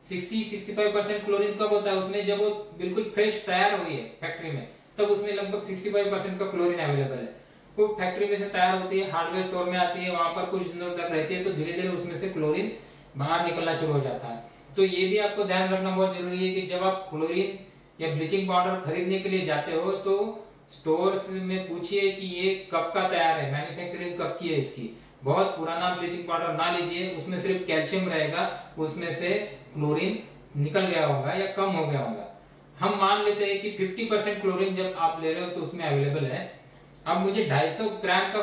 60-65% क्लोरीन कब होता है उसमें, जब वो बिल्कुल फ्रेश तैयार हुई है फैक्ट्री में, तब उसमें लगभग 65% का क्लोरीन अवेलेबल है। वो फैक्ट्री में से तैयार होती है, हार्डवेयर स्टोर में आती है, वहां पर कुछ दिनों तक रहती है, तो धीरे धीरे उसमें से क्लोरीन बाहर निकलना शुरू हो जाता है। तो ये भी आपको ध्यान रखना बहुत जरूरी है कि जब आप क्लोरीन या ब्लीचिंग पाउडर खरीदने के लिए जाते हो तो स्टोर्स में पूछिए कि ये कब का तैयार है, मैन्युफैक्चरिंग कब की है इसकी। बहुत पुराना ब्लीचिंग पाउडर ना लीजिए, उसमें सिर्फ कैल्शियम रहेगा, उसमें से क्लोरीन निकल गया होगा या कम हो गया होगा। हम मान लेते हैं कि 50% क्लोरीन जब आप ले रहे हो तो उसमें अवेलेबल है। अब मुझे 250 ग्राम का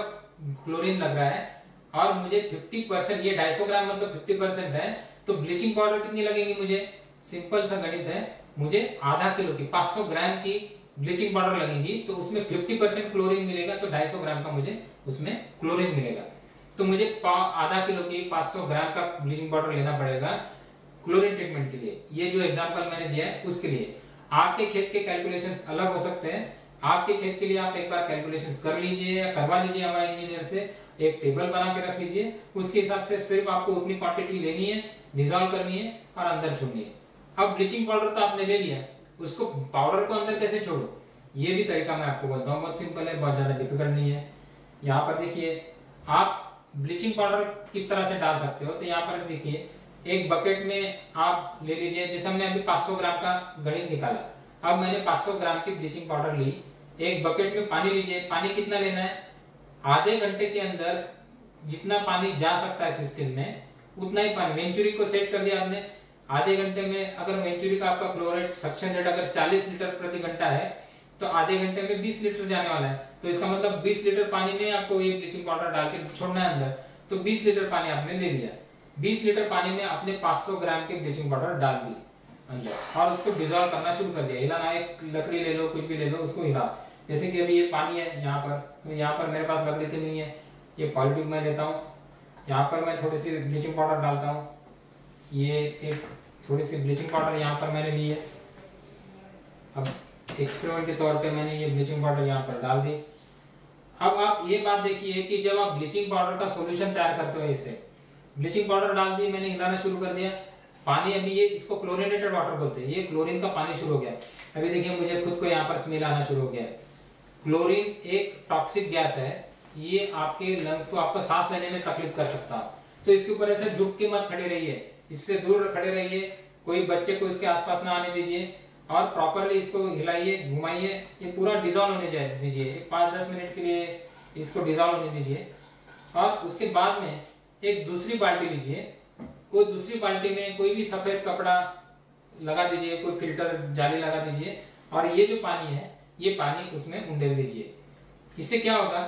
क्लोरीन लग रहा है और मुझे 50%, ये 250 ग्राम मतलब 50% है, तो ब्लीचिंग पाउडर कितनी लगेगी मुझे? सिंपल सा गणित है, मुझे आधा किलो की 500 ग्राम की ब्लीचिंग पाउडर लगेगी, तो उसमें 50% क्लोरीन मिलेगा, तो 250 ग्राम का मुझे उसमें क्लोरीन मिलेगा। तो मुझे आधा किलो की 500 ग्राम का ब्लीचिंग पाउडर लेना पड़ेगा क्लोरीन ट्रीटमेंट के लिए। ये जो एग्जांपल मैंने दिया है उसके लिए। आपके खेत के कैलकुलेशंस अलग हो सकते हैं। आपके खेत के लिए आप एक बार कैलकुलेशंस कर लीजिए या करवा लीजिए हमारे इंजीनियर से, एक टेबल बना के रख लीजिए, उसके हिसाब से सिर्फ आपको उतनी क्वांटिटी लेनी है, डिसॉल्व करनी है और अंदर छोड़नी है। अब ब्लीचिंग पाउडर तो आपने ले लिया, उसको पाउडर को अंदर कैसे छोड़ो, ये भी तरीका मैं आपको बोलता हूँ, बहुत सिंपल है, बहुत ज्यादा डिफिकल्ट नहीं है। यहाँ पर देखिए आप ब्लीचिंग पाउडर किस तरह से डाल सकते हो, तो यहाँ पर देखिए एक बकेट में आप ले लीजिए, जैसे हमने अभी 500 ग्राम का गणित निकाला, अब मैंने 500 ग्राम की ब्लीचिंग पाउडर ली, एक बकेट में पानी लीजिए। पानी कितना लेना है? आधे घंटे के अंदर जितना पानी जा सकता है सिस्टम में उतना ही पानी। वेंचुरी को सेट कर दिया आपने, आधे घंटे में अगर वेंचुरी का आपका क्लोराइड सक्शन रेट अगर 40 लीटर प्रति घंटा है तो आधे घंटे में 20 लीटर जाने वाला है, तो इसका मतलब 20 लीटर पानी में आपको ये ब्लीचिंग पाउडर डाल के छोड़ना है अंदर। तो 20 लीटर पानी आपने ले लिया, 20 लीटर पानी में आपने 500 ग्राम की ब्लीचिंग पाउडर डाल दी अंदर और उसको डिजोल्व करना शुरू कर दिया। हिलाना, एक लकड़ी ले लो, कुछ भी ले लो, उसको हिला। जैसे कि अभी ये पानी है यहाँ पर, तो यहाँ पर मेरे पास लकड़ी तो नहीं है, ये पॉलिट्यूब में लेता हूँ, यहाँ पर मैं थोड़ी सी ब्लीचिंग पाउडर डालता हूँ, ये एक थोड़ी सी ब्लीचिंग पाउडर यहाँ पर मैंने ली है। अब एक्सपेरिमेंट के तौर पे मैंने ये ब्लीचिंग पाउडर यहाँ पर डाल दी। अब आप ये बात देखिए कि जब आप ब्लीचिंग पाउडर का सॉल्यूशन तैयार करते हो, इसे ब्लीचिंग पाउडर डाल दी, मैंने हिलाना शुरू कर दिया, पानी अभी ये इसको क्लोरीनेटेड वाटर बोलते हैं, ये क्लोरीन का पानी शुरू हो गया। अभी देखिए मुझे खुद को यहाँ पर स्मेल आना शुरू हो गया। क्लोरीन एक टॉक्सिक गैस है, ये आपके लंग्स को, आपको सांस लेने में तकलीफ कर सकता है, तो इसके ऊपर ऐसे झुक के मत खड़े रहिए, इससे दूर खड़े रहिए, कोई बच्चे को इसके आसपास ना आने दीजिए और प्रॉपरली इसको हिलाइए, घुमाइए, ये पूरा डिजॉल्व होने दीजिए, 5-10 मिनट के लिए इसको डिजॉल्व होने दीजिए। और उसके बाद में एक दूसरी बाल्टी लीजिए, वो दूसरी बाल्टी में कोई भी सफेद कपड़ा लगा दीजिए, कोई फिल्टर जाली लगा दीजिए और ये जो पानी है ये पानी उसमें उंडेल दीजिए। इससे क्या होगा,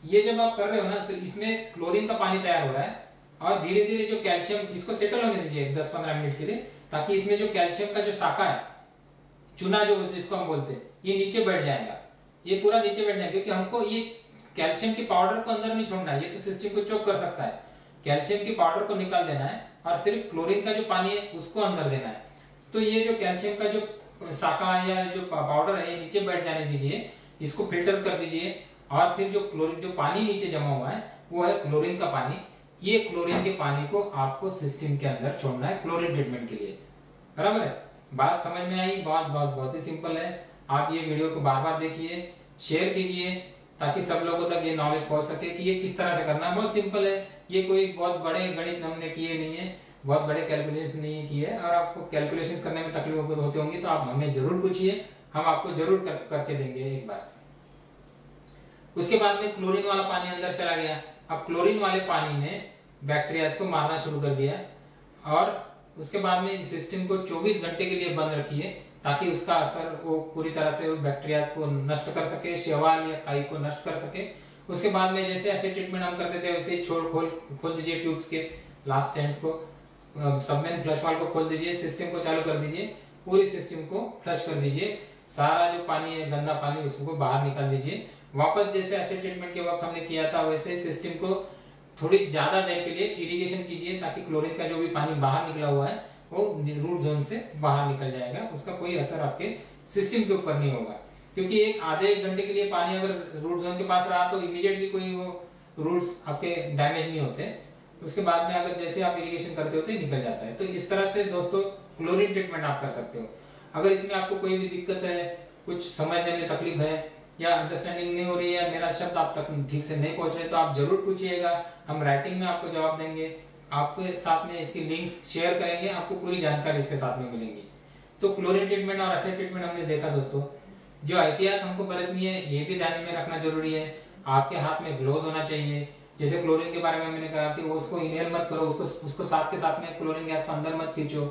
ये जब आप कर रहे हो ना तो इसमें क्लोरीन का पानी तैयार हो रहा है और धीरे धीरे जो कैल्शियम, इसको सेटल होने दीजिए 10-15 मिनट के लिए, ताकि इसमें जो कैल्शियम का जो शाखा है, चूना जो जिसको हम बोलते हैं, ये नीचे बैठ जाएगा, ये पूरा नीचे बैठ जाएगा, क्योंकि हमको ये कैल्शियम की पाउडर को अंदर नहीं छोड़ना है, ये तो सिस्टम को चोक कर सकता है। कैल्शियम की पाउडर को निकाल देना है और सिर्फ क्लोरीन का जो पानी है उसको अंदर देना है। तो ये जो कैल्शियम का जो शाखा है या जो पाउडर है, ये नीचे बैठ जाने दीजिए, इसको फिल्टर कर दीजिए और फिर जो क्लोरीन, जो पानी नीचे जमा हुआ है वो है क्लोरीन का पानी। ये क्लोरीन के पानी को आपको सिस्टम के अंदर छोड़ना है क्लोरीन ट्रीटमेंट के लिए। बराबर है, बात समझ में आई? बहुत ही सिंपल है। आप ये वीडियो को बार बार देखिए, शेयर कीजिए, ताकि सब लोगों तक ये नॉलेज पहुंच सके कि ये किस तरह से करना है। बहुत सिंपल है, ये कोई बहुत बड़े गणित हमने किए नहीं है, बहुत बड़े कैलकुलेशन नहीं किए, और आपको कैलकुलेशन करने में तकलीफ होती होंगी तो आप हमें जरूर पूछिए, हम आपको जरूर करके देंगे एक बार। उसके बाद में क्लोरीन वाला पानी अंदर चला गया। अब क्लोरीन वाले पानी ने बैक्टीरिया को मारना शुरू कर दिया और उसके बाद में सिस्टम को 24 घंटे के लिए बंद रखिए, ताकि उसका असर वो पूरी तरह से बैक्टीरिया को नष्ट कर सके, शैवाल या काई को नष्ट कर सके। उसके बाद में जैसे ऐसे ट्रीटमेंट हम करते थे वैसे खोल दीजिए ट्यूब्स के लास्ट एंड्स को, सबमेन फ्लश वाल्व को खोल दीजिए, सिस्टम को चालू कर दीजिए, पूरी सिस्टम को फ्लश कर दीजिए, सारा जो पानी है गंदा पानी उसको बाहर निकाल दीजिए। वापस जैसे ऐसे ट्रीटमेंट के वक्त हमने किया था वैसे सिस्टम को थोड़ी ज्यादा देर के लिए इरिगेशन कीजिए, ताकि क्लोरीन का जो भी पानी बाहर निकला हुआ है वो रूट जोन से बाहर निकल जाएगा, उसका कोई असर आपके सिस्टम के ऊपर नहीं होगा। क्योंकि एक आधे घंटे के लिए पानी अगर रूट जोन के पास रहा तो इमीडिएटली कोई वो रूट्स आपके डैमेज नहीं होते, उसके बाद में अगर जैसे आप इरिगेशन करते हो तो निकल जाता है। तो इस तरह से दोस्तों क्लोरीन ट्रीटमेंट आप कर सकते हो। अगर इसमें आपको कोई भी दिक्कत है, कुछ समझने में तकलीफ है या अंडरस्टैंडिंग नहीं हो रही है, मेरा शब्द आप तक ठीक से नहीं पहुंच रहे, तो आप जरूर पूछिएगा, हम राइटिंग में आपको जवाब देंगे, आपके साथ में इसकी लिंक्स शेयर करेंगे, आपको पूरी जानकारी इसके साथ में मिलेंगी। तो क्लोरीन ट्रीटमेंट और एसिड ट्रीटमेंट हमने देखा दोस्तों। जो एहतियात हमको बरतनी है ये भी ध्यान में रखना जरूरी है। आपके हाथ में ग्लोव्स होना चाहिए। जैसे क्लोरीन के बारे में मैंने कहा कि वो उसको इनहेल मत करो, उसको साथ के साथ में क्लोरीन गैस को अंदर मत खींचो,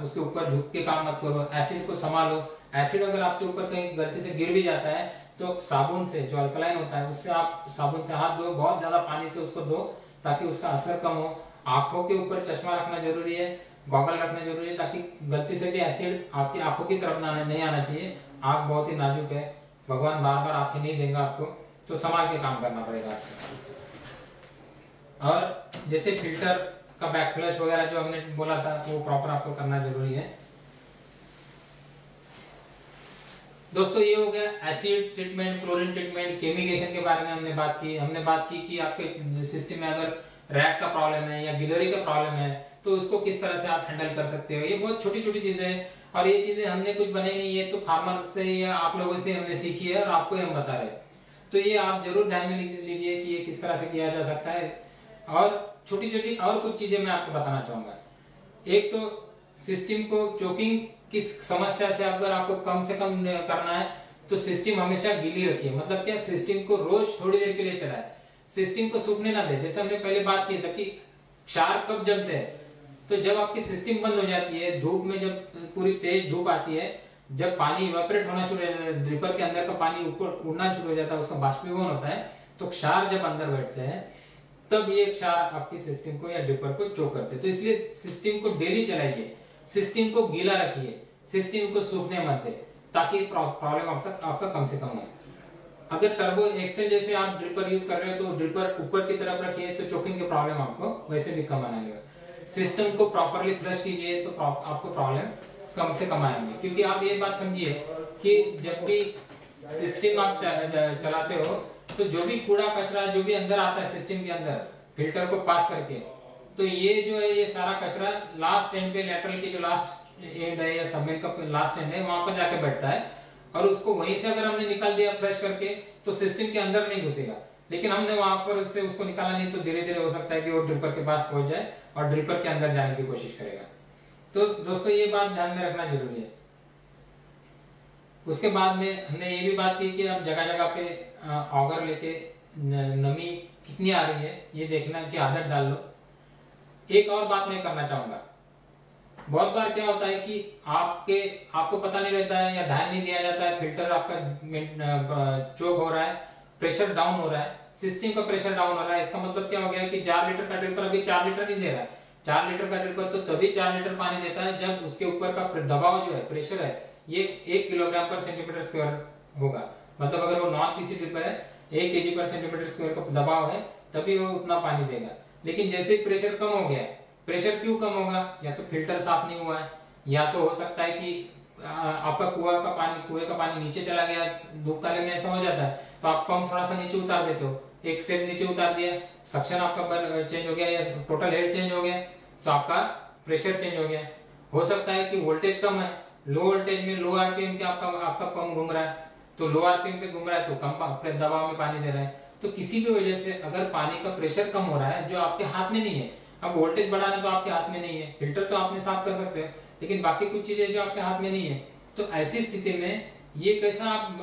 उसके ऊपर झुक के काम मत करो। एसिड को संभालो। एसिड अगर आपके ऊपर कहीं गलती से गिर भी जाता है तो साबुन से, जो अल्कलाइन होता है उससे आप साबुन से हाथ धो, बहुत ज्यादा पानी से उसको धो ताकि उसका असर कम हो। आंखों के ऊपर चश्मा रखना जरूरी है, गॉगल रखना जरूरी है, ताकि गलती से भी एसिड आपकी आंखों की तरफ नहीं आना चाहिए। आंख बहुत ही नाजुक है, भगवान बार बार आंखें नहीं देगा आपको, तो संभाल के काम करना पड़ेगा आपको। और जैसे फिल्टर का बैक फ्लश वगैरह जो हमने बोला था वो प्रॉपर आपको करना जरूरी है। दोस्तों ये हो गया एसिड ट्रीटमेंट, क्लोरीन ट्रीटमेंट, केमिकेशन के बारे में हमने बात की। हमने बात की कि आपके सिस्टम में अगर रैट का प्रॉब्लम है या गिलोरी का प्रॉब्लम है तो उसको किस तरह से आप हैंडल कर सकते हो। ये बहुत छोटी छोटी चीजें हैं और ये चीजें हमने कुछ बनाई नहीं है, तो फार्मर से या आप लोगों से हमने सीखी है और आपको हम बता रहे हैं। तो ये आप जरूर ध्यान में लीजिए कि ये किस तरह से किया जा सकता है। और छोटी छोटी और कुछ चीजें मैं आपको बताना चाहूंगा। एक तो सिस्टम को चोकिंग की समस्या से अगर आपको कम से कम करना है तो सिस्टम हमेशा गीली रखिए। मतलब क्या, सिस्टम को रोज थोड़ी देर के लिए चलाए, सिस्टम को सूखने ना दे। जैसे हमने पहले बात की था कि क्षार कब जमते हैं, तो जब आपकी सिस्टम बंद हो जाती है, धूप में जब पूरी तेज धूप आती है, जब पानी इवेपोरेट होना शुरू हो जाता है, ड्रिपर के अंदर का पानी ऊपर उड़ना शुरू हो जाता है, उसका बाष्पीभवन होता है, तो क्षार जब अंदर बैठते हैं तब ये क्षार आपकी सिस्टम को या ड्रिपर को चोक करते हैं। तो इसलिए सिस्टम को डेली चलाइए, सिस्टम को गीला रखिए, सिस्टम को सूखने मत दे, ताकि प्रॉब्लम आपका कम से कम हो। अगर टर्बो एक्सेल जैसे आप ड्रिपर यूज कर रहे हो तो ड्रिपर ऊपर की तरफ रखिए, तो चोकिंग के प्रॉब्लम आपको वैसे भी कम आने लगेगा। सिस्टम को प्रॉपरली फ्लश कीजिए तो आपको प्रॉब्लम कम से कम आएंगे। क्योंकि आप ये बात समझिए कि जब भी सिस्टम आप चलाते हो तो जो भी कूड़ा कचरा जो भी अंदर आता है सिस्टम के अंदर फिल्टर को पास करके, तो ये जो है ये सारा कचरा लास्ट एंड पे, लेटरल की जो लास्ट एंड है या सबमेन का लास्ट एंड है, वहां पर जाके बैठता है और उसको वहीं से अगर हमने निकाल दिया फ्लश करके तो सिस्टम के अंदर नहीं घुसेगा। लेकिन हमने वहां पर उससे उसको निकाला नहीं, तो धीरे धीरे हो सकता है कि वो ड्रिपर के पास पहुंच जाए और ड्रिपर के अंदर जाने की कोशिश करेगा। तो दोस्तों ये बात ध्यान में रखना जरूरी है। उसके बाद में हमने ये भी बात की कि आप जगह जगह पे ऑगर लेके नमी कितनी आ रही है ये देखना की आदत डाल लो। एक और बात मैं करना चाहूंगा, बहुत बार क्या होता है कि आपको पता नहीं रहता है या ध्यान नहीं दिया जाता है, फिल्टर आपका चोक हो रहा है, प्रेशर डाउन हो रहा है, सिस्टम का प्रेशर डाउन हो रहा है। इसका मतलब क्या हो गया कि 4 लीटर का ड्रिपर अभी 4 लीटर नहीं दे रहा है। 4 लीटर का ड्रिपर तो तभी 4 लीटर पानी देता है जब उसके ऊपर का दबाव जो है, प्रेशर है, ये 1 किलोग्राम पर सेंटीमीटर स्क्वायर होगा। मतलब अगर वो नॉन पीसी ड्रिपर है, 1 केजी पर सेंटीमीटर स्क्वायर का दबाव है, तभी वो उतना पानी देगा। लेकिन जैसे प्रेशर कम हो गया, प्रेशर क्यों कम होगा? या तो फिल्टर साफ नहीं हुआ है, या तो हो सकता है कि आपका कुएं का पानी नीचे चला गया। धूप काले में ऐसा हो जाता है, तो आप पंप थोड़ा सा नीचे उतार देते हो, एक स्टेप नीचे उतार दिया, सक्शन आपका चेंज हो गया या टोटल हेड चेंज हो गया, तो आपका प्रेशर चेंज हो गया। हो सकता है कि वोल्टेज कम है, लो वोल्टेज में लो आरपीएम पे आपका पंप घूम रहा है, तो लो आरपीएम पे घूम रहा है तो कम दबाव में पानी दे रहा है। तो किसी भी वजह से अगर पानी का प्रेशर कम हो रहा है जो आपके हाथ में नहीं है, अब वोल्टेज बढ़ाना तो आपके हाथ में नहीं है, फिल्टर तो आपने साफ कर सकते हो, लेकिन बाकी कुछ चीजें जो आपके हाथ में नहीं है, तो ऐसी स्थिति में ये कैसा आप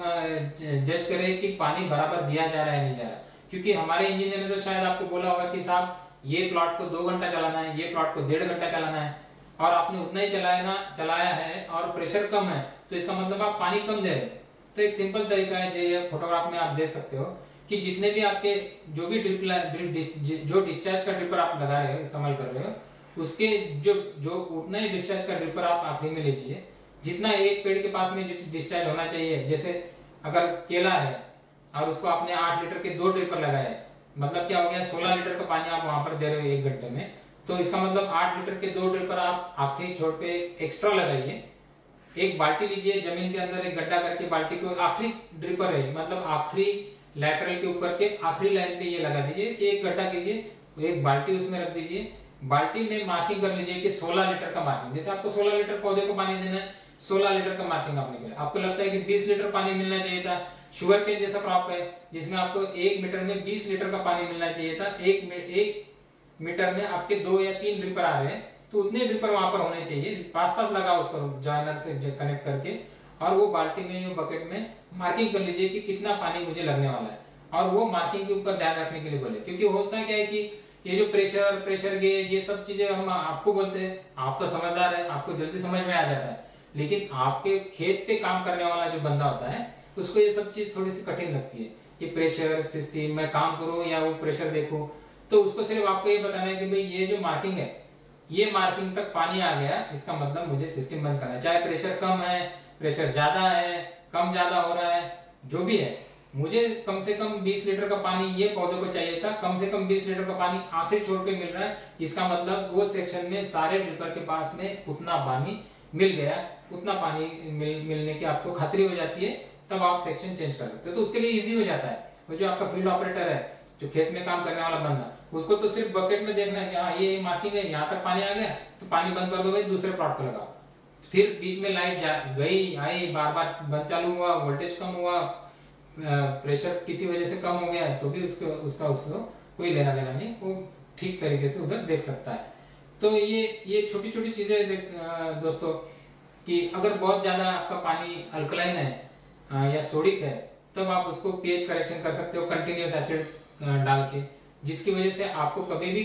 जज करें कि पानी बराबर दिया जा रहा है नहीं जा रहा। क्योंकि हमारे इंजीनियर ने तो शायद आपको बोला होगा कि साहब ये प्लॉट को 2 घंटा चलाना है, ये प्लॉट को 1.5 घंटा चलाना है, और आपने उतना ही चलाया है और प्रेशर कम है, तो इसका मतलब आप पानी कम दे रहे हैं। तो एक सिंपल तरीका है, जो ये फोटोग्राफ में आप देख सकते हो कि जितने भी आपके जो भी जो डिस्चार्ज का ड्रिपर आप लगा रहे हो, इस्तेमाल कर रहे हो, उसके जो उतना ही डिस्चार्ज का ड्रिपर आप आखिरी में लीजिए, जितना एक पेड़ के पास में डिस्चार्ज होना चाहिए। जैसे अगर केला है और उसको आपने 8 लीटर के 2 ड्रिपर लगाए, मतलब क्या हो गया, 16 लीटर का पानी आप वहां पर दे रहे हो 1 घंटे में, तो इसका मतलब 8 लीटर के 2 ड्रिपर आप आखिरी छोर पे एक्स्ट्रा लगाइए। एक बाल्टी लीजिए, जमीन के अंदर एक गड्ढा करके बाल्टी को आखिरी ड्रिपर है, मतलब आखिरी लैटरल के ऊपर के आखिरी लाइन पे ये लगा दीजिए कि एक गड्ढा कीजिए, एक बाल्टी उसमें रख दीजिए। बाल्टी में मार्किंग कर लीजिए कि 16 लीटर का मार्किंग, जैसे आपको 16 लीटर पौधे को पानी देना है, 16 लीटर का मार्किंग आपने किया। आपको लगता है कि 20 लीटर पानी मिलना चाहिए था, शुगर केन जैसा क्रॉप है जिसमें आपको 1 मीटर में 20 लीटर का पानी मिलना चाहिए था, 1 मीटर में आपके 2 या 3 ड्रिपर आ रहे हैं, तो उतने ड्रिपर वहां पर होने चाहिए। पास पास लगाओ उसको जॉइनर से कनेक्ट करके, और वो बाल्टी में या बकेट में मार्किंग कर लीजिए कि कितना पानी मुझे लगने वाला है, और वो मार्किंग के ऊपर ध्यान रखने के लिए बोले। क्योंकि होता क्या है कि ये जो प्रेशर गेज ये सब चीजें हम आपको बोलते हैं, आप तो समझदार है, आपको जल्दी समझ में आ जाता है, लेकिन आपके खेत पे काम करने वाला जो बंदा होता है उसको ये सब चीज थोड़ी सी कठिन लगती है। ये प्रेशर सिस्टम मैं काम करूं या वो प्रेशर देखूं, तो उसको सिर्फ आपको ये बताना है कि भाई ये जो मार्किंग है, ये मार्किंग तक पानी आ गया, इसका मतलब मुझे सिस्टम बंद करना है। चाहे प्रेशर कम है, प्रेशर ज्यादा है, कम ज्यादा हो रहा है, जो भी है, मुझे कम से कम 20 लीटर का पानी ये पौधों को चाहिए था, कम से कम 20 लीटर का पानी आखिरी छोड़ पे मिल रहा है, इसका मतलब वो सेक्शन में सारे ड्रिपर के पास में उतना पानी मिल गया, उतना पानी मिलने की आपको खातरी हो जाती है, तब आप सेक्शन चेंज कर सकते हो। तो उसके लिए इजी हो जाता है। वो जो आपका फील्ड ऑपरेटर है, जो खेत में काम करने वाला बंदा, उसको तो सिर्फ बकेट में देखना है कि हाँ ये मार्किंग है, यहाँ तक पानी आ गया तो पानी बंद कर दो भाई, दूसरे प्लॉट को लगाओ। फिर बीच में लाइट गई आई, बार बार बंद चालू हुआ, वोल्टेज कम हुआ, प्रेशर किसी वजह से कम हो गया, तो भी उसका कोई लेना देना नहीं, वो ठीक तरीके से उधर देख सकता है। तो ये छोटी छोटी चीजें दोस्तों, कि अगर बहुत ज्यादा आपका पानी अल्कलाइन है या सोडिक है, तब आप उसको पीएच करेक्शन कर सकते हो कंटिन्यूअस एसिड्स डाल के, जिसकी वजह से आपको कभी भी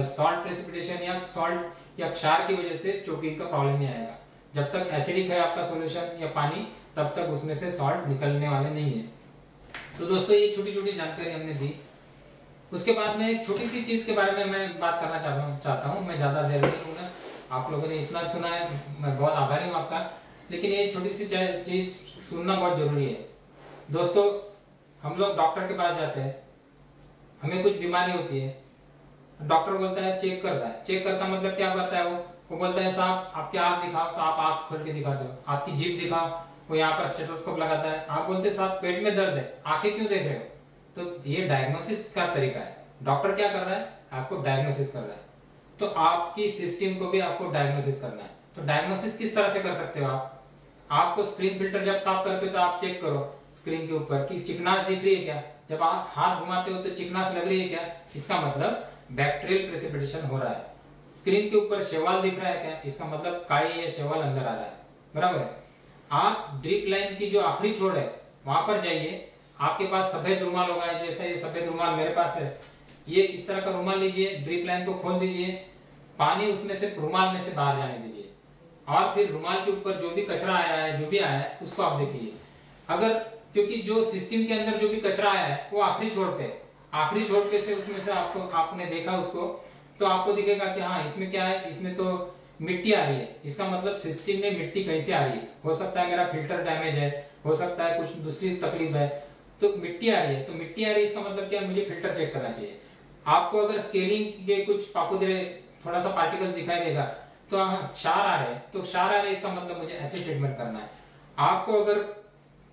सॉल्ट प्रेसिपिटेशन या सॉल्ट या क्षार की वजह से चोकिंग का प्रॉब्लम नहीं आएगा। जब तक एसिडिक है आपका सॉल्यूशन या पानी, तब तक उसमें से सॉल्ट निकलने वाले नहीं है। तो दोस्तों ये छोटी छोटी जानकारी हमने दी। उसके बाद में एक छोटी सी चीज के बारे में मैं बात करना चाहता हूँ। मैं ज्यादा देर नहीं लूंगा, आप लोगों ने इतना सुना है, मैं बहुत आभारी हूँ आपका, लेकिन ये छोटी सी चीज सुनना बहुत जरूरी है। दोस्तों हम लोग डॉक्टर के पास जाते हैं, हमें कुछ बीमारी होती है, डॉक्टर बोलता है चेक करता है। चेक करता मतलब क्या करता है, वो बोलता है साहब आपकी आंख दिखाओ, तो आप आंख खोल के दिखाते हो, आपकी जीभ दिखाओ, वो यहाँ पर स्टेथोस्कोप लगाता है, आप बोलते हैं साहब पेट में दर्द है, आंखें क्यों देख रहे हो। तो ये डायग्नोसिस का तरीका है। डॉक्टर क्या कर रहा है, आपको डायग्नोसिस कर रहा है, तो आपकी सिस्टम को भी आपको डायग्नोसिस करना है। तो डायग्नोसिस किस तरह से कर सकते हो आपको स्क्रीन फिल्टर जब साफ करते हो तो आप चेक करो स्क्रीन के ऊपर कि चिकनाश दिख रही है क्या। जब आप हाथ घुमाते हो तो चिकनाश लग रही है क्या, इसका मतलब बैक्टीरियल प्रेसिपिटेशन हो रहा है। स्क्रीन के ऊपर शैवाल दिख रहा है क्या, इसका मतलब काई या शैवाल अंदर आ रहा है, बराबर है। आप ड्रिप लाइन की जो आखिरी छोर है वहां पर जाइए, आपके पास सफेद रुमाल होगा, जैसा ये सफेद रुमाल मेरे पास है, ये इस तरह का रुमाल लीजिए, ड्रिप लाइन को खोल दीजिए, पानी उसमें से रुमाल में से बाहर जाने दीजिए, और फिर रुमाल के ऊपर जो भी कचरा आया है, जो भी आया है, उसको आप देखिए। अगर क्योंकि जो सिस्टम के अंदर जो भी कचरा आया है वो आखिरी छोर पे से उसमें से आपने देखा उसको, तो आपको दिखेगा कि हाँ इसमें क्या है, इसमें तो मिट्टी आ रही है, इसका मतलब सिस्टम में मिट्टी कहीं से आ रही है। हो सकता है मेरा फिल्टर डैमेज है, हो सकता है कुछ दूसरी तकलीफ है, तो मिट्टी आ रही है, तो मिट्टी आ रही है इसका मतलब क्या, मुझे फिल्टर चेक करना चाहिए। आपको अगर स्केलिंग के कुछ पापुदरे थोड़ा सा पार्टिकल दिखाई देगा तो क्षार आ रहे हैं, तो क्षार आ रहे हैं इसका मतलब मुझे एसिड ट्रीटमेंट करना है। आपको अगर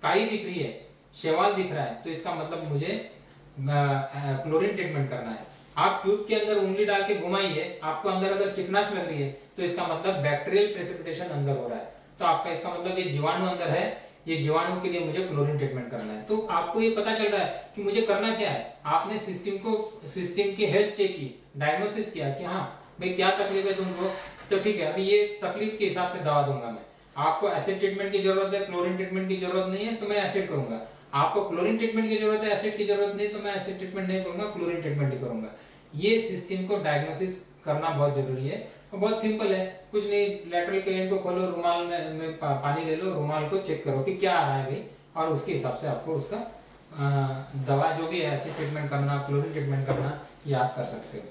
काई दिख रही है, शैवाल दिख रहा है, तो इसका मतलब मुझे क्लोरीन ट्रीटमेंट करना है। आप ट्यूब के अंदर उंगली डाल के घुमाइए, आपको अंदर अगर चिकनाश लग रही है तो इसका मतलब बैक्टीरियल प्रेसिपिटेशन अंदर हो रहा है, तो आपका इसका मतलब ये जीवाणु अंदर है, ये जीवाणु के लिए मुझे क्लोरीन ट्रीटमेंट करना है। तो आपको ये पता चल रहा है कि मुझे करना क्या है। आपने सिस्टम की हेल्थ चेक की, डायग्नोसिस किया कि हाँ भाई क्या तकलीफ है तुमको, तो ठीक है अभी ये तकलीफ के हिसाब से दवा दूंगा मैं। आपको एसिड ट्रीटमेंट की जरूरत है, क्लोरीन ट्रीटमेंट की जरूरत नहीं है, तो मैं एसिड करूंगा। आपको क्लोरीन ट्रीटमेंट की जरूरत है, एसिड की जरूरत नहीं, तो मैं एसिड ट्रीटमेंट नहीं करूंगा, क्लोरीन ट्रीटमेंट ही करूंगा। ये सिस्टम को डायग्नोसिस करना बहुत जरूरी है, और बहुत सिंपल है, कुछ नहीं, लेटरल क्रेन को खोलो, रुमाल में पानी ले लो, रुमाल को चेक करो कि क्या आ रहा है भाई, और उसके हिसाब से आपको उसका दवा जो भी है, एसिड ट्रीटमेंट करना, क्लोरीन ट्रीटमेंट करना, ये आप कर सकते हो।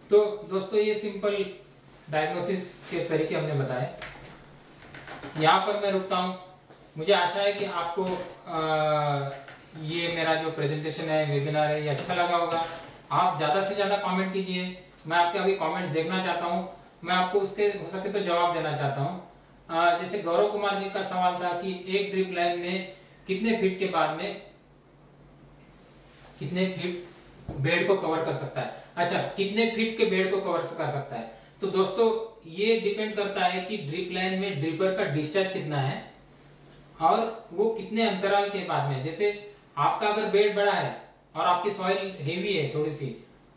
तो दोस्तों ये सिंपल डायग्नोसिस के तरीके हमने बताए। यहाँ पर मैं रुकता हूँ। मुझे आशा है कि आपको ये मेरा जो प्रेजेंटेशन है, वेबिनार है, ये अच्छा लगा होगा। आप ज्यादा से ज्यादा कमेंट कीजिए, मैं आपके अभी कमेंट्स देखना चाहता हूँ, मैं आपको उसके हो सके तो जवाब देना चाहता हूँ। जैसे गौरव कुमार जी का सवाल था कि एक ड्रिप लाइन में कितने फीट के बाद में कितने फीट बेड को कवर कर सकता है। अच्छा, कितने फीट के बेड को कवर कर सकता है, तो दोस्तों ये डिपेंड करता है कि ड्रिप लाइन में ड्रिपर का डिस्चार्ज कितना है और वो कितने अंतराल के बाद में। जैसे आपका अगर बेड बड़ा है और आपकी सॉइल हेवी है, थोड़ी सी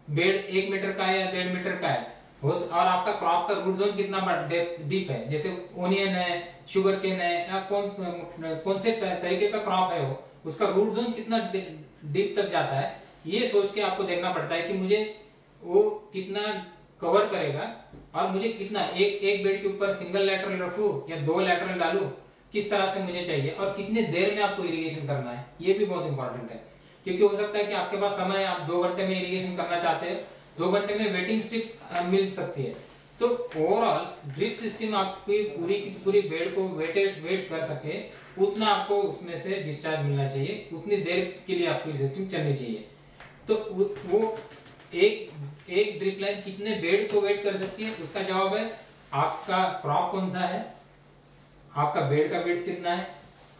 बेड 1 मीटर का है या 1.5 मीटर का है, और आपका क्रॉप का रूट जोन कितना डीप है, जैसे ओनियन है, शुगर केन है, या कौन से तरीके का क्रॉप है वो, उसका रूट जोन कितना डीप तक जाता है, ये सोच के आपको देखना पड़ता है कि मुझे वो कितना कवर करेगा और मुझे कितना एक बेड के ऊपर सिंगल लैटरल रखूं या 2 लैटरल डालूं, किस तरह से मुझे चाहिए और कितने देर में आपको इरिगेशन करना है, ये भी बहुत इंपॉर्टेंट है। क्योंकि हो सकता है कि आपके पास समय, आप 2 घंटे में इरिगेशन करना चाहते हैं, 2 घंटे में वेटिंग स्ट्रिप मिल सकती है। तो ओवरऑल ड्रिप सिस्टम आपकी पूरी बेड को वेट कर सके, उतना आपको उसमें से डिस्चार्ज मिलना चाहिए, उतनी देर के लिए आपकी सिस्टम चलनी चाहिए। तो वो एक ड्रिप लाइन कितने बेड को वेट कर सकती है, उसका जवाब है आपका क्रॉप कौन सा है, आपका बेड का वेट कितना है,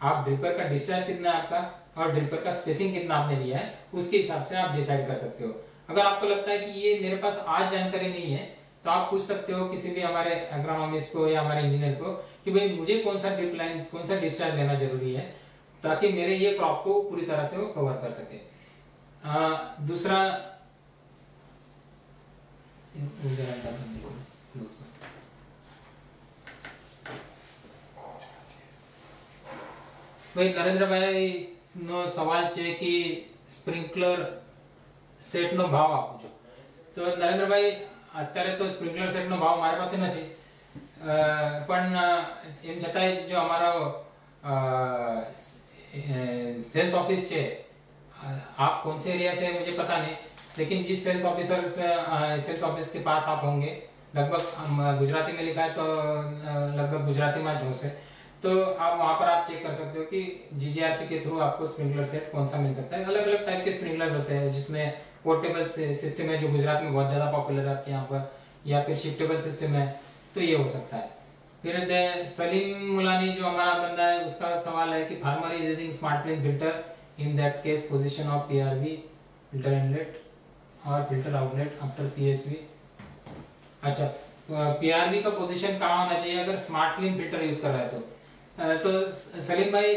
आप ड्रिपर का डिस्चार्ज कितना है आपका, और ड्रिपर का स्पेसिंग कितना आपने लिया है, उसके हिसाब से आप डिसाइड कर सकते हो। अगर आपको लगता है कि ये मेरे पास आज जानकारी नहीं है, तो आप पूछ सकते हो किसी भी हमारे एग्रोनॉमिस्ट को या हमारे इंजीनियर को कि भाई मुझे कौन सा ड्रिप लाइन, कौन सा डिस्चार्ज लेना जरूरी है, ताकि मेरे ये क्रॉप को पूरी तरह से वो कवर कर सके। दूसरा भाई नरेंद्र भाई नो सवाल છે कि સ્પ્રિંકલર સેટ નો ભાવ આપજો। તો નરેન્દ્રભાઈ અત્યારે તો સ્પ્રિંકલર સેટ નો ભાવ મારી પાસે નથી, પણ એમ છતાંય જો અમારો सेल्स ऑफिस છે, आप कौन से एरिया से है मुझे पता नहीं, लेकिन जिस सेल्स ऑफिस के पास आप होंगे, लगभग गुजराती में लिखा है तो लगभग गुजराती में जो से, तो आप वहां पर आप चेक कर सकते हो कि जीजीआरसी के थ्रू आपको स्प्रिंकलर सेट कौन सा मिल सकता है। अलग अलग टाइप के स्प्रिंकलर्स होते हैं, जिसमें पोर्टेबल सिस्टम है जो गुजरात में बहुत ज्यादा पॉपुलर है आपके यहाँ पर, या फिर शिफ्टेबल सिस्टम है, तो ये हो सकता है। फिर सलीम मुलानी जो हमारा बंदा है, उसका सवाल है कि farmer is using smart plain filter, in that case position of PRB filter inlet और फिल्टर आउटलेट आफ्टर पीएसवी। अच्छा, पीआरबी का पोजीशन कहाँ होना चाहिए अगर स्मार्ट प्लेन फिल्टर यूज कर रहा है तो सलीम भाई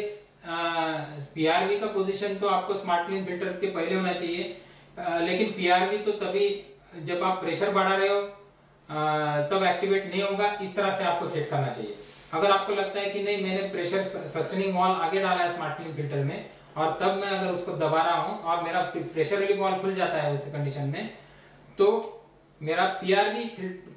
पीआरवी का पोजीशन तो आपको स्मार्ट क्लीन फिल्टर्स के पहले होना चाहिए, लेकिन पीआरवी तो तभी जब आप प्रेशर बढ़ा रहे हो तब एक्टिवेट नहीं होगा, इस तरह से आपको सेट करना चाहिए। अगर आपको लगता है कि नहीं मैंने प्रेशर सस्टेनिंग वॉल आगे डाला है स्मार्ट क्लीन फिल्टर में और तब मैं अगर उसको दबा रहा हूं और मेरा प्रेशर रिलीफ वॉल खुल जाता है उस कंडीशन में, तो मेरा पीआरवी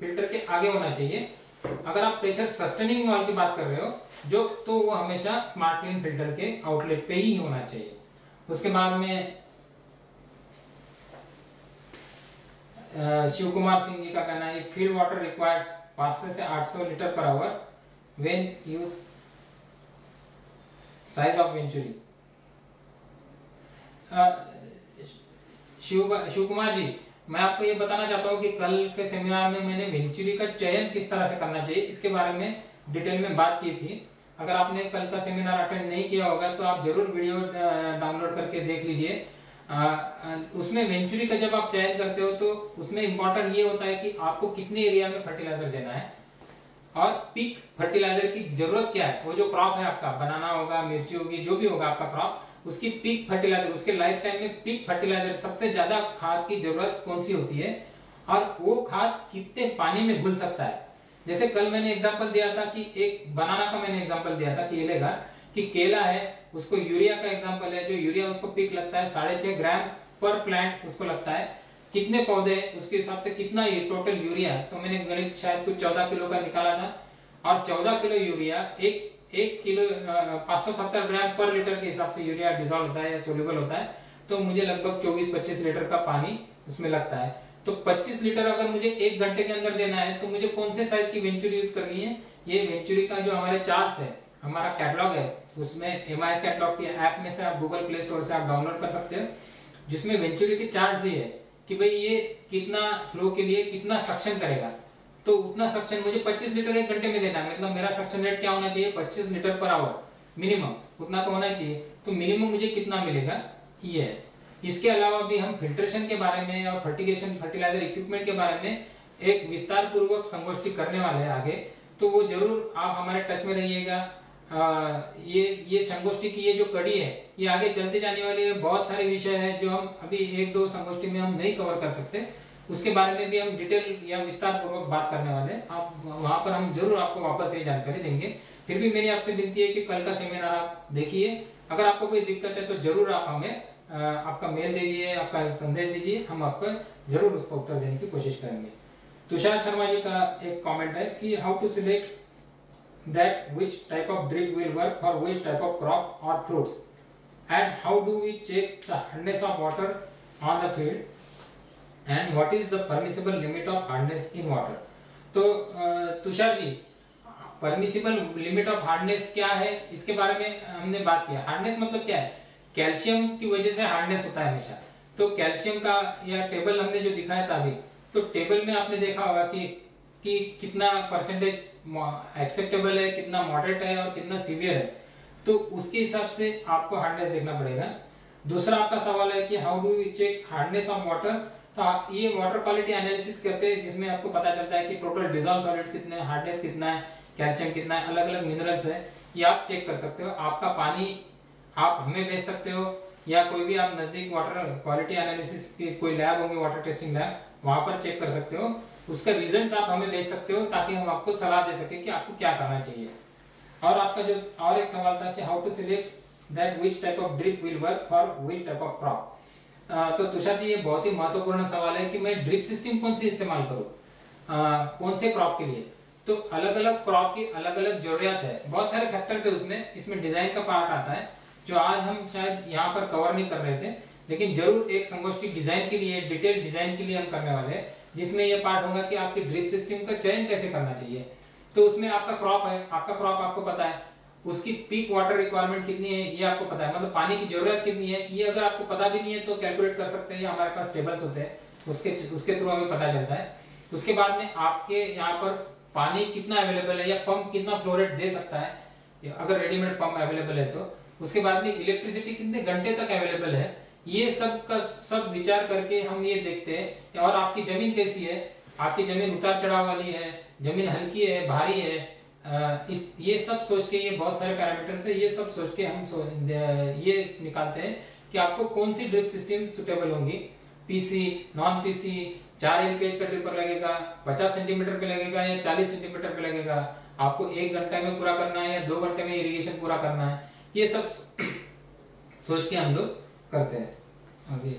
फिल्टर के आगे होना चाहिए। अगर आप प्रेशर सस्टेनिंग वाल की बात कर रहे हो जो, तो वो हमेशा स्मार्ट क्लीन फिल्टर के आउटलेट पे ही होना चाहिए। उसके बाद में शिव कुमार सिंह जी का कहना है फील्ड वाटर रिक्वायर्स 500 से 800 लीटर पर hour when use size of venturi. Shiv Kumar ji, मैं आपको ये बताना चाहता हूँ कि कल के सेमिनार में मैंने वेंचुरी का चयन किस तरह से करना चाहिए इसके बारे में डिटेल में बात की थी। अगर आपने कल का सेमिनार अटेंड नहीं किया होगा तो आप जरूर वीडियो डाउनलोड करके देख लीजिए। उसमें वेंचुरी का जब आप चयन करते हो तो उसमें इंपॉर्टेंट ये होता है कि आपको कितने एरिया में फर्टिलाइजर देना है और पीक फर्टिलाइजर की जरूरत क्या है। वो जो क्रॉप है आपका, बनाना होगा, मिर्ची होगी, जो भी होगा आपका क्रॉप, उसकी पीक फर्टिलाइजर, उसके लाइफ टाइम में पीक फर्टिलाइजर सबसे ज्यादा खाद की जरूरत कौन सी होती है और वो खाद कितने पानी में घुल सकता है। जैसे कल मैंने एग्जांपल दिया था कि एक बनाना का मैंने एग्जांपल दिया था केले का, कि केला है उसको यूरिया का एग्जांपल है, जो यूरिया उसको पीक लगता है 6.5 ग्राम पर प्लांट उसको लगता है, कितने पौधे उसके हिसाब से कितना ये टोटल यूरिया, तो मैंने गणित शायद कुछ 14 किलो का निकाला था और 14 किलो यूरिया एक किलो 570 ग्राम पर लीटर के हिसाब से यूरिया डिसॉल्व होता है या सोल्यूबल होता है, तो मुझे लगभग 24-25 लीटर का पानी उसमें लगता है। तो 25 लीटर अगर मुझे 1 घंटे के अंदर देना है तो मुझे कौन से साइज की वेंचुरी यूज करनी है। ये वेंचुरी का जो हमारे चार्ट्स है, हमारा कैटलॉग है, उसमें एमआईएस कैटलॉग के ऐप में से आप गूगल प्ले स्टोर से आप डाउनलोड कर सकते हो, जिसमें वेंचुरी के चार्ट्स दिए है कि भाई ये कितना फ्लो के लिए कितना सक्शन करेगा, तो उतना सक्शन मुझे 25 लीटर 1 घंटे में देना है। मतलब मेरा सक्शन रेट क्या होना चाहिए, 25 लीटर पर आवर मिनिमम, उतना तो होना चाहिए। तो मिनिमम मुझे कितना मिलेगा ये है। इसके अलावा भी हम फिल्ट्रेशन के बारे में और फर्टिगेशन फर्टिलाइजर इक्विपमेंट के बारे में एक विस्तार पूर्वक संगोष्ठी करने वाले हैं आगे, तो वो जरूर आप हमारे टच में रहिएगा। ये संगोष्ठी की ये जो कड़ी है ये आगे चलते जाने वाली है। बहुत सारे विषय हैं जो हम अभी एक दो संगोष्ठी में हम नहीं कवर कर सकते, उसके बारे में भी हम डिटेल या विस्तार पूर्वक बात करने वाले हैं। आप वहां पर हम जरूर आपको वापस ये जानकारी देंगे। फिर भी मेरी आपसे विनती है कि कल का सेमिनार आप देखिए। अगर आपको कोई दिक्कत है तो जरूर आप हमें आपका मेल दीजिए, आपका संदेश दीजिए, हम आपका जरूर उसका उत्तर देने की कोशिश करेंगे। तुषार शर्मा जी का एक कमेंट है कि how to select that which type of drip will work for which type of crop or fruits, and how do we check the hardness of water on the field, and what is the permissible limit of hardness in water। तो तुषार जी, permissible limit of hardness क्या है इसके बारे में हमने बात किया। Hardness मतलब क्या है? कैल्शियम की वजह से हार्डनेस होता है हमेशा। तो कैल्शियम का या टेबल हमने जो दिखाया था अभी, तो टेबल में आपने देखा होगा कि कितना परसेंटेज एक्सेप्टेबल है, कितना मॉडरेट है और कितना सीवियर है। तो उसके हिसाब से आपको हार्डनेस देखना पड़ेगा। दूसरा आपका सवाल है कि how do we check hardness of water. तो ये वाटर क्वालिटी एनालिसिस करते हैं जिसमें आपको पता चलता है कि टोटल डिजॉल्व सॉलिड्स कितने हैं, हार्डनेस कितना है, कैल्शियम कितना है, अलग अलग मिनरल्स है, ये आप चेक कर सकते हो। आपका पानी आप हमें भेज सकते हो या कोई भी आप नजदीक वाटर क्वालिटी एनालिसिस की कोई लैब होंगे, वाटर टेस्टिंग लैब, वहां पर चेक कर सकते हो। उसका रिजल्ट्स आप हमें भेज सकते हो ताकि हम आपको सलाह दे सके कि आपको क्या करना चाहिए। और आपका जो और एक सवाल था कि how to select that which type of drip will work for which type of crop. तो तुषार जी, ये बहुत ही महत्वपूर्ण सवाल है कि मैं ड्रिप सिस्टम कौन सी इस्तेमाल करूं, कौन से क्रॉप के लिए। तो अलग अलग क्रॉप की अलग अलग जरूरत है, बहुत सारे फैक्टर्स है उसमें। इसमें डिजाइन का पार्ट आता है जो आज हम शायद यहाँ पर कवर नहीं कर रहे थे, लेकिन जरूर एक संगोष्ठी डिजाइन के लिए, डिटेल डिजाइन के लिए हम करने वाले हैं, जिसमें यह पार्ट होगा कि आपके ड्रिप सिस्टम का चयन कैसे करना चाहिए। तो उसमें आपका क्रॉप है, आपका क्रॉप आपको पता है, उसकी पीक वाटर रिक्वायरमेंट कितनी है ये आपको पता है, मतलब पानी की जरूरत कितनी है ये अगर आपको पता भी नहीं है तो कैलकुलेट कर सकते हैं। हमारे पास टेबल्स होते हैं, उसके थ्रू हमें पता चलता है। उसके बाद में आपके यहाँ पर पानी कितना अवेलेबल है या पंप कितना फ्लो रेट दे सकता है अगर रेडीमेड पंप अवेलेबल है तो। उसके बाद में इलेक्ट्रिसिटी कितने घंटे तक अवेलेबल है, ये सब का सब विचार करके हम ये देखते हैं। और आपकी जमीन कैसी है, आपकी जमीन उतार चढ़ाव वाली है, जमीन हल्की है, भारी है, ये सब सोच के, ये बहुत सारे पैरामीटर्स है, ये सब सोच के हम ये निकालते हैं कि आपको कौन सी ड्रिप सिस्टम सुटेबल होंगी। पीसी, नॉन पीसी, 4 एलपीएच का ड्रिपर लगेगा, 50 सेंटीमीटर पे लगेगा या 40 सेंटीमीटर पे लगेगा, आपको 1 घंटे में पूरा करना है या 2 घंटे में इरिगेशन पूरा करना है, ये सब सोच के हम लोग करते हैं। आगे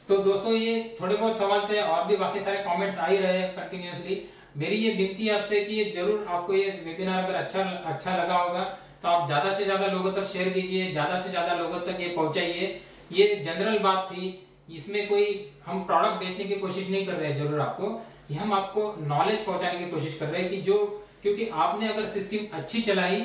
तो दोस्तों, ये थोड़े बहुत सवाल थे और भी बाकी सारे कमेंट्स आ ही रहे हैं कंटिन्यूअसली। मेरी ये विनती है आपसे कि ये जरूर आपको ये वेबिनार अगर अच्छा लगा होगा तो आप ज्यादा से ज्यादा लोगों तक शेयर कीजिए, ज्यादा से ज्यादा लोगों तक ये पहुंचाइए। ये जनरल बात थी, इसमें कोई हम प्रोडक्ट बेचने की कोशिश नहीं कर रहे हैं। जरूर आपको ये हम आपको नॉलेज पहुंचाने की कोशिश कर रहे हैं कि जो, क्योंकि आपने अगर सिस्टम अच्छी चलाई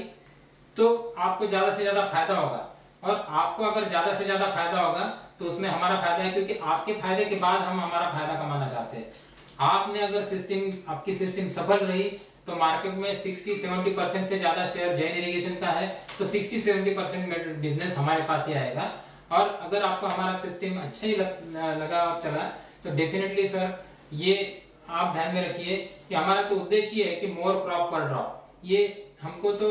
तो आपको ज्यादा से ज्यादा फायदा होगा, और आपको अगर ज्यादा से ज्यादा फायदा होगा तो उसमें हमारा फायदा है, क्योंकि आपके फायदे के बाद हम हमारा फायदा कमाना चाहते हैं। आपने अगर आपकी सिस्टम सफल रही तो मार्केट में 60-70% से ज्यादा शेयर जैन इरिगेशन का है, तो 60-70% बिजनेस हमारे पास ही आएगा। और अगर आपको हमारा सिस्टम अच्छा ही लगा और चला तो डेफिनेटली सर, ये आप ध्यान में रखिए कि हमारा तो उद्देश्य ये है कि मोर क्रॉप पर ड्रॉप। ये हमको तो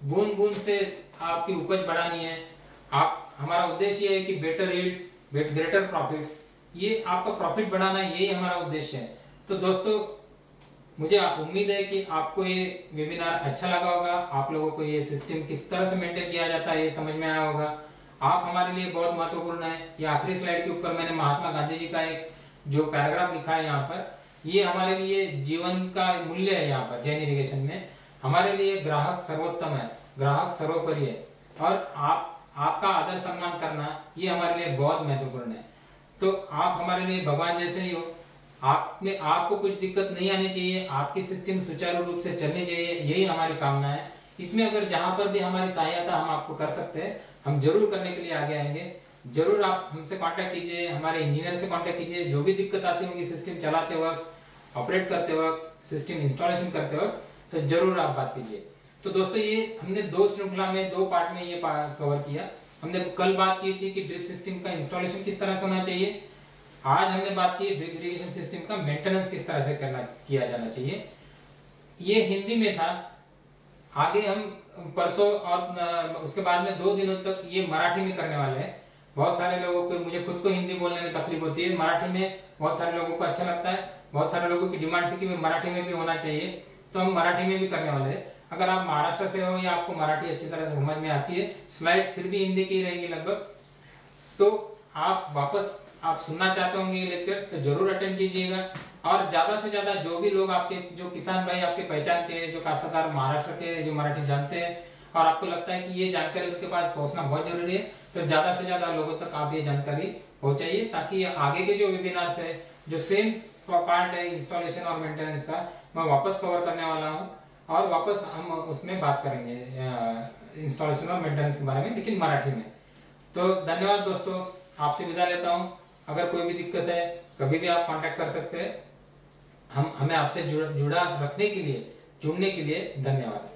बूंद बूंद से आपकी उपज बढ़ानी है। हमारा उद्देश्य ये है कि बेटर यील्ड्स, ग्रेटर प्रॉफिट्स, ये आपका प्रॉफिट बढ़ाना है, यही हमारा उद्देश्य है। तो दोस्तों, मुझे उम्मीद है कि आपको ये वेबिनार अच्छा लगा होगा, आप लोगों को ये सिस्टम किस तरह से मेंटेन किया जाता है ये समझ में आया होगा। आप हमारे लिए बहुत महत्वपूर्ण है। ये आखिरी स्लाइड के ऊपर मैंने महात्मा गांधी जी का एक जो पैराग्राफ लिखा है यहाँ पर, ये हमारे लिए जीवन का मूल्य है। यहाँ पर जैन इरिगेशन में हमारे लिए ग्राहक सर्वोत्तम है, ग्राहक सर्वोपरि है, और आपका आदर सम्मान करना ये हमारे लिए बहुत महत्वपूर्ण है। तो आप हमारे लिए भगवान जैसे ही हो। आपको कुछ दिक्कत नहीं आनी चाहिए, आपकी सिस्टम सुचारू रूप से चलनी चाहिए, यही हमारी कामना है। इसमें अगर जहां पर भी हमारी सहायता हम आपको कर सकते हैं, हम जरूर करने के लिए आगे आएंगे। जरूर आप हमसे कांटेक्ट कीजिए, हमारे इंजीनियर से कांटेक्ट कीजिए। जो भी दिक्कत आती होगी सिस्टम चलाते वक्त, ऑपरेट करते वक्त, सिस्टम इंस्टॉलेशन करते वक्त, तो जरूर आप बात कीजिए। तो दोस्तों, ये हमने 2 श्रृंखला में 2 पार्ट में ये कवर किया। हमने कल बात की थी कि ड्रिप सिस्टम का इंस्टॉलेशन किस तरह से होना चाहिए। आज हमने बात की ड्रिप इरिगेशन सिस्टम का मेंटेनेंस किस तरह से किया जाना चाहिए। ये हिंदी में था। आगे हम परसों और उसके बाद में 2 दिनों तक ये मराठी में करने वाले हैं। बहुत सारे लोगों को, मुझे खुद को हिंदी बोलने में तकलीफ होती है, मराठी में बहुत सारे लोगों को अच्छा लगता है। बहुत सारे लोगों की डिमांड थी कि मराठी में भी होना चाहिए, तो हम मराठी में भी करने वाले हैं। अगर आप महाराष्ट्र से हो या आपको मराठी अच्छी तरह से समझ में आती है, स्लाइड्स फिर भी हिंदी की रहेगी लगभग, तो आप वापस आप सुनना चाहते होंगे ये लेक्चर्स तो जरूर अटेंड कीजिएगा। और ज्यादा से ज्यादा जो भी लोग आपके, जो किसान भाई आपके पहचान के, जो काश्तकार महाराष्ट्र के जो मराठी जानते हैं और आपको लगता है कि ये जानकारी उनके पास पहुंचना बहुत जरूरी है, तो ज्यादा से ज्यादा लोगों तक आप ये जानकारी पहुंचाइए, ताकि आगे के जो वेबिनार्स है, जो सेम पार्ट है इंस्टॉलेशन और मेंटेनेंस का, मैं वापस कवर करने वाला हूँ और वापस हम उसमें बात करेंगे इंस्टॉलेशन और मेंटेनेंस के बारे में, लेकिन मराठी में। तो धन्यवाद दोस्तों, आपसे विदा लेता हूँ। अगर कोई भी दिक्कत है कभी भी आप कांटेक्ट कर सकते हैं। हम हमें आपसे जुड़ा रखने के लिए, जुड़ने के लिए धन्यवाद।